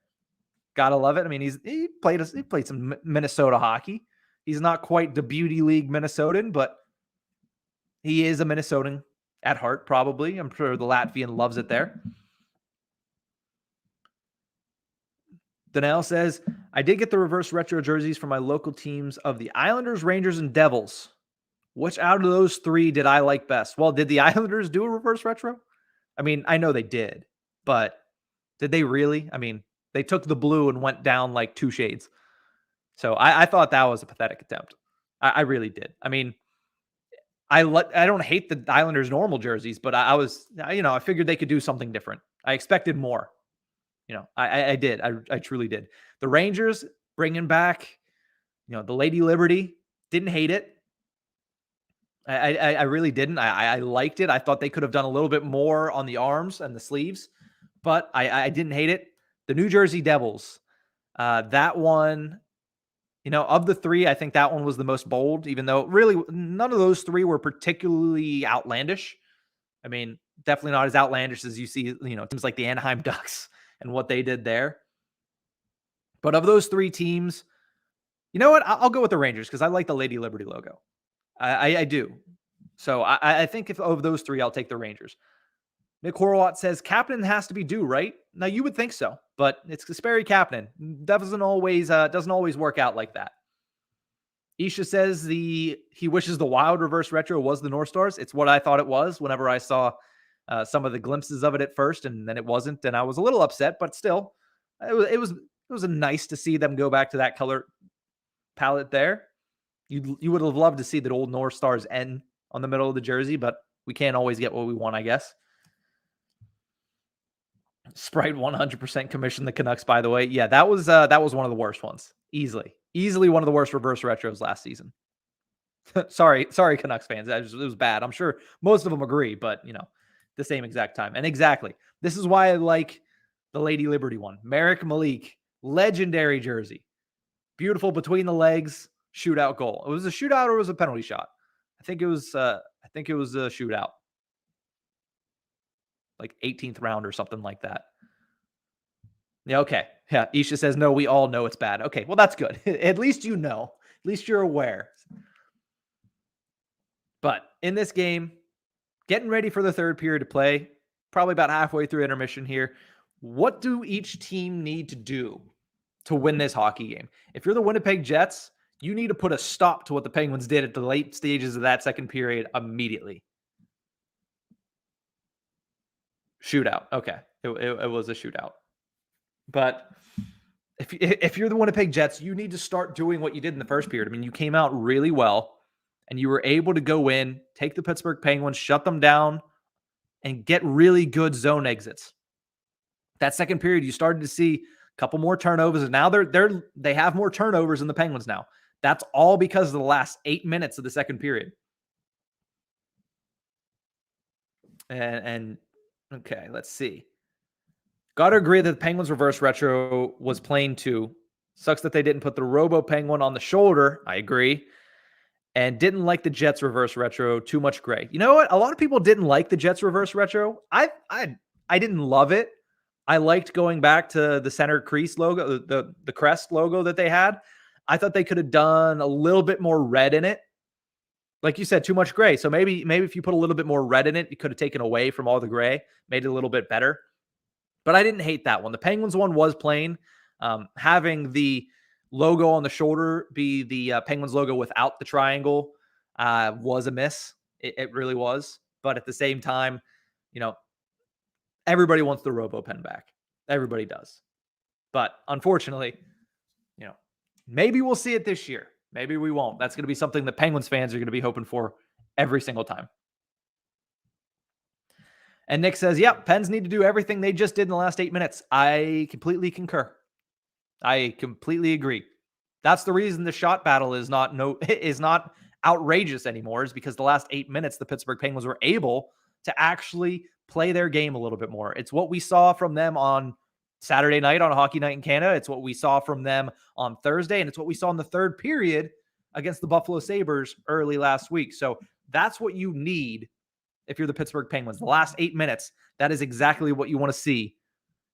Gotta love it. I mean, he played some Minnesota hockey. He's not quite the Beauty League Minnesotan, but he is a Minnesotan at heart, probably. I'm sure the Latvian loves it there. Danielle says, I did get the reverse retro jerseys from my local teams of the Islanders, Rangers, and Devils. Which out of those three did I like best? Well, did the Islanders do a reverse retro? I mean, I know they did, but did they really? I mean, they took the blue and went down like 2 shades. So I thought that was a pathetic attempt. I really did. I mean, I don't hate the Islanders' normal jerseys, but I figured they could do something different. I expected more. I did. I truly did. The Rangers bringing back, the Lady Liberty. Didn't hate it. I really didn't. I liked it. I thought they could have done a little bit more on the arms and the sleeves, but I didn't hate it. The New Jersey Devils, that one, of the three, I think that one was the most bold, even though really none of those three were particularly outlandish. I mean, definitely not as outlandish as you see, teams like the Anaheim Ducks and what they did there. But of those three teams, you know what? I'll go with the Rangers because I like the Lady Liberty logo. I do. So I think if of those three, I'll take the Rangers. Nick Horwat says, Kapanen has to be due, right? Now, you would think so, but it's Kasperi Kapanen. Doesn't always work out like that. Isha says he wishes the Wild reverse retro was the North Stars. It's what I thought it was whenever I saw some of the glimpses of it at first, and then it wasn't, and I was a little upset, but still, it was nice to see them go back to that color palette there. You would have loved to see the old North Stars N on the middle of the jersey, but we can't always get what we want, I guess. Sprite 100% commissioned the Canucks, by the way. Yeah, that was one of the worst ones. Easily one of the worst reverse retros last season. sorry, Canucks fans. It was bad. I'm sure most of them agree, but the same exact time. And exactly, this is why I like the Lady Liberty one. Marek Malik, legendary jersey, beautiful between the legs. Shootout goal. It was a shootout or it was a penalty shot? I think it was a shootout. Like 18th round or something like that. Yeah, okay. Yeah, Isha says, no, we all know it's bad. Okay, well, that's good. At least you know. At least you're aware. But in this game, getting ready for the third period to play, probably about halfway through intermission here, what do each team need to do to win this hockey game? If you're the Winnipeg Jets, you need to put a stop to what the Penguins did at the late stages of that second period immediately. Shootout. Okay. It was a shootout. But if you're the Winnipeg Jets, you need to start doing what you did in the first period. I mean, you came out really well, and you were able to go in, take the Pittsburgh Penguins, shut them down, and get really good zone exits. That second period, you started to see a couple more turnovers, and now they have more turnovers than the Penguins now. That's all because of the last 8 minutes of the second period. And okay, let's see. Got to agree that the Penguins reverse retro was plain too. Sucks that they didn't put the Robo Penguin on the shoulder. I agree. And didn't like the Jets reverse retro. Too much gray. You know what? A lot of people didn't like the Jets reverse retro. I didn't love it. I liked going back to the center crease logo, the crest logo that they had. I thought they could have done a little bit more red in it. Like you said, too much gray. So maybe if you put a little bit more red in it, you could have taken away from all the gray, made it a little bit better. But I didn't hate that one. The Penguins one was plain. Having the logo on the shoulder be the Penguins logo without the triangle was a miss. It really was. But at the same time, everybody wants the Robo pen back. Everybody does. But unfortunately, maybe we'll see it this year. Maybe we won't. That's going to be something the Penguins fans are going to be hoping for every single time. And Nick says, yep, Pens need to do everything they just did in the last 8 minutes. I completely concur. I completely agree. That's the reason the shot battle is not outrageous anymore, is because the last 8 minutes, the Pittsburgh Penguins were able to actually play their game a little bit more. It's what we saw from them on Saturday night on a Hockey Night in Canada. It's what we saw from them on Thursday, and it's what we saw in the third period against the Buffalo Sabres early last week. So that's what you need if you're the Pittsburgh Penguins. The last 8 minutes, that is exactly what you want to see,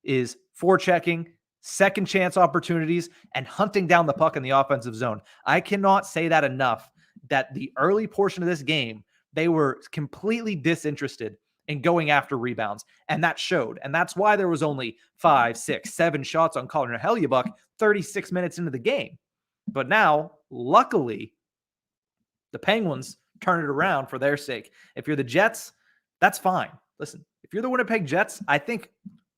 is forechecking, second chance opportunities, and hunting down the puck in the offensive zone. I cannot say that enough, that the early portion of this game, they were completely disinterested in going after rebounds. And that showed. And that's why there was only 5, 6, 7 shots on Connor Hellebuyck 36 minutes into the game. But now, luckily, the Penguins turn it around for their sake. If you're the Jets, that's fine. Listen, if you're the Winnipeg Jets, I think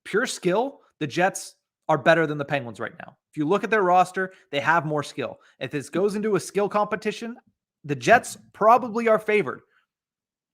pure skill, the Jets are better than the Penguins right now. If you look at their roster, they have more skill. If this goes into a skill competition, the Jets probably are favored.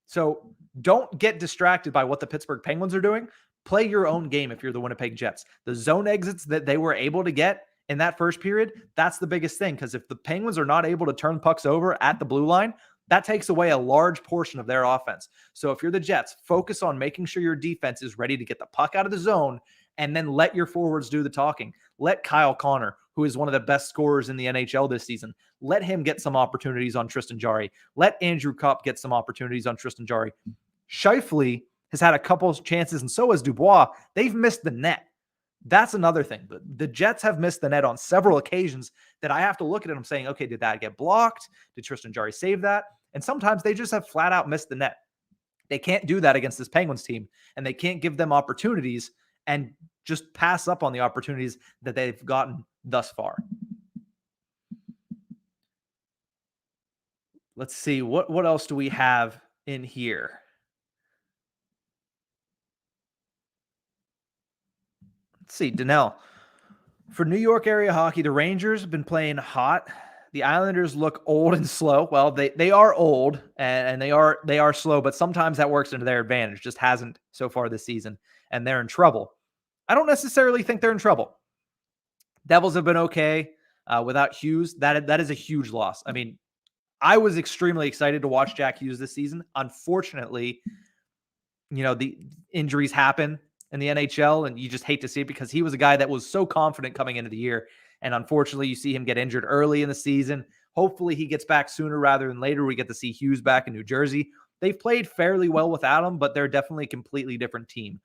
So don't get distracted by what the Pittsburgh Penguins are doing. Play your own game if you're the Winnipeg Jets. The zone exits that they were able to get in that first period, that's the biggest thing, because if the Penguins are not able to turn pucks over at the blue line, that takes away a large portion of their offense. So if you're the Jets, focus on making sure your defense is ready to get the puck out of the zone and then let your forwards do the talking. Let Kyle Connor, who is one of the best scorers in the NHL this season, let him get some opportunities on Tristan Jarry. Let Andrew Kopp get some opportunities on Tristan Jarry. Scheifele has had a couple of chances, and so has Dubois. They've missed the net. That's another thing. The Jets have missed the net on several occasions that I have to look at it. I'm saying, okay, did that get blocked? Did Tristan Jarry save that? And sometimes they just have flat out missed the net. They can't do that against this Penguins team, and they can't give them opportunities and just pass up on the opportunities that they've gotten thus far. Let's see. What else do we have in here? Let's see. Danelle. For New York area hockey, the Rangers have been playing hot. The Islanders look old and slow. Well, they are old and they are slow, but sometimes that works into their advantage. Just hasn't so far this season, and they're in trouble. I don't necessarily think they're in trouble. Devils have been okay without Hughes. That is a huge loss. I mean, I was extremely excited to watch Jack Hughes this season. Unfortunately, the injuries happen in the NHL, and you just hate to see it because he was a guy that was so confident coming into the year. And unfortunately, you see him get injured early in the season. Hopefully he gets back sooner rather than later. We get to see Hughes back in New Jersey. They've played fairly well without him, but they're definitely a completely different team.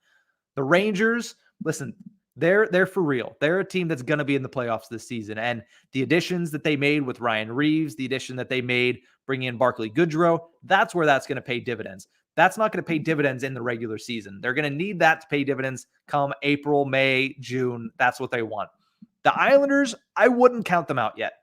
The Rangers, listen, they're for real. They're a team that's going to be in the playoffs this season. And the additions that they made with Ryan Reeves, the addition that they made bringing in Barclay Goodrow, that's where that's going to pay dividends. That's not going to pay dividends in the regular season. They're going to need that to pay dividends come April, May, June. That's what they want. The Islanders, I wouldn't count them out yet.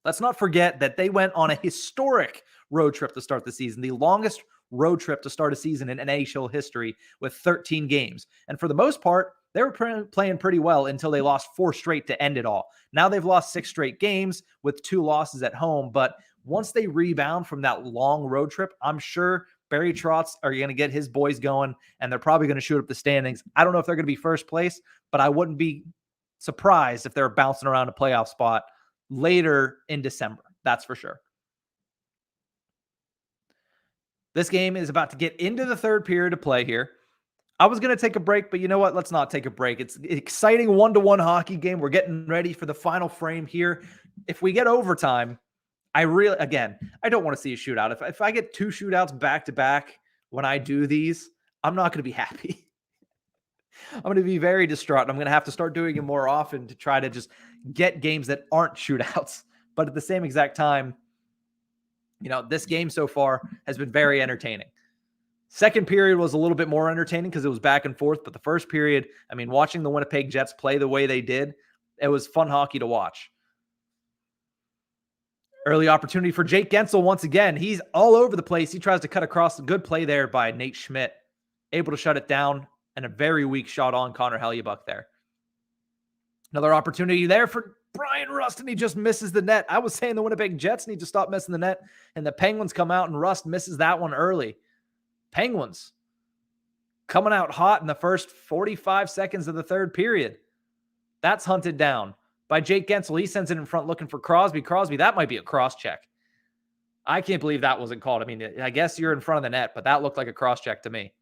Let's not forget that they went on a historic road trip to start the season, the longest road trip to start a season in NHL history with 13 games. And for the most part, they were playing pretty well until they lost 4 straight to end it all. Now they've lost 6 straight games with 2 losses at home. But once they rebound from that long road trip, I'm sure Barry Trotz are going to get his boys going, and they're probably going to shoot up the standings. I don't know if they're going to be first place, but I wouldn't be surprised if they're bouncing around a playoff spot later in December. That's for sure. This game is about to get into the third period of play here. I was going to take a break, but you know what? Let's not take a break. It's an exciting 1-1 hockey game. We're getting ready for the final frame here. If we get overtime, I don't want to see a shootout. If I get 2 shootouts back to back when I do these, I'm not going to be happy. I'm going to be very distraught. I'm going to have to start doing it more often to try to just get games that aren't shootouts. But at the same exact time, this game so far has been very entertaining. Second period was a little bit more entertaining because it was back and forth. But the first period, watching the Winnipeg Jets play the way they did, it was fun hockey to watch. Early opportunity for Jake Gensel once again. He's all over the place. He tries to cut across. A good play there by Nate Schmidt. Able to shut it down, and a very weak shot on Connor Hellebuyck there. Another opportunity there for Brian Rust, and he just misses the net. I was saying the Winnipeg Jets need to stop missing the net, and the Penguins come out, and Rust misses that one early. Penguins coming out hot in the first 45 seconds of the third period. That's hunted down by Jake Gensel. He sends it in front looking for Crosby. Crosby, that might be a cross-check. I can't believe that wasn't called. I guess you're in front of the net, but that looked like a cross-check to me.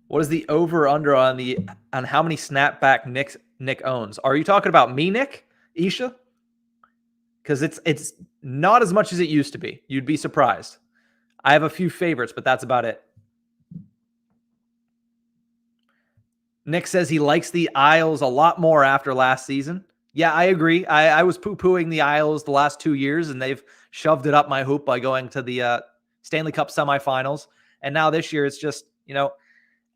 What is the over-under on how many snapback Nick owns? Are you talking about me, Nick? Isha? Because it's not as much as it used to be. You'd be surprised. I have a few favorites, but that's about it. Nick says he likes the Isles a lot more after last season. Yeah, I agree. I was poo-pooing the Isles the last 2 years, and they've shoved it up my hoop by going to the Stanley Cup semifinals. And now this year, it's just,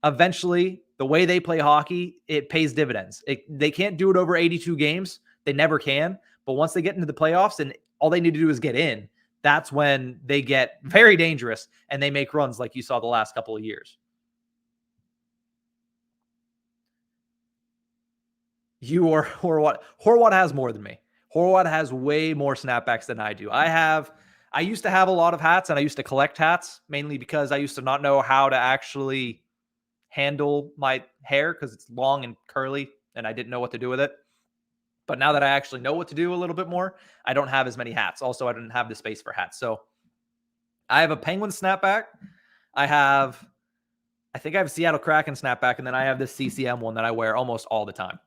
eventually the way they play hockey, it pays dividends. They can't do it over 82 games. They never can. But once they get into the playoffs and all they need to do is get in, that's when they get very dangerous and they make runs like you saw the last couple of years. You or Horwat. Horwat has more than me. Horwat has way more snapbacks than I do. I used to have a lot of hats and I used to collect hats mainly because I used to not know how to actually handle my hair because it's long and curly and I didn't know what to do with it. But now that I actually know what to do a little bit more, I don't have as many hats. Also, I didn't have the space for hats. So I have a Penguin snapback. I think I have a Seattle Kraken snapback, and then I have this CCM one that I wear almost all the time.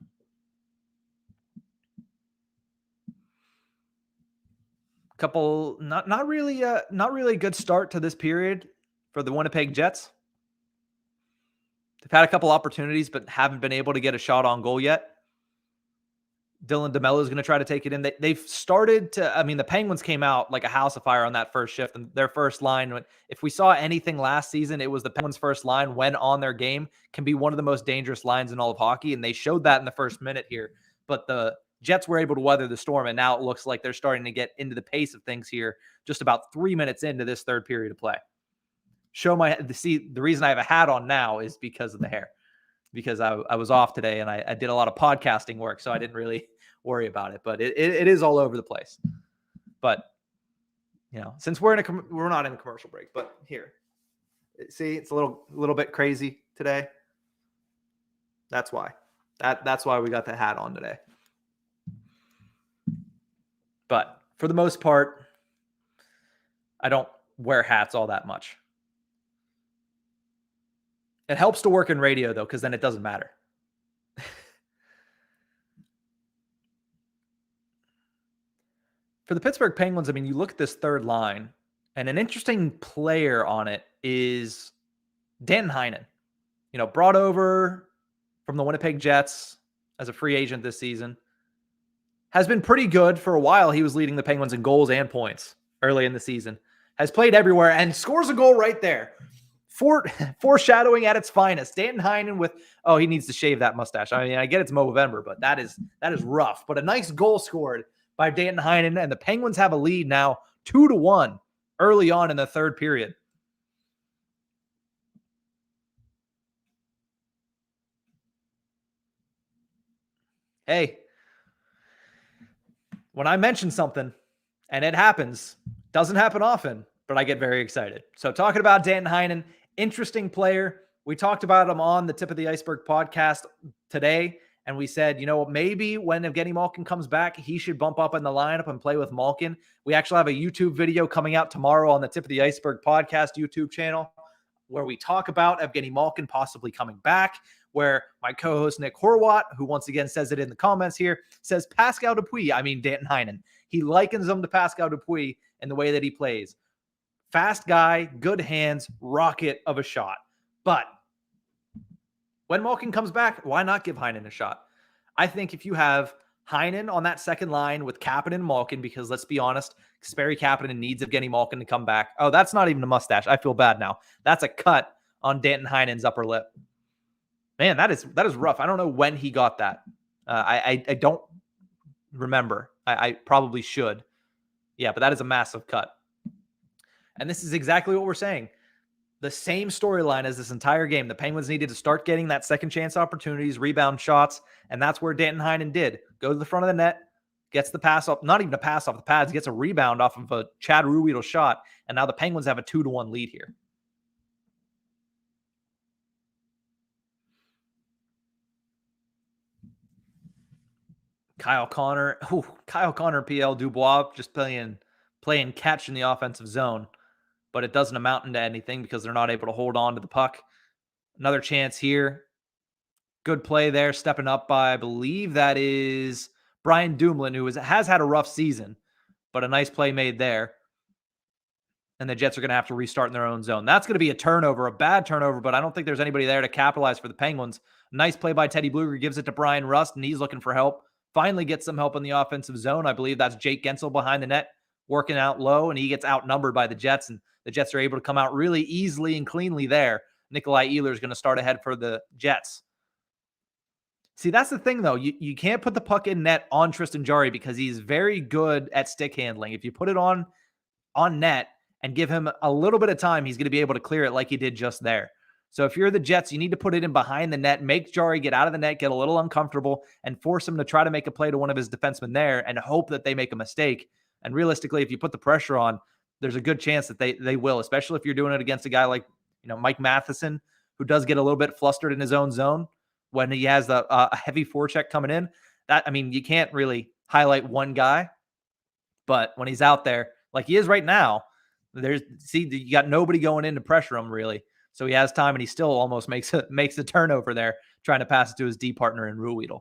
Couple not really a good start to this period for the Winnipeg Jets. They've had a couple opportunities, but haven't been able to get a shot on goal yet. Dylan DeMello is going to try to take it in. They've started to, the Penguins came out like a house of fire on that first shift. And their first line, if we saw anything last season, it was the Penguins' first line when on their game can be one of the most dangerous lines in all of hockey. And they showed that in the first minute here. But the Jets were able to weather the storm. And now it looks like they're starting to get into the pace of things here just about 3 minutes into this third period of play. The reason I have a hat on now is because of the hair. Because I was off today and I did a lot of podcasting work, so I didn't really worry about it. But it is all over the place. But since we're not in a commercial break, but here, see, it's a little bit crazy today. That's why. That's why we got the hat on today. But for the most part, I don't wear hats all that much. It helps to work in radio, though, because then it doesn't matter. For the Pittsburgh Penguins, you look at this third line, and an interesting player on it is Dan Heinen. Brought over from the Winnipeg Jets as a free agent this season. Has been pretty good for a while. He was leading the Penguins in goals and points early in the season. Has played everywhere and scores a goal right there. Foreshadowing at its finest. Dan Heinen with, he needs to shave that mustache. I get it's Movember, but that is rough. But a nice goal scored by Dan Heinen, and the Penguins have a lead now 2-1 early on in the third period. Hey, when I mention something and it happens, doesn't happen often, but I get very excited. So talking about Dan Heinen, interesting player. We talked about him on the Tip of the Iceberg podcast today, and we said, maybe when Evgeny Malkin comes back, he should bump up in the lineup and play with Malkin. We actually have a YouTube video coming out tomorrow on the Tip of the Iceberg podcast YouTube channel where we talk about Evgeny Malkin possibly coming back, where my co-host Nick Horwat, who once again says it in the comments here, says Pascal Dupuis, Dan Heinen. He likens him to Pascal Dupuis in the way that he plays. Fast guy, good hands, rocket of a shot. But when Malkin comes back, why not give Heinen a shot? I think if you have Heinen on that second line with Kapanen and Malkin, because let's be honest, Kasperi Kapanen needs Evgeny Malkin to come back. Oh, that's not even a mustache. I feel bad now. That's a cut on Danton Heinen's upper lip. Man, that is rough. I don't know when he got that. I don't remember. I probably should. Yeah, but that is a massive cut. And this is exactly what we're saying. The same storyline as this entire game. The Penguins needed to start getting that second chance opportunities, rebound shots, and that's where Danton Heinen did. Go to the front of the net, gets the pass off, not even a pass off the pads, gets a rebound off of a Chad Ruhwedel shot, and now the Penguins have a 2-1 lead here. Kyle Connor, PL Dubois just playing catch in the offensive zone, but it doesn't amount into anything because they're not able to hold on to the puck. Another chance here. Good play there, stepping up by, I believe that is Brian Dumoulin, who has had a rough season, but a nice play made there. And the Jets are going to have to restart in their own zone. That's going to be a turnover, a bad turnover, but I don't think there's anybody there to capitalize for the Penguins. Nice play by Teddy Blueger, gives it to Brian Rust, and he's looking for help. finally gets some help in the offensive zone. I believe that's Jake Gensel behind the net working out low, and he gets outnumbered by the Jets, and the Jets are able to come out really easily and cleanly there. Nikolai Ehlers is going to start ahead for the Jets. See, that's the thing, though. You can't put the puck in net on Tristan Jarry because he's very good at stick handling. If you put it on net and give him a little bit of time, he's going to be able to clear it like he did just there. So if you're the Jets, you need to put it in behind the net, make Jarry get out of the net, get a little uncomfortable, and force him to try to make a play to one of his defensemen there and hope that they make a mistake. And realistically, if you put the pressure on, there's a good chance that they will, especially if you're doing it against a guy like Mike Matheson, who does get a little bit flustered in his own zone when he has a heavy forecheck coming in. You can't really highlight one guy, but when he's out there like he is right now, you got nobody going in to pressure him really. So he has time, and he still almost makes a turnover there, trying to pass it to his D partner in Ruhwedel.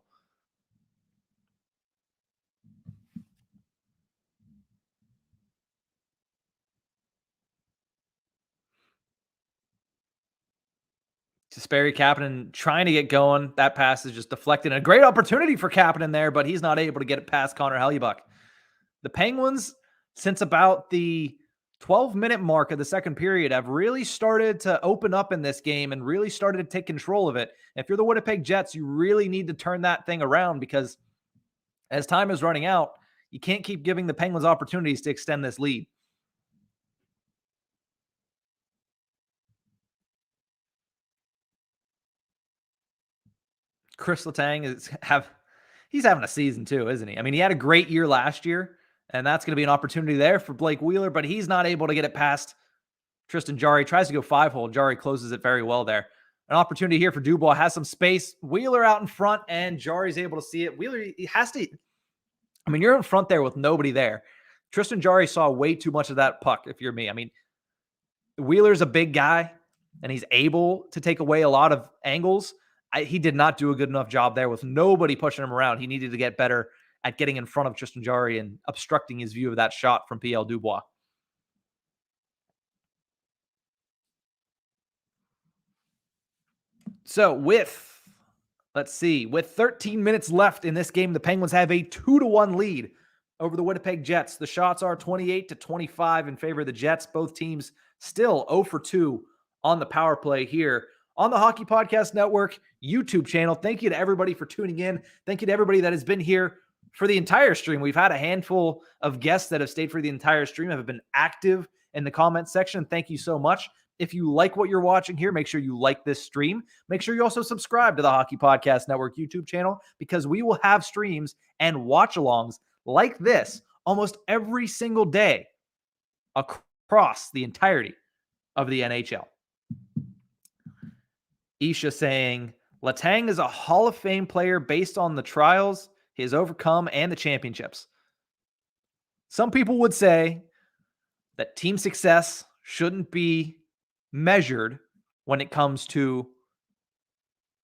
Jesperi Kapanen trying to get going. That pass is just deflected. A great opportunity for Kapanen there, but he's not able to get it past Connor Hellebuyck. The Penguins, since about the 12-minute mark of the second period, have really started to open up in this game and really started to take control of it. If you're the Winnipeg Jets, you really need to turn that thing around, because as time is running out, you can't keep giving the Penguins opportunities to extend this lead. Chris Letang he's having a season too, isn't he? He had a great year last year, and that's going to be an opportunity there for Blake Wheeler, but he's not able to get it past Tristan Jarry. Tries to go 5-hole. Jarry closes it very well there. An opportunity here for Dubois. Has some space. Wheeler out in front, and Jarry's able to see it. Wheeler, he has to... you're in front there with nobody there. Tristan Jarry saw way too much of that puck, if you're me. Wheeler's a big guy, and he's able to take away a lot of angles. He did not do a good enough job there with nobody pushing him around. He needed to get better at getting in front of Tristan Jarry and obstructing his view of that shot from PL Dubois. So with 13 minutes left in this game, the Penguins have a 2-1 lead over the Winnipeg Jets. The shots are 28-25 in favor of the Jets. Both teams still 0 for 2 on the power play here on the Hockey Podcast Network YouTube channel. Thank you to everybody for tuning in. Thank you to everybody that has been here for the entire stream. We've had a handful of guests that have stayed for the entire stream, have been active in the comment section. Thank you so much. If you like what you're watching here, make sure you like this stream. Make sure you also subscribe to the Hockey Podcast Network YouTube channel, because we will have streams and watch-alongs like this almost every single day across the entirety of the NHL. Isha saying, Letang is a Hall of Fame player based on the trials he has overcome and the championships. Some people would say that team success shouldn't be measured when it comes to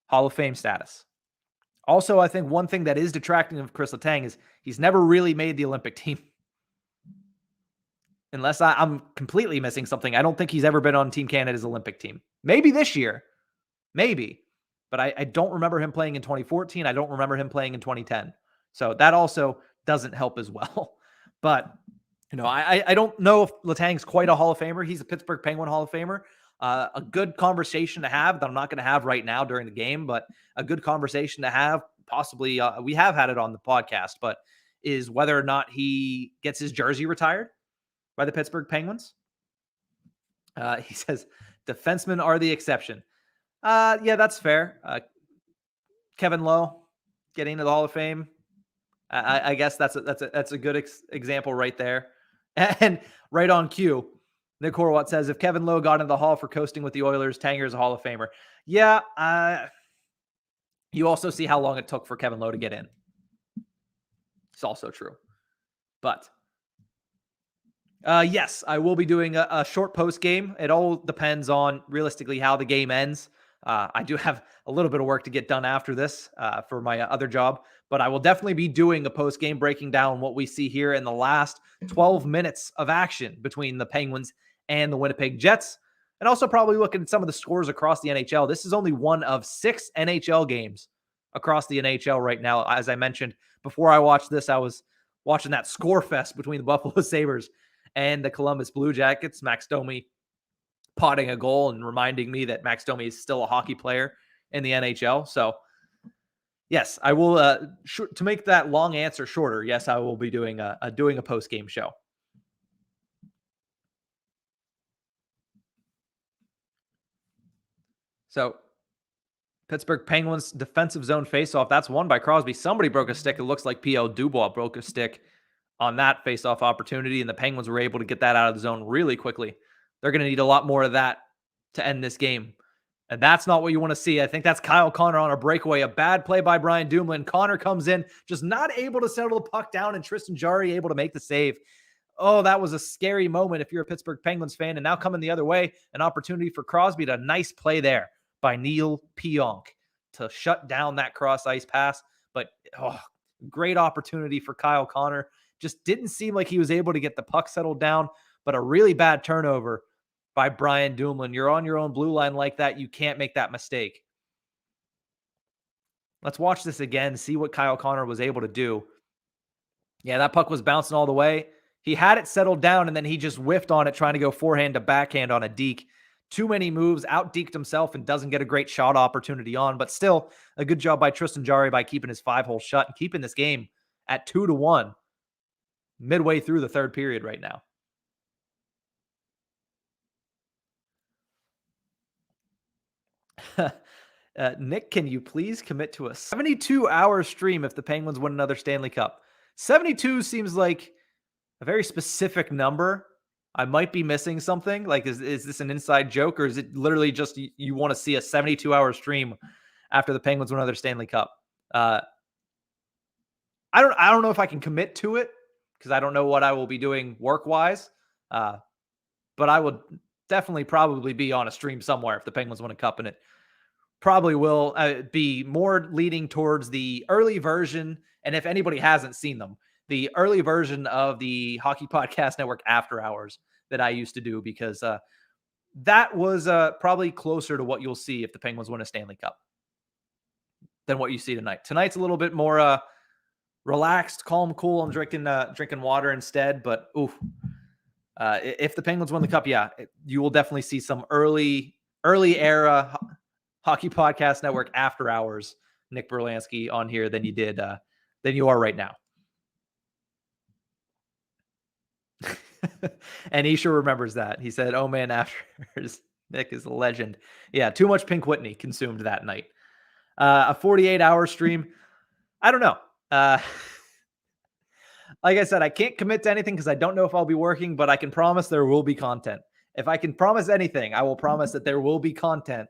Hall of Fame status. Also, I think one thing that is detracting of Chris Letang is he's never really made the Olympic team. Unless I'm completely missing something, I don't think he's ever been on Team Canada's Olympic team. Maybe this year. Maybe. But I don't remember him playing in 2014. I don't remember him playing in 2010. So that also doesn't help as well. But, I don't know if Letang's quite a Hall of Famer. He's a Pittsburgh Penguin Hall of Famer. A good conversation to have that I'm not going to have right now during the game, but a good conversation to have, possibly, we have had it on the podcast, but is whether or not he gets his jersey retired by the Pittsburgh Penguins. He says, defensemen are the exception. Yeah, that's fair. Kevin Lowe getting into the Hall of Fame. I guess that's a good example right there. And right on cue, Nick Horwath says, if Kevin Lowe got into the Hall for coasting with the Oilers, Tanger is a Hall of Famer. Yeah, you also see how long it took for Kevin Lowe to get in. It's also true. But yes, I will be doing a short post game. It all depends on realistically how the game ends. I do have a little bit of work to get done after this for my other job, but I will definitely be doing a post game breaking down what we see here in the last 12 minutes of action between the Penguins and the Winnipeg Jets, and also probably looking at some of the scores across the NHL. This is only one of 6 NHL games across the NHL right now. As I mentioned, before I watched this, I was watching that score fest between the Buffalo Sabres and the Columbus Blue Jackets. Max Domi potting a goal and reminding me that Max Domi is still a hockey player in the NHL. So, yes, I will. To make that long answer shorter, yes, I will be doing a post game show. So, Pittsburgh Penguins defensive zone faceoff. That's won by Crosby. Somebody broke a stick. It looks like P.L. Dubois broke a stick on that faceoff opportunity, and the Penguins were able to get that out of the zone really quickly. They're going to need a lot more of that to end this game. And that's not what you want to see. I think that's Kyle Connor on a breakaway. A bad play by Brian Dumoulin. Connor comes in, just not able to settle the puck down, and Tristan Jarry able to make the save. Oh, that was a scary moment if you're a Pittsburgh Penguins fan. And now coming the other way, an opportunity for Crosby to nice play there by Neil Pionk to shut down that cross ice pass. But great opportunity for Kyle Connor. Just didn't seem like he was able to get the puck settled down, but a really bad turnover by Brian Dumoulin. You're on your own blue line like that. You can't make that mistake. Let's watch this again, see what Kyle Connor was able to do. Yeah, that puck was bouncing all the way. He had it settled down, and then he just whiffed on it, trying to go forehand to backhand on a deke. Too many moves, out-deked himself, and doesn't get a great shot opportunity on. But still, a good job by Tristan Jarry by keeping his 5-hole shut and keeping this game at 2-1 midway through the third period right now. Nick, can you please commit to a 72-hour stream if the Penguins win another Stanley Cup? 72 seems like a very specific number. I might be missing something. Like, is this an inside joke, or is it literally just you want to see a 72-hour stream after the Penguins win another Stanley Cup? I don't know if I can commit to it because I don't know what I will be doing work-wise. But I would definitely probably be on a stream somewhere if the Penguins win a cup, and it probably will be more leading towards the early version. And if anybody hasn't seen them, the early version of the Hockey Podcast Network After Hours that I used to do, because that was probably closer to what you'll see if the Penguins win a Stanley Cup than what you see tonight. Tonight's a little bit more relaxed, calm, cool. I'm drinking water instead, but if the Penguins win the cup, you will definitely see some early era Hockey Podcast Network After Hours Nick Berlansky on here than you are right now. And Isha remembers that. He said, "Oh man, afters." Nick is a legend. Yeah, too much Pink Whitney consumed that night. A 48-hour stream. I don't know. Like I said, I can't commit to anything because I don't know if I'll be working, but I can promise there will be content. If I can promise anything, I will promise that there will be content.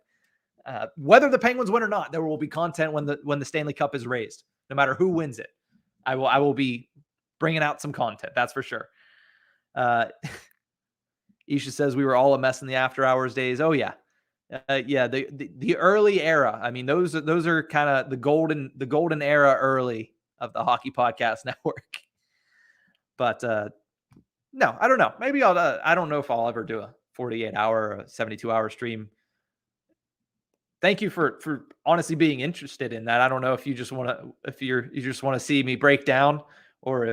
Whether the Penguins win or not, there will be content when the Stanley Cup is raised. No matter who wins it, I will be bringing out some content. That's for sure. Isha says we were all a mess in the after hours days. Oh yeah. The early era. I mean, those are kind of the golden era early of the Hockey Podcast Network. But no, I don't know. Maybe I don't know if I'll ever do a 48-hour or a 72-hour stream. Thank you for honestly being interested in that. I don't know if you just want to see me break down, or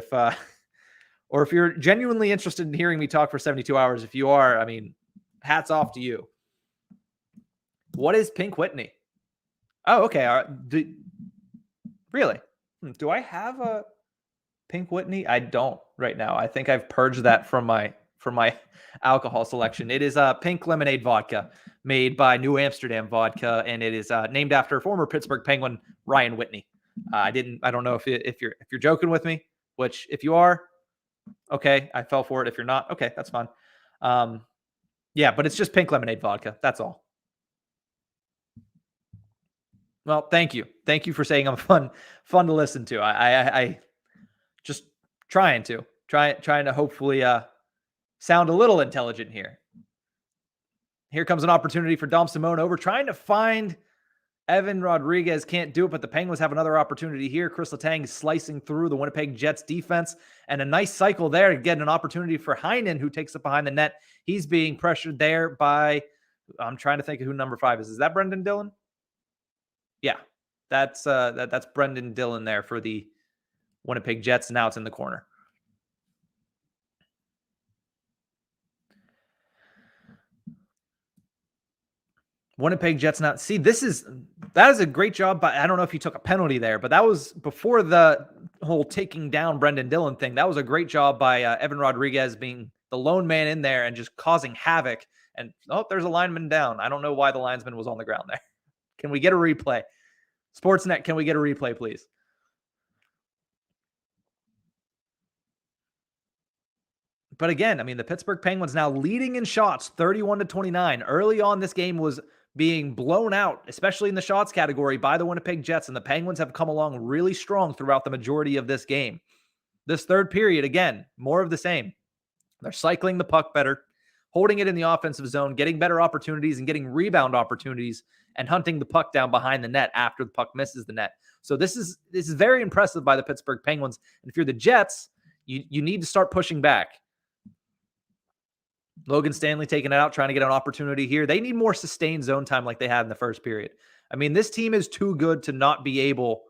if you're genuinely interested in hearing me talk for 72 hours. If you are, I mean, hats off to you. What is Pink Whitney? Oh, okay. Really? Do I have a Pink Whitney? I don't right now. I think I've purged that from my alcohol selection. It is a pink lemonade vodka made by New Amsterdam Vodka, and it is named after former Pittsburgh Penguin Ryan Whitney. I don't know if you're joking with me, which if you are, okay, I fell for it. If you're not, okay, that's fine. Yeah, but it's just pink lemonade vodka. That's all. Well, thank you. Thank you for saying I'm fun to listen to. I just trying to hopefully sound a little intelligent here. Here comes an opportunity for Dom Simone over, trying to find Evan Rodriguez. Can't do it, but the Penguins have another opportunity here. Chris Letang is slicing through the Winnipeg Jets defense, and a nice cycle there to get an opportunity for Heinen, who takes it behind the net. He's being pressured there by, I'm trying to think of who number 5 is. Is that Brendan Dillon? Yeah. That's Brendan Dillon there for the Winnipeg Jets. Now it's in the corner. Winnipeg Jets now. See, that is a great job. But I don't know if he took a penalty there, but that was before the whole taking down Brendan Dillon thing. That was a great job by Evan Rodriguez being the lone man in there and just causing havoc. And there's a lineman down. I don't know why the linesman was on the ground there. Can we get a replay? Sportsnet, can we get a replay, please? But again, I mean, the Pittsburgh Penguins now leading in shots 31-29. Early on, this game was being blown out, especially in the shots category, by the Winnipeg Jets, and the Penguins have come along really strong throughout the majority of this game. This third period, again, more of the same. They're cycling the puck better, holding it in the offensive zone, getting better opportunities and getting rebound opportunities, and hunting the puck down behind the net after the puck misses the net. So this is very impressive by the Pittsburgh Penguins. And if you're the Jets, you need to start pushing back. Logan Stanley taking it out, trying to get an opportunity here. They need more sustained zone time like they had in the first period. I mean, this team is too good to not be able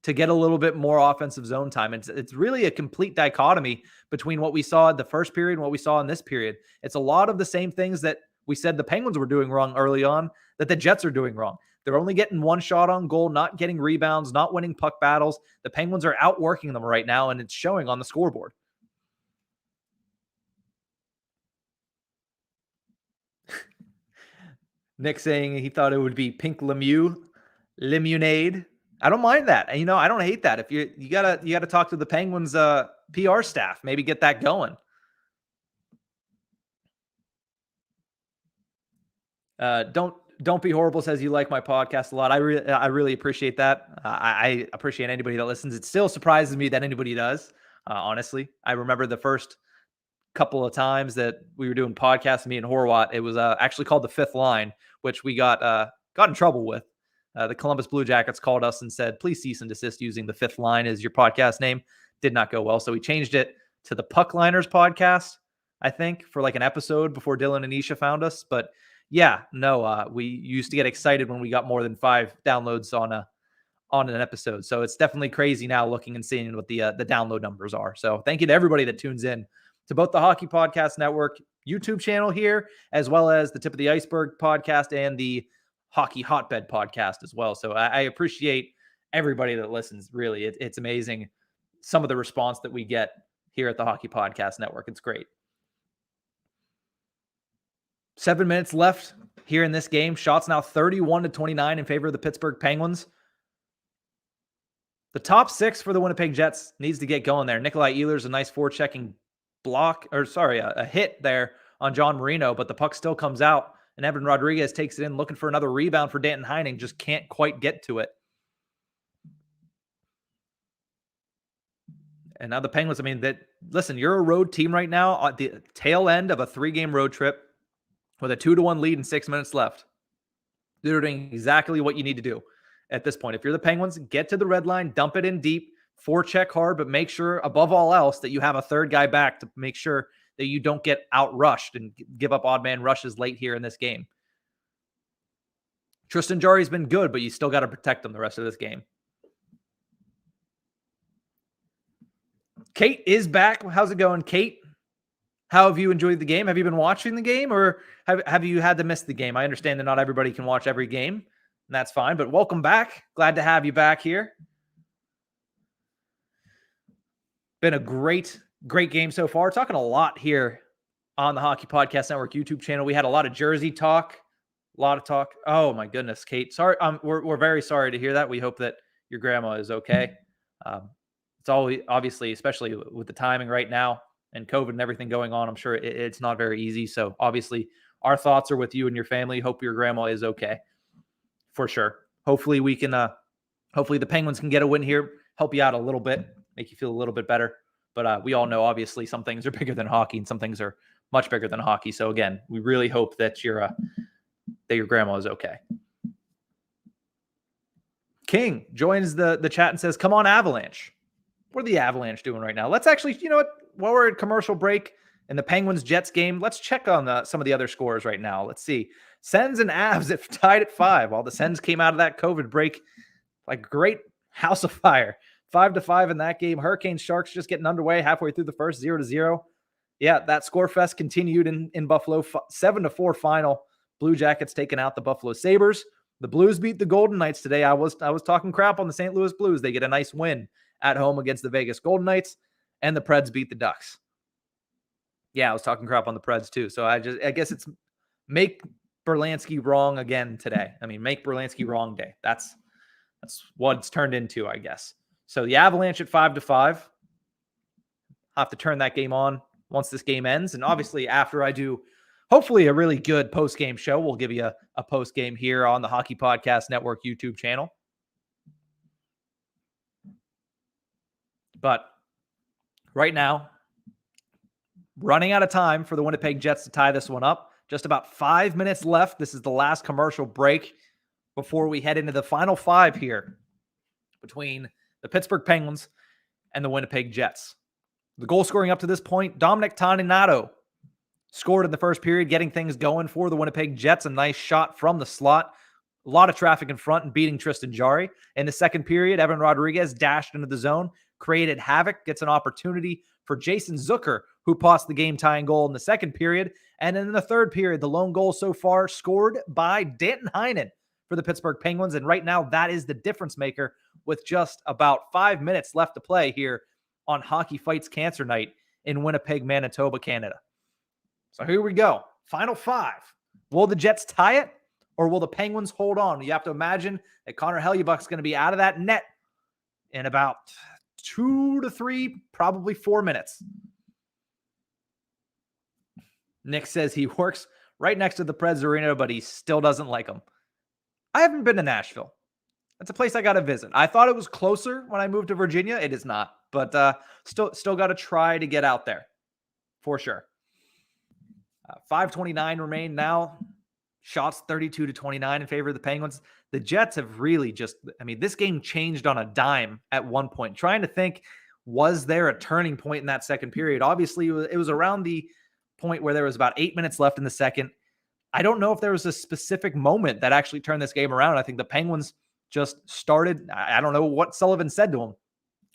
to get a little bit more offensive zone time. It's really a complete dichotomy between what we saw in the first period and what we saw in this period. It's a lot of the same things that we said the Penguins were doing wrong early on that the Jets are doing wrong. They're only getting one shot on goal, not getting rebounds, not winning puck battles. The Penguins are outworking them right now, and it's showing on the scoreboard. Nick saying he thought it would be pink lemonade. I don't mind that. I don't hate that. If you gotta talk to the Penguins PR staff, maybe get that going. Don't be horrible says you like my podcast a lot. I really appreciate that. I appreciate anybody that listens. It still surprises me that anybody does. Honestly, I remember the first couple of times that we were doing podcasts, me and Horwat, it was actually called The Fifth Line, which we got in trouble with. The Columbus Blue Jackets called us and said, please cease and desist using The Fifth Line as your podcast name. Did not go well. So we changed it to the Puckliners podcast, I think, for like an episode before Dylan and Isha found us. But yeah, no, we used to get excited when we got more than 5 downloads on an episode. So it's definitely crazy now looking and seeing what the download numbers are. So thank you to everybody that tunes in to both the Hockey Podcast Network YouTube channel here, as well as the Tip of the Iceberg podcast and the Hockey Hotbed podcast as well. So I appreciate everybody that listens. Really, it's amazing some of the response that we get here at the Hockey Podcast Network. It's great. 7 minutes left here in this game. Shots now 31-29 in favor of the Pittsburgh Penguins. The top 6 for the Winnipeg Jets needs to get going there. Nikolai Ehlers, a nice forechecking a hit there on John Marino, but the puck still comes out, and Evan Rodriguez takes it in, looking for another rebound for Danton Heining, just can't quite get to it. And now the Penguins, listen, you're a road team right now at the tail end of a 3-game road trip with a 2-1 lead and 6 minutes left. They're doing exactly what you need to do at this point. If you're the Penguins, get to the red line, dump it in deep, forecheck hard, but make sure above all else that you have a third guy back to make sure that you don't get outrushed and give up odd man rushes late here in this game. Tristan Jarry's been good, but you still got to protect him the rest of this game. Kate is back. How's it going, Kate? How have you enjoyed the game? Have you been watching the game, or have you had to miss the game? I understand that not everybody can watch every game, and that's fine, but welcome back. Glad to have you back here. Been a great game so far. Talking a lot here on the Hockey Podcast Network YouTube channel. We had a lot of Jersey talk, Oh my goodness, Kate. Sorry. We're very sorry to hear that. We hope that your grandma is okay. It's always, obviously, especially with the timing right now and COVID and everything going on, I'm sure it's not very easy. So obviously our thoughts are with you and your family. Hope your grandma is okay for sure. Hopefully we can, hopefully the Penguins can get a win here, help you out a little bit, make you feel a little bit better. But we all know, obviously, some things are bigger than hockey and some things are much bigger than hockey. So again, we really hope that your grandma is okay. King joins the chat and says, come on, Avalanche. What are the Avalanche doing right now? Let's actually, you know what, while we're at commercial break in the Penguins-Jets game, let's check on some of the other scores right now. Let's see. Sens and Avs have tied at 5. While the Sens came out of that COVID break Like great house of fire. 5-5 in that game. Hurricanes Sharks just getting underway halfway through the first, 0-0. Yeah, that score fest continued in Buffalo. 7-4 final. Blue Jackets taking out the Buffalo Sabres. The Blues beat the Golden Knights today. I was talking crap on the St. Louis Blues. They get a nice win at home against the Vegas Golden Knights, and the Preds beat the Ducks. Yeah, I was talking crap on the Preds too. So I guess it's make Berlansky wrong again today. I mean, make Berlansky wrong day. That's what it's turned into, I guess. So the Avalanche at 5-5. I'll have to turn that game on once this game ends. And obviously after I do hopefully a really good post-game show, we'll give you a post-game here on the Hockey Podcast Network YouTube channel. But right now, running out of time for the Winnipeg Jets to tie this one up. Just about 5 minutes left. This is the last commercial break before we head into the final five here between the Pittsburgh Penguins and the Winnipeg Jets. The goal scoring up to this point, Dominic Toninato scored in the first period, getting things going for the Winnipeg Jets. A nice shot from the slot. A lot of traffic in front and beating Tristan Jarry. In the second period, Evan Rodriguez dashed into the zone, created havoc, gets an opportunity for Jason Zucker, who passed the game-tying goal in the second period. And in the third period, the lone goal so far scored by Danton Heinen for the Pittsburgh Penguins. And right now, that is the difference maker with just about 5 minutes left to play here on Hockey Fights Cancer Night in Winnipeg, Manitoba, Canada. So here we go. Final five. Will the Jets tie it or will the Penguins hold on? You have to imagine that Connor Hellebuyck's going to be out of that net in about 2 to 3, probably 4 minutes. Nick says he works right next to the Preds Arena, but he still doesn't like them. I haven't been to Nashville. That's a place I got to visit. I thought it was closer when I moved to Virginia. It is not, but still got to try to get out there for sure. 5:29 remain now. Shots 32-29 in favor of the Penguins. The Jets have really this game changed on a dime at one point. Trying to think, was there a turning point in that second period? Obviously, it was around the point where there was about 8 minutes left in the second. I don't know if there was a specific moment that actually turned this game around. I think the Penguins just started, I don't know what Sullivan said to them,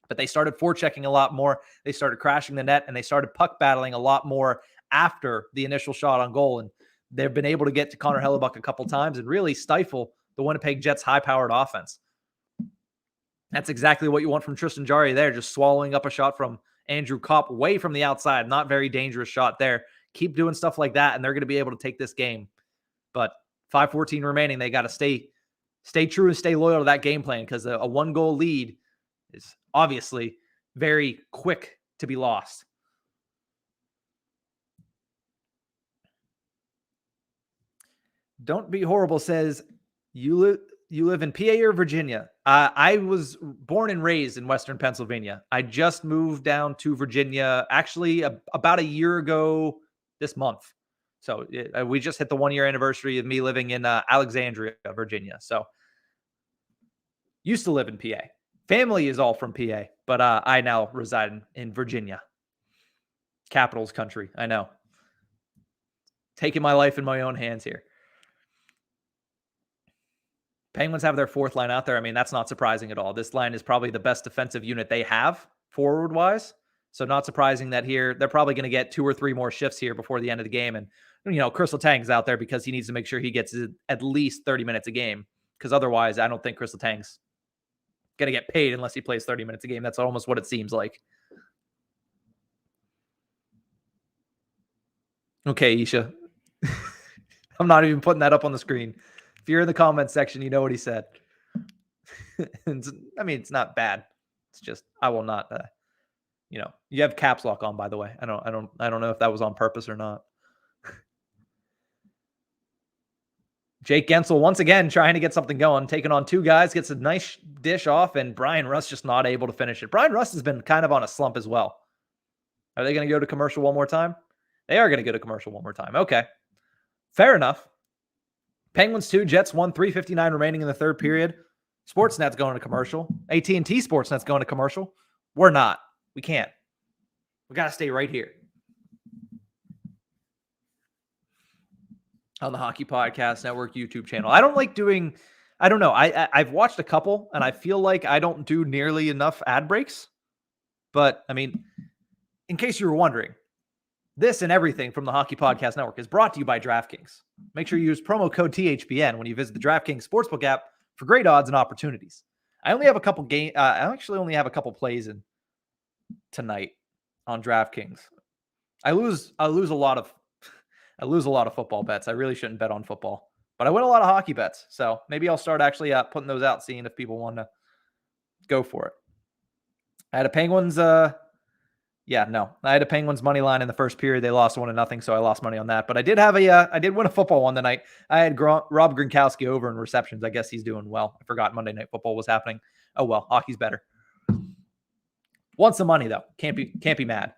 but they started forechecking a lot more. They started crashing the net, and they started puck battling a lot more after the initial shot on goal. And they've been able to get to Connor Hellebuyck a couple times and really stifle the Winnipeg Jets' high-powered offense. That's exactly what you want from Tristan Jarry there, just swallowing up a shot from Andrew Kopp way from the outside. Not very dangerous shot there. Keep doing stuff like that, and they're going to be able to take this game. But 5:14 remaining, they got to stay true and stay loyal to that game plan, because a one-goal lead is obviously very quick to be lost. Don't Be Horrible says, you live in PA or Virginia? I was born and raised in Western Pennsylvania. I just moved down to Virginia, actually about a year ago this month. So we just hit the 1-year anniversary of me living in Alexandria, Virginia. So used to live in PA. Family is all from PA, but I now reside in Virginia. Capitals country, I know. Taking my life in my own hands here. Penguins have their fourth line out there. I mean, that's not surprising at all. This line is probably the best defensive unit they have forward-wise. So not surprising that here they're probably going to get 2 or 3 more shifts here before the end of the game. And, Crystal Tang's out there because he needs to make sure he gets at least 30 minutes a game. Because otherwise, I don't think Crystal Tang's going to get paid unless he plays 30 minutes a game. That's almost what it seems like. Okay, Isha. I'm not even putting that up on the screen. If you're in the comments section, you know what he said. It's not bad. It's just, I will not, you have caps lock on, by the way. I don't know if that was on purpose or not. Jake Gensel once again trying to get something going, taking on 2 guys, gets a nice dish off, and Brian Russ just not able to finish it. Brian Russ has been kind of on a slump as well. Are they going to go to commercial one more time? They are going to go to commercial one more time. Okay. Fair enough. Penguins 2, Jets 1, 3:59 remaining in the third period. Sportsnet's going to commercial. AT&T Sportsnet's going to commercial. We're not. We can't. We got to stay right here on the Hockey Podcast Network YouTube channel. I don't like doing I don't know. I've watched a couple, and I feel like I don't do nearly enough ad breaks. But, I mean, in case you were wondering, this and everything from the Hockey Podcast Network is brought to you by DraftKings. Make sure you use promo code THPN when you visit the DraftKings Sportsbook app for great odds and opportunities. I only have a couple only have a couple plays in tonight on DraftKings. I lose a lot of football bets. I really shouldn't bet on football, but I win a lot of hockey bets. So maybe I'll start actually putting those out, seeing if people want to go for it. I had a Penguins. I had a Penguins money line in the first period. They lost 1-0, so I lost money on that. But I did have I did win a football one tonight. I had Rob Gronkowski over in receptions. I guess he's doing well. I forgot Monday Night Football was happening. Oh well, hockey's better. Want some money though? Can't be mad.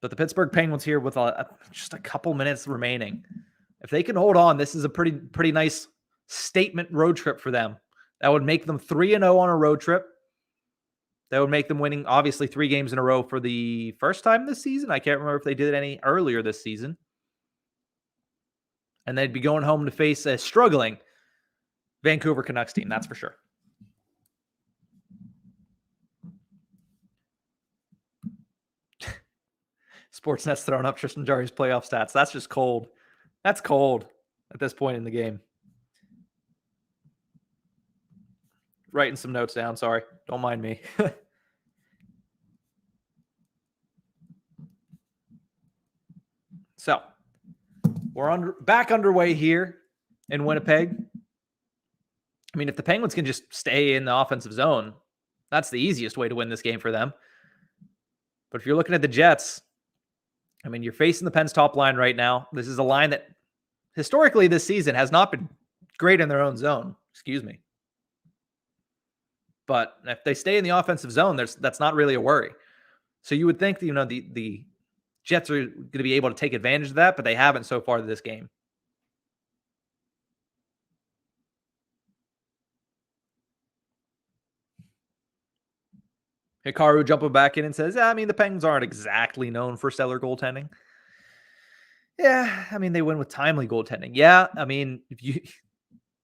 But the Pittsburgh Penguins here with just a couple minutes remaining. If they can hold on, this is a pretty nice statement road trip for them. That would make them 3-0 on a road trip. That would make them winning, obviously, 3 games in a row for the first time this season. I can't remember if they did it any earlier this season. And they'd be going home to face a struggling Vancouver Canucks team, that's for sure. Sportsnet's throwing up Tristan Jarry's playoff stats. That's just cold. That's cold at this point in the game. Writing some notes down. Sorry. Don't mind me. So, we're back underway here in Winnipeg. I mean, if the Penguins can just stay in the offensive zone, that's the easiest way to win this game for them. But if you're looking at the Jets, I mean, you're facing the Pens top line right now. This is a line that historically this season has not been great in their own zone. Excuse me. But if they stay in the offensive zone, that's not really a worry. So you would think, the Jets are going to be able to take advantage of that, but they haven't so far this game. Hikaru jumping back in and says, I mean, the Penguins aren't exactly known for stellar goaltending. Yeah, I mean, they win with timely goaltending. Yeah, I mean,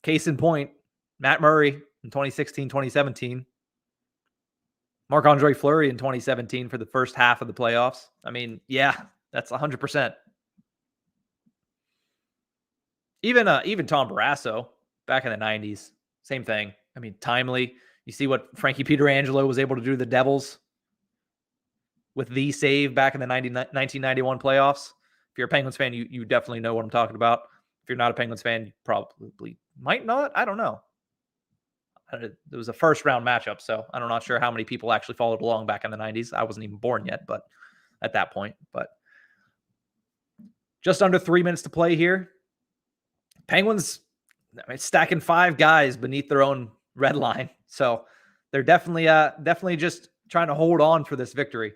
case in point, Matt Murray in 2016, 2017. Marc-Andre Fleury in 2017 for the first half of the playoffs. I mean, yeah, that's 100%. Even Tom Barrasso back in the 90s, same thing. I mean, timely. You see what Frankie Pietrangelo was able to do to the Devils with the save back in the 1991 playoffs. If you're a Penguins fan, you definitely know what I'm talking about. If you're not a Penguins fan, you probably might not. I don't know. It was a first-round matchup, so I'm not sure how many people actually followed along back in the 90s. I wasn't even born yet, but at that point. But just under 3 minutes to play here. Penguins stacking 5 guys beneath their own red line. So they're definitely just trying to hold on for this victory,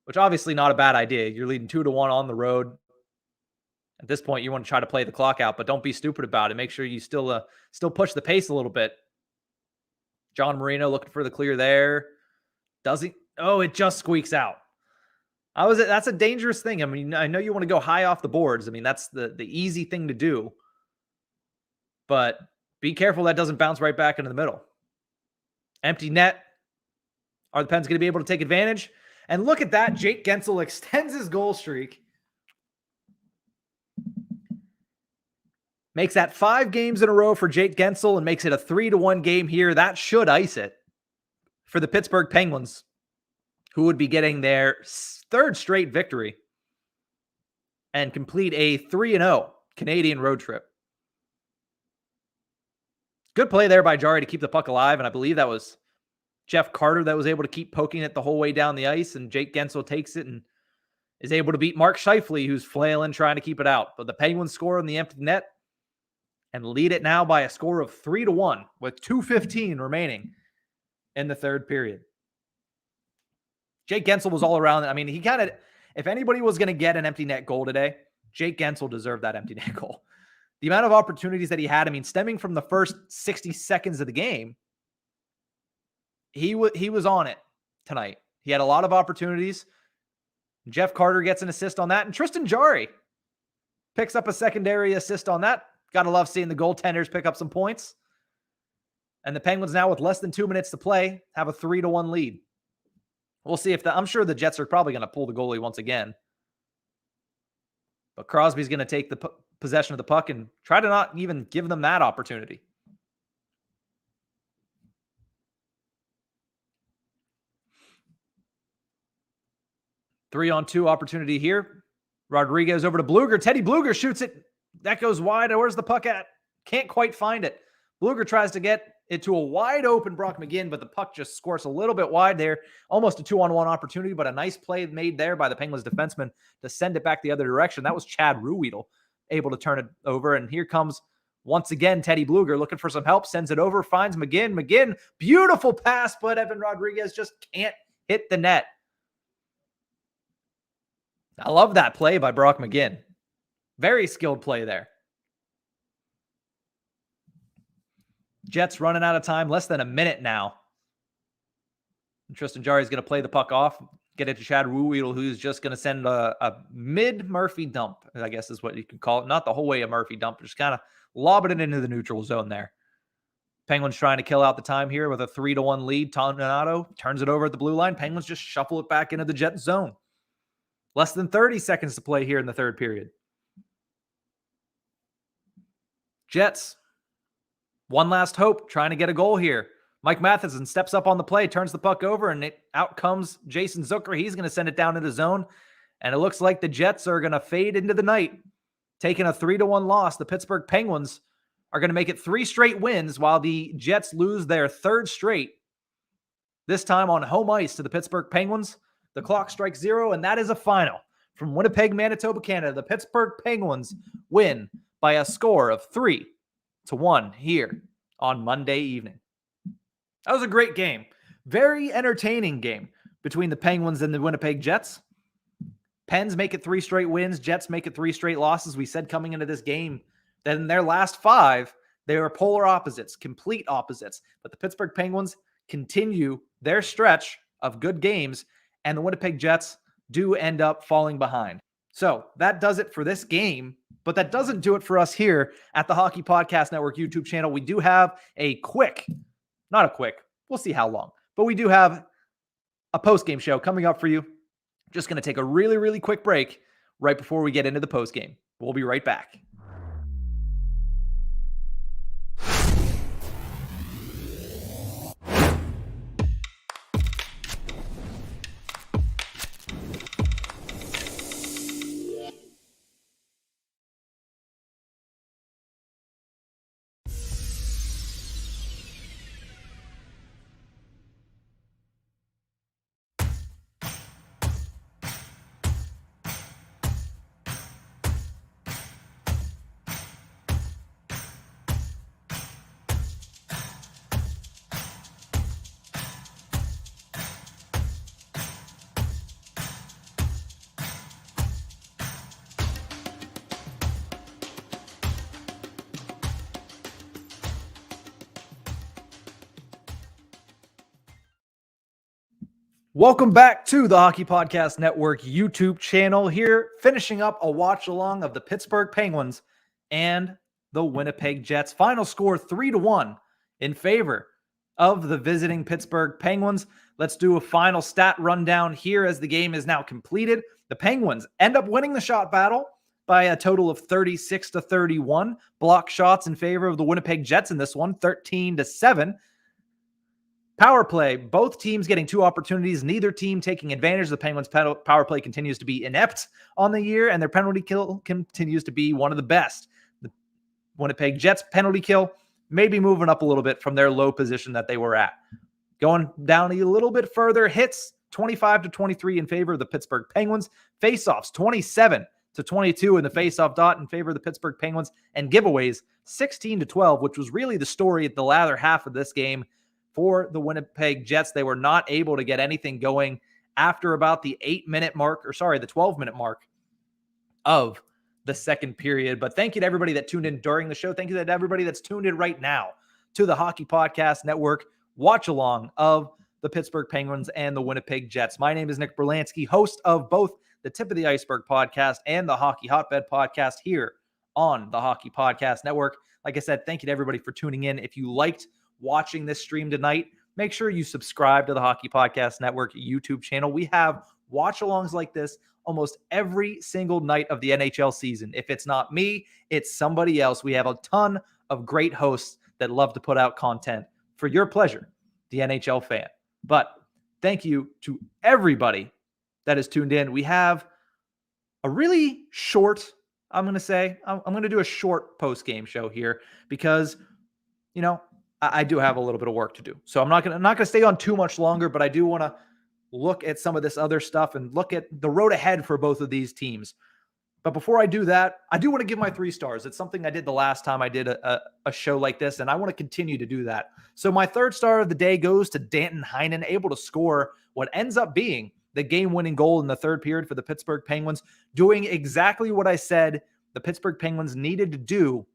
which obviously not a bad idea. You're leading 2-1 on the road. At this point, you want to try to play the clock out, but don't be stupid about it. Make sure you still push the pace a little bit. John Marino looking for the clear there. Does he? Oh, it just squeaks out. That's a dangerous thing. I mean, I know you want to go high off the boards. I mean, that's the easy thing to do. But be careful that doesn't bounce right back into the middle. Empty net. Are the Pens going to be able to take advantage? And look at that. Jake Gensel extends his goal streak. Makes that 5 games in a row for Jake Gensel and makes it a 3-1 game here. That should ice it for the Pittsburgh Penguins, who would be getting their 3rd straight victory and complete a 3-0 Canadian road trip. Good play there by Jarry to keep the puck alive, and I believe that was Jeff Carter that was able to keep poking it the whole way down the ice, and Jake Gensel takes it and is able to beat Mark Scheifele, who's flailing, trying to keep it out. But the Penguins score on the empty net and lead it now by a score of 3-1 with 2:15 remaining in the 3rd period. Jake Gensel was all around. I mean, he kind of, if anybody was going to get an empty net goal today, Jake Gensel deserved that empty net goal. The amount of opportunities that he had, I mean, stemming from the first 60 seconds of the game, he was on it tonight. He had a lot of opportunities. Jeff Carter gets an assist on that, and Tristan Jarry picks up a secondary assist on that. Gotta love seeing the goaltenders pick up some points. And the Penguins now, with less than 2 minutes to play, have a 3-1 lead. We'll see if I'm sure the Jets are probably going to pull the goalie once again. But Crosby's going to take the possession of the puck and try to not even give them that opportunity. Three-on-two opportunity here. Rodriguez over to Bluger. Teddy Bluger shoots it. That goes wide. Where's the puck at? Can't quite find it. Bluger tries to get it to a wide open Brock McGinn, but the puck just scores a little bit wide there. Almost a 2-on-1 opportunity, but a nice play made there by the Penguins defenseman to send it back the other direction. That was Chad Ruhwedel able to turn it over. And here comes, once again, Teddy Bluger looking for some help, sends it over, finds McGinn. McGinn, beautiful pass, but Evan Rodriguez just can't hit the net. I love that play by Brock McGinn. Very skilled play there. Jets running out of time, less than a minute now. And Tristan Jarry is going to play the puck off, get it to Chad Ruhwedel, who's just going to send a mid-Murphy dump, I guess is what you can call it. Not the whole way a Murphy dump, just kind of lobbing it into the neutral zone there. Penguins trying to kill out the time here with a 3-1 lead. Toninato turns it over at the blue line. Penguins just shuffle it back into the Jet zone. Less than 30 seconds to play here in the third period. Jets, one last hope, trying to get a goal here. Mike Matheson steps up on the play, turns the puck over, and out comes Jason Zucker. He's going to send it down into the zone, and it looks like the Jets are going to fade into the night, taking a 3-1 loss. The Pittsburgh Penguins are going to make it 3 straight wins, while the Jets lose their 3rd straight, this time on home ice to the Pittsburgh Penguins. The clock strikes 0, and that is a final. From Winnipeg, Manitoba, Canada, the Pittsburgh Penguins win by a score of 3-1 here on Monday evening. That was a great game. Very entertaining game between the Penguins and the Winnipeg Jets. Pens make it 3 straight wins. Jets make it 3 straight losses. We said coming into this game that in their last 5, they were polar opposites, complete opposites. But the Pittsburgh Penguins continue their stretch of good games, and the Winnipeg Jets do end up falling behind. So that does it for this game, but that doesn't do it for us here at the Hockey Podcast Network YouTube channel. We do have we'll see how long, but we do have a post-game show coming up for you. Just going to take a really, really quick break right before we get into the post-game. We'll be right back. Welcome back to the Hockey Podcast Network YouTube channel. Here, finishing up a watch-along of the Pittsburgh Penguins and the Winnipeg Jets. Final score 3-1 in favor of the visiting Pittsburgh Penguins. Let's do a final stat rundown here as the game is now completed. The Penguins end up winning the shot battle by a total of 36-31. Block shots in favor of the Winnipeg Jets in this one, 13-7. Power play, both teams getting 2 opportunities, neither team taking advantage. The Penguins' power play continues to be inept on the year, and their penalty kill continues to be one of the best. The Winnipeg Jets' penalty kill may be moving up a little bit from their low position that they were at. Going down a little bit further, hits 25-23 in favor of the Pittsburgh Penguins. Faceoffs 27-22 in the faceoff dot in favor of the Pittsburgh Penguins, and giveaways 16-12, which was really the story at the latter half of this game. For the Winnipeg Jets, they were not able to get anything going after about the 12-minute mark of the second period. But thank you to everybody that tuned in during the show. Thank you to everybody that's tuned in right now to the Hockey Podcast Network watch-along of the Pittsburgh Penguins and the Winnipeg Jets. My name is Nick Berlansky, host of both the Tip of the Iceberg podcast and the Hockey Hotbed podcast here on the Hockey Podcast Network. Like I said, thank you to everybody for tuning in. If you liked watching this stream tonight, make sure you subscribe to the Hockey Podcast Network YouTube channel. We have watch-alongs like this almost every single night of the NHL season. If it's not me, it's somebody else. We have a ton of great hosts that love to put out content for your pleasure, the NHL fan. But thank you to everybody that is tuned in. We have a really short, I'm going to do a short post-game show here because, I do have a little bit of work to do. So I'm not going to stay on too much longer, but I do want to look at some of this other stuff and look at the road ahead for both of these teams. But before I do that, I do want to give my 3 stars. It's something I did the last time I did a show like this, and I want to continue to do that. So my 3rd star of the day goes to Danton Heinen, able to score what ends up being the game-winning goal in the 3rd period for the Pittsburgh Penguins, doing exactly what I said the Pittsburgh Penguins needed to do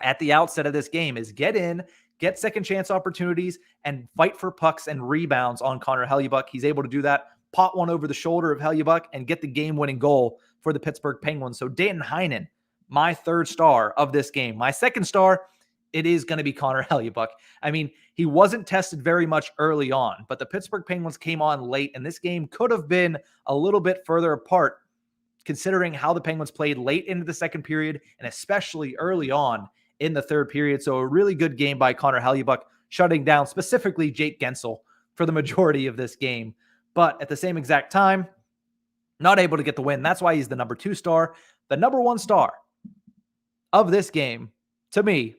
at the outset of this game, is get in, get second chance opportunities, and fight for pucks and rebounds on Connor Hellebuyck. He's able to do that, pot one over the shoulder of Hellebuyck, and get the game-winning goal for the Pittsburgh Penguins. So Danton Heinen, my 3rd star of this game. My 2nd star, it is going to be Connor Hellebuyck. I mean, he wasn't tested very much early on, but the Pittsburgh Penguins came on late, and this game could have been a little bit further apart considering how the Penguins played late into the 2nd period and especially early on in the 3rd period. So a really good game by Connor Hellebuyck, shutting down specifically Jake Gensel for the majority of this game. But at the same exact time, not able to get the win. That's why he's the number 2 star. The number 1 star of this game, to me,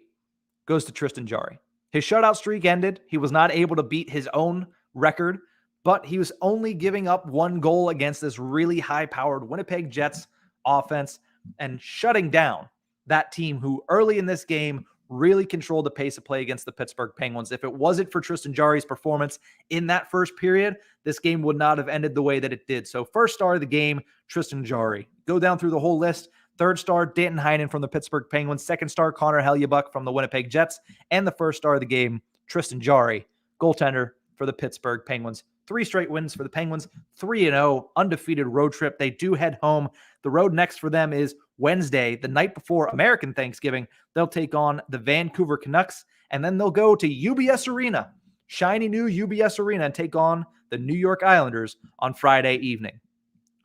goes to Tristan Jarry. His shutout streak ended. He was not able to beat his own record, but he was only giving up 1 goal against this really high-powered Winnipeg Jets offense and shutting down that team who early in this game really controlled the pace of play against the Pittsburgh Penguins. If it wasn't for Tristan Jarry's performance in that first period, this game would not have ended the way that it did. So 1st star of the game, Tristan Jarry. Go down through the whole list. 3rd star, Danton Heinen from the Pittsburgh Penguins. 2nd star, Connor Hellebuyck from the Winnipeg Jets. And the 1st star of the game, Tristan Jarry, goaltender for the Pittsburgh Penguins. 3 straight wins for the Penguins, 3-0, undefeated road trip. They do head home. The road next for them is Wednesday, the night before American Thanksgiving. They'll take on the Vancouver Canucks, and then they'll go to UBS Arena, shiny new UBS Arena, and take on the New York Islanders on Friday evening.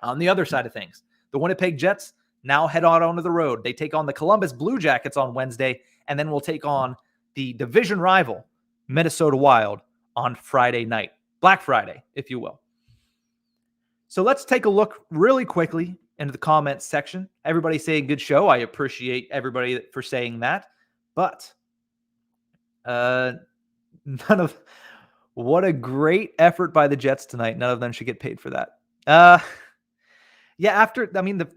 On the other side of things, the Winnipeg Jets now head on onto the road. They take on the Columbus Blue Jackets on Wednesday, and then we'll take on the division rival, Minnesota Wild, on Friday night. Black Friday, if you will. So let's take a look really quickly into the comments section. Everybody saying good show. I appreciate everybody for saying that. But what a great effort by the Jets tonight. None of them should get paid for that. The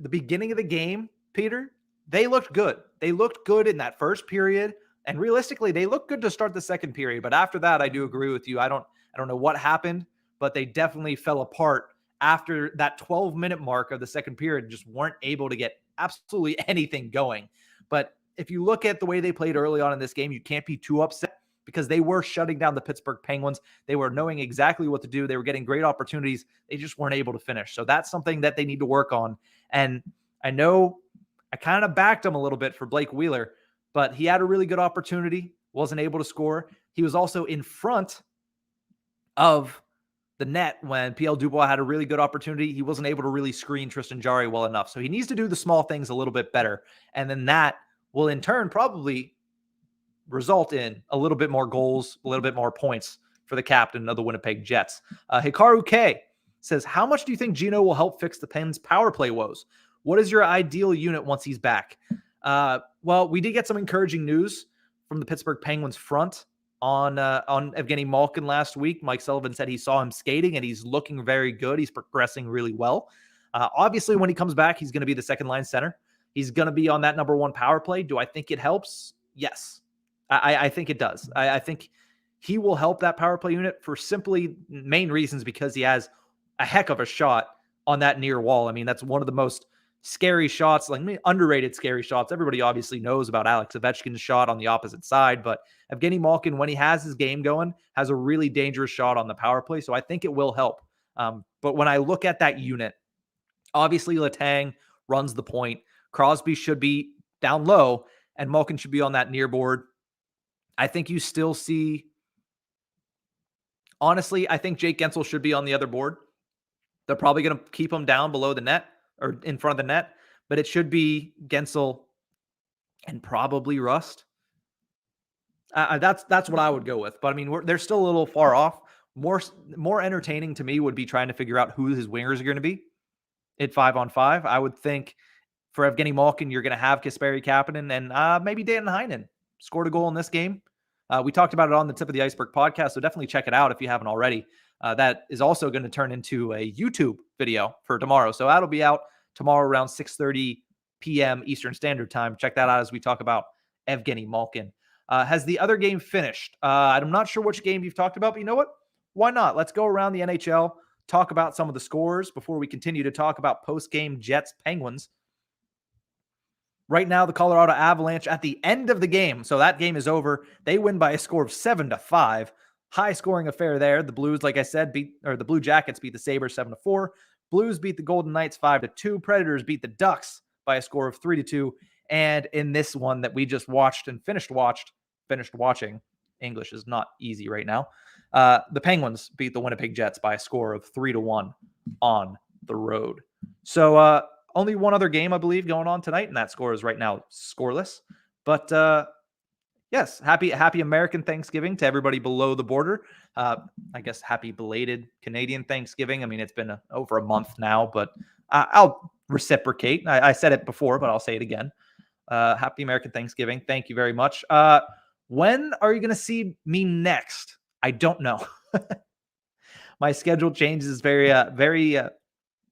beginning of the game, Peter, they looked good. They looked good in that first period. And realistically, they looked good to start the 2nd period. But after that, I do agree with you. I don't know what happened, but they definitely fell apart after that 12-minute mark of the 2nd period. Just weren't able to get absolutely anything going. But if you look at the way they played early on in this game, you can't be too upset because they were shutting down the Pittsburgh Penguins. They were knowing exactly what to do. They were getting great opportunities. They just weren't able to finish. So that's something that they need to work on. And I know I kind of backed him a little bit for Blake Wheeler, but he had a really good opportunity, wasn't able to score. He was also in front of the net when PL Dubois had a really good opportunity. He wasn't able to really screen Tristan Jarry well enough. So he needs to do the small things a little bit better. And then that will in turn probably result in a little bit more goals, a little bit more points for the captain of the Winnipeg Jets. Hikaru K says, how much do you think Gino will help fix the Pens' power play woes? What is your ideal unit once he's back? Well, we did get some encouraging news from the Pittsburgh Penguins front on Evgeny Malkin last week. Mike Sullivan said he saw him skating and he's looking very good. He's progressing really well. Obviously, when he comes back, he's going to be the 2nd-line center. He's going to be on that number 1 power play. Do I think it helps? Yes. I think it does. I think he will help that power play unit for simply main reasons because he has a heck of a shot on that near wall. I mean, that's one of the most scary shots, underrated scary shots. Everybody obviously knows about Alex Ovechkin's shot on the opposite side, but Evgeny Malkin, when he has his game going, has a really dangerous shot on the power play. So I think it will help. But when I look at that unit, Obviously, Letang runs the point. Crosby should be down low, and Malkin should be on that near board. I think you still see, honestly, I think Jake Gensel should be on the other board. They're probably going to keep him down below the net or in front of the net, but it should be Gensel and probably Rust. That's what I would go with. But I mean, they're still a little far off. More entertaining to me would be trying to figure out who his wingers are going to be at 5-on-5. I would think for Evgeny Malkin, you're going to have Kasperi Kapanen and maybe Dan Heinen scored a goal in this game. We talked about it on the Tip of the Iceberg podcast, so definitely check it out if you haven't already. That is also going to turn into a YouTube video for tomorrow. So that'll be out tomorrow around 6:30 p.m. Eastern Standard Time. Check that out as we talk about Evgeny Malkin. Has the other game finished? I'm not sure which game you've talked about, but you know what? Why not? Let's go around the NHL, talk about some of the scores before we continue to talk about post-game Jets-Penguins. Right now, the Colorado Avalanche at the end of the game, so that game is over. They win by a score of 7-5. High-scoring affair there. The Blues, like I said, the Blue Jackets beat the Sabres 7-4. Blues beat the Golden Knights 5-2. Predators beat the Ducks by a score of 3-2. And in this one that we just watched and finished watching, English is not easy right now. The Penguins beat the Winnipeg Jets by a score of 3-1 on the road. So only one other game, I believe, going on tonight, and that score is right now scoreless. But yes, happy American Thanksgiving to everybody below the border. I guess happy belated Canadian Thanksgiving. I mean, it's been over a month now, but I'll reciprocate. I said it before, but I'll say it again. Happy American Thanksgiving. Thank you very much. When are you going to see me next? I don't know. My schedule changes very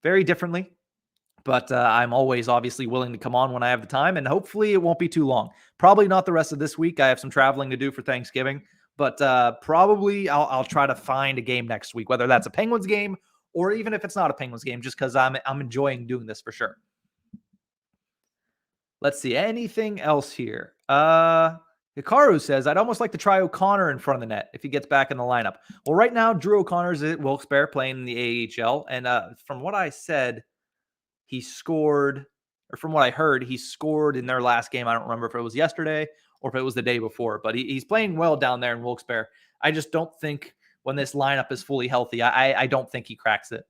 differently, but I'm always obviously willing to come on when I have the time, and hopefully it won't be too long. Probably not the rest of this week. I have some traveling to do for Thanksgiving, but probably I'll try to find a game next week, whether that's a Penguins game or even if it's not a Penguins game, just because I'm enjoying doing this for sure. Let's see. Anything else here? Hikaru says, I'd almost like to try O'Connor in front of the net if he gets back in the lineup. Well, right now, Drew O'Connor's at Wilkes-Barre playing in the AHL. And from what I said, he scored, or from what I heard, he scored in their last game. I don't remember if it was yesterday or if it was the day before. But he's playing well down there in Wilkes-Barre. I just don't think when this lineup is fully healthy, I don't think he cracks it.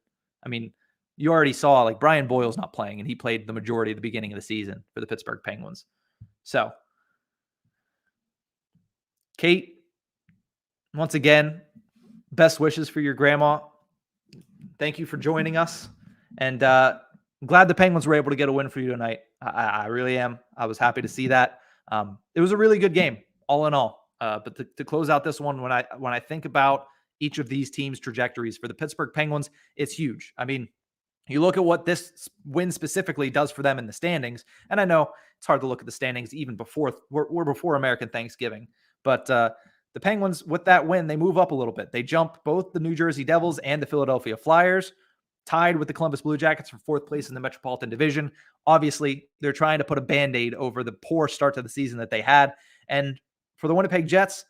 I mean, you already saw, like, Brian Boyle's not playing, and he played the majority of the beginning of the season for the Pittsburgh Penguins. So, Kate, once again, best wishes for your grandma. Thank you for joining us. And I'm glad the Penguins were able to get a win for you tonight. I really am. I was happy to see that. It was a really good game, all in all. But to close out this one, when I think about each of these teams' trajectories for the Pittsburgh Penguins, it's huge. I mean, you look at what this win specifically does for them in the standings, and I know it's hard to look at the standings even before we're before American Thanksgiving. But the Penguins, with that win, they move up a little bit. They jump both the New Jersey Devils and the Philadelphia Flyers, tied with the Columbus Blue Jackets for fourth place in the Metropolitan Division. Obviously, they're trying to put a Band-Aid over the poor start to the season that they had. And for the Winnipeg Jets,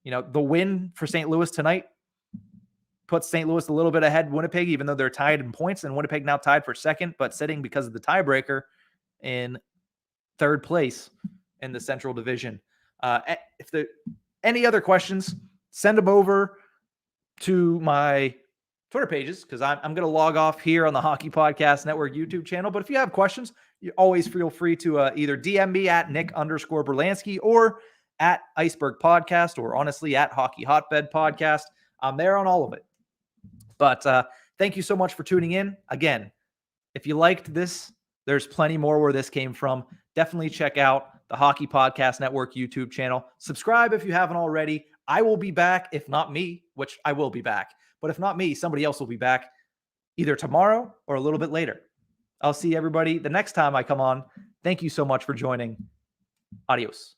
you know, the win for St. Louis tonight puts St. Louis a little bit ahead Winnipeg, even though they're tied in points, and Winnipeg now tied for second, but sitting because of the tiebreaker in third place in the Central Division. If there any other questions, send them over to my Twitter pages, because I'm going to log off here on the Hockey Podcast Network YouTube channel. But if you have questions, you always feel free to either DM me at Nick_Berlansky or at Iceberg Podcast, or honestly at Hockey Hotbed Podcast. I'm there on all of it. But thank you so much for tuning in. Again, if you liked this, there's plenty more where this came from. Definitely check out the Hockey Podcast Network YouTube channel. Subscribe if you haven't already. I will be back, if not me, which I will be back. But if not me, somebody else will be back either tomorrow or a little bit later. I'll see everybody the next time I come on. Thank you so much for joining. Adios.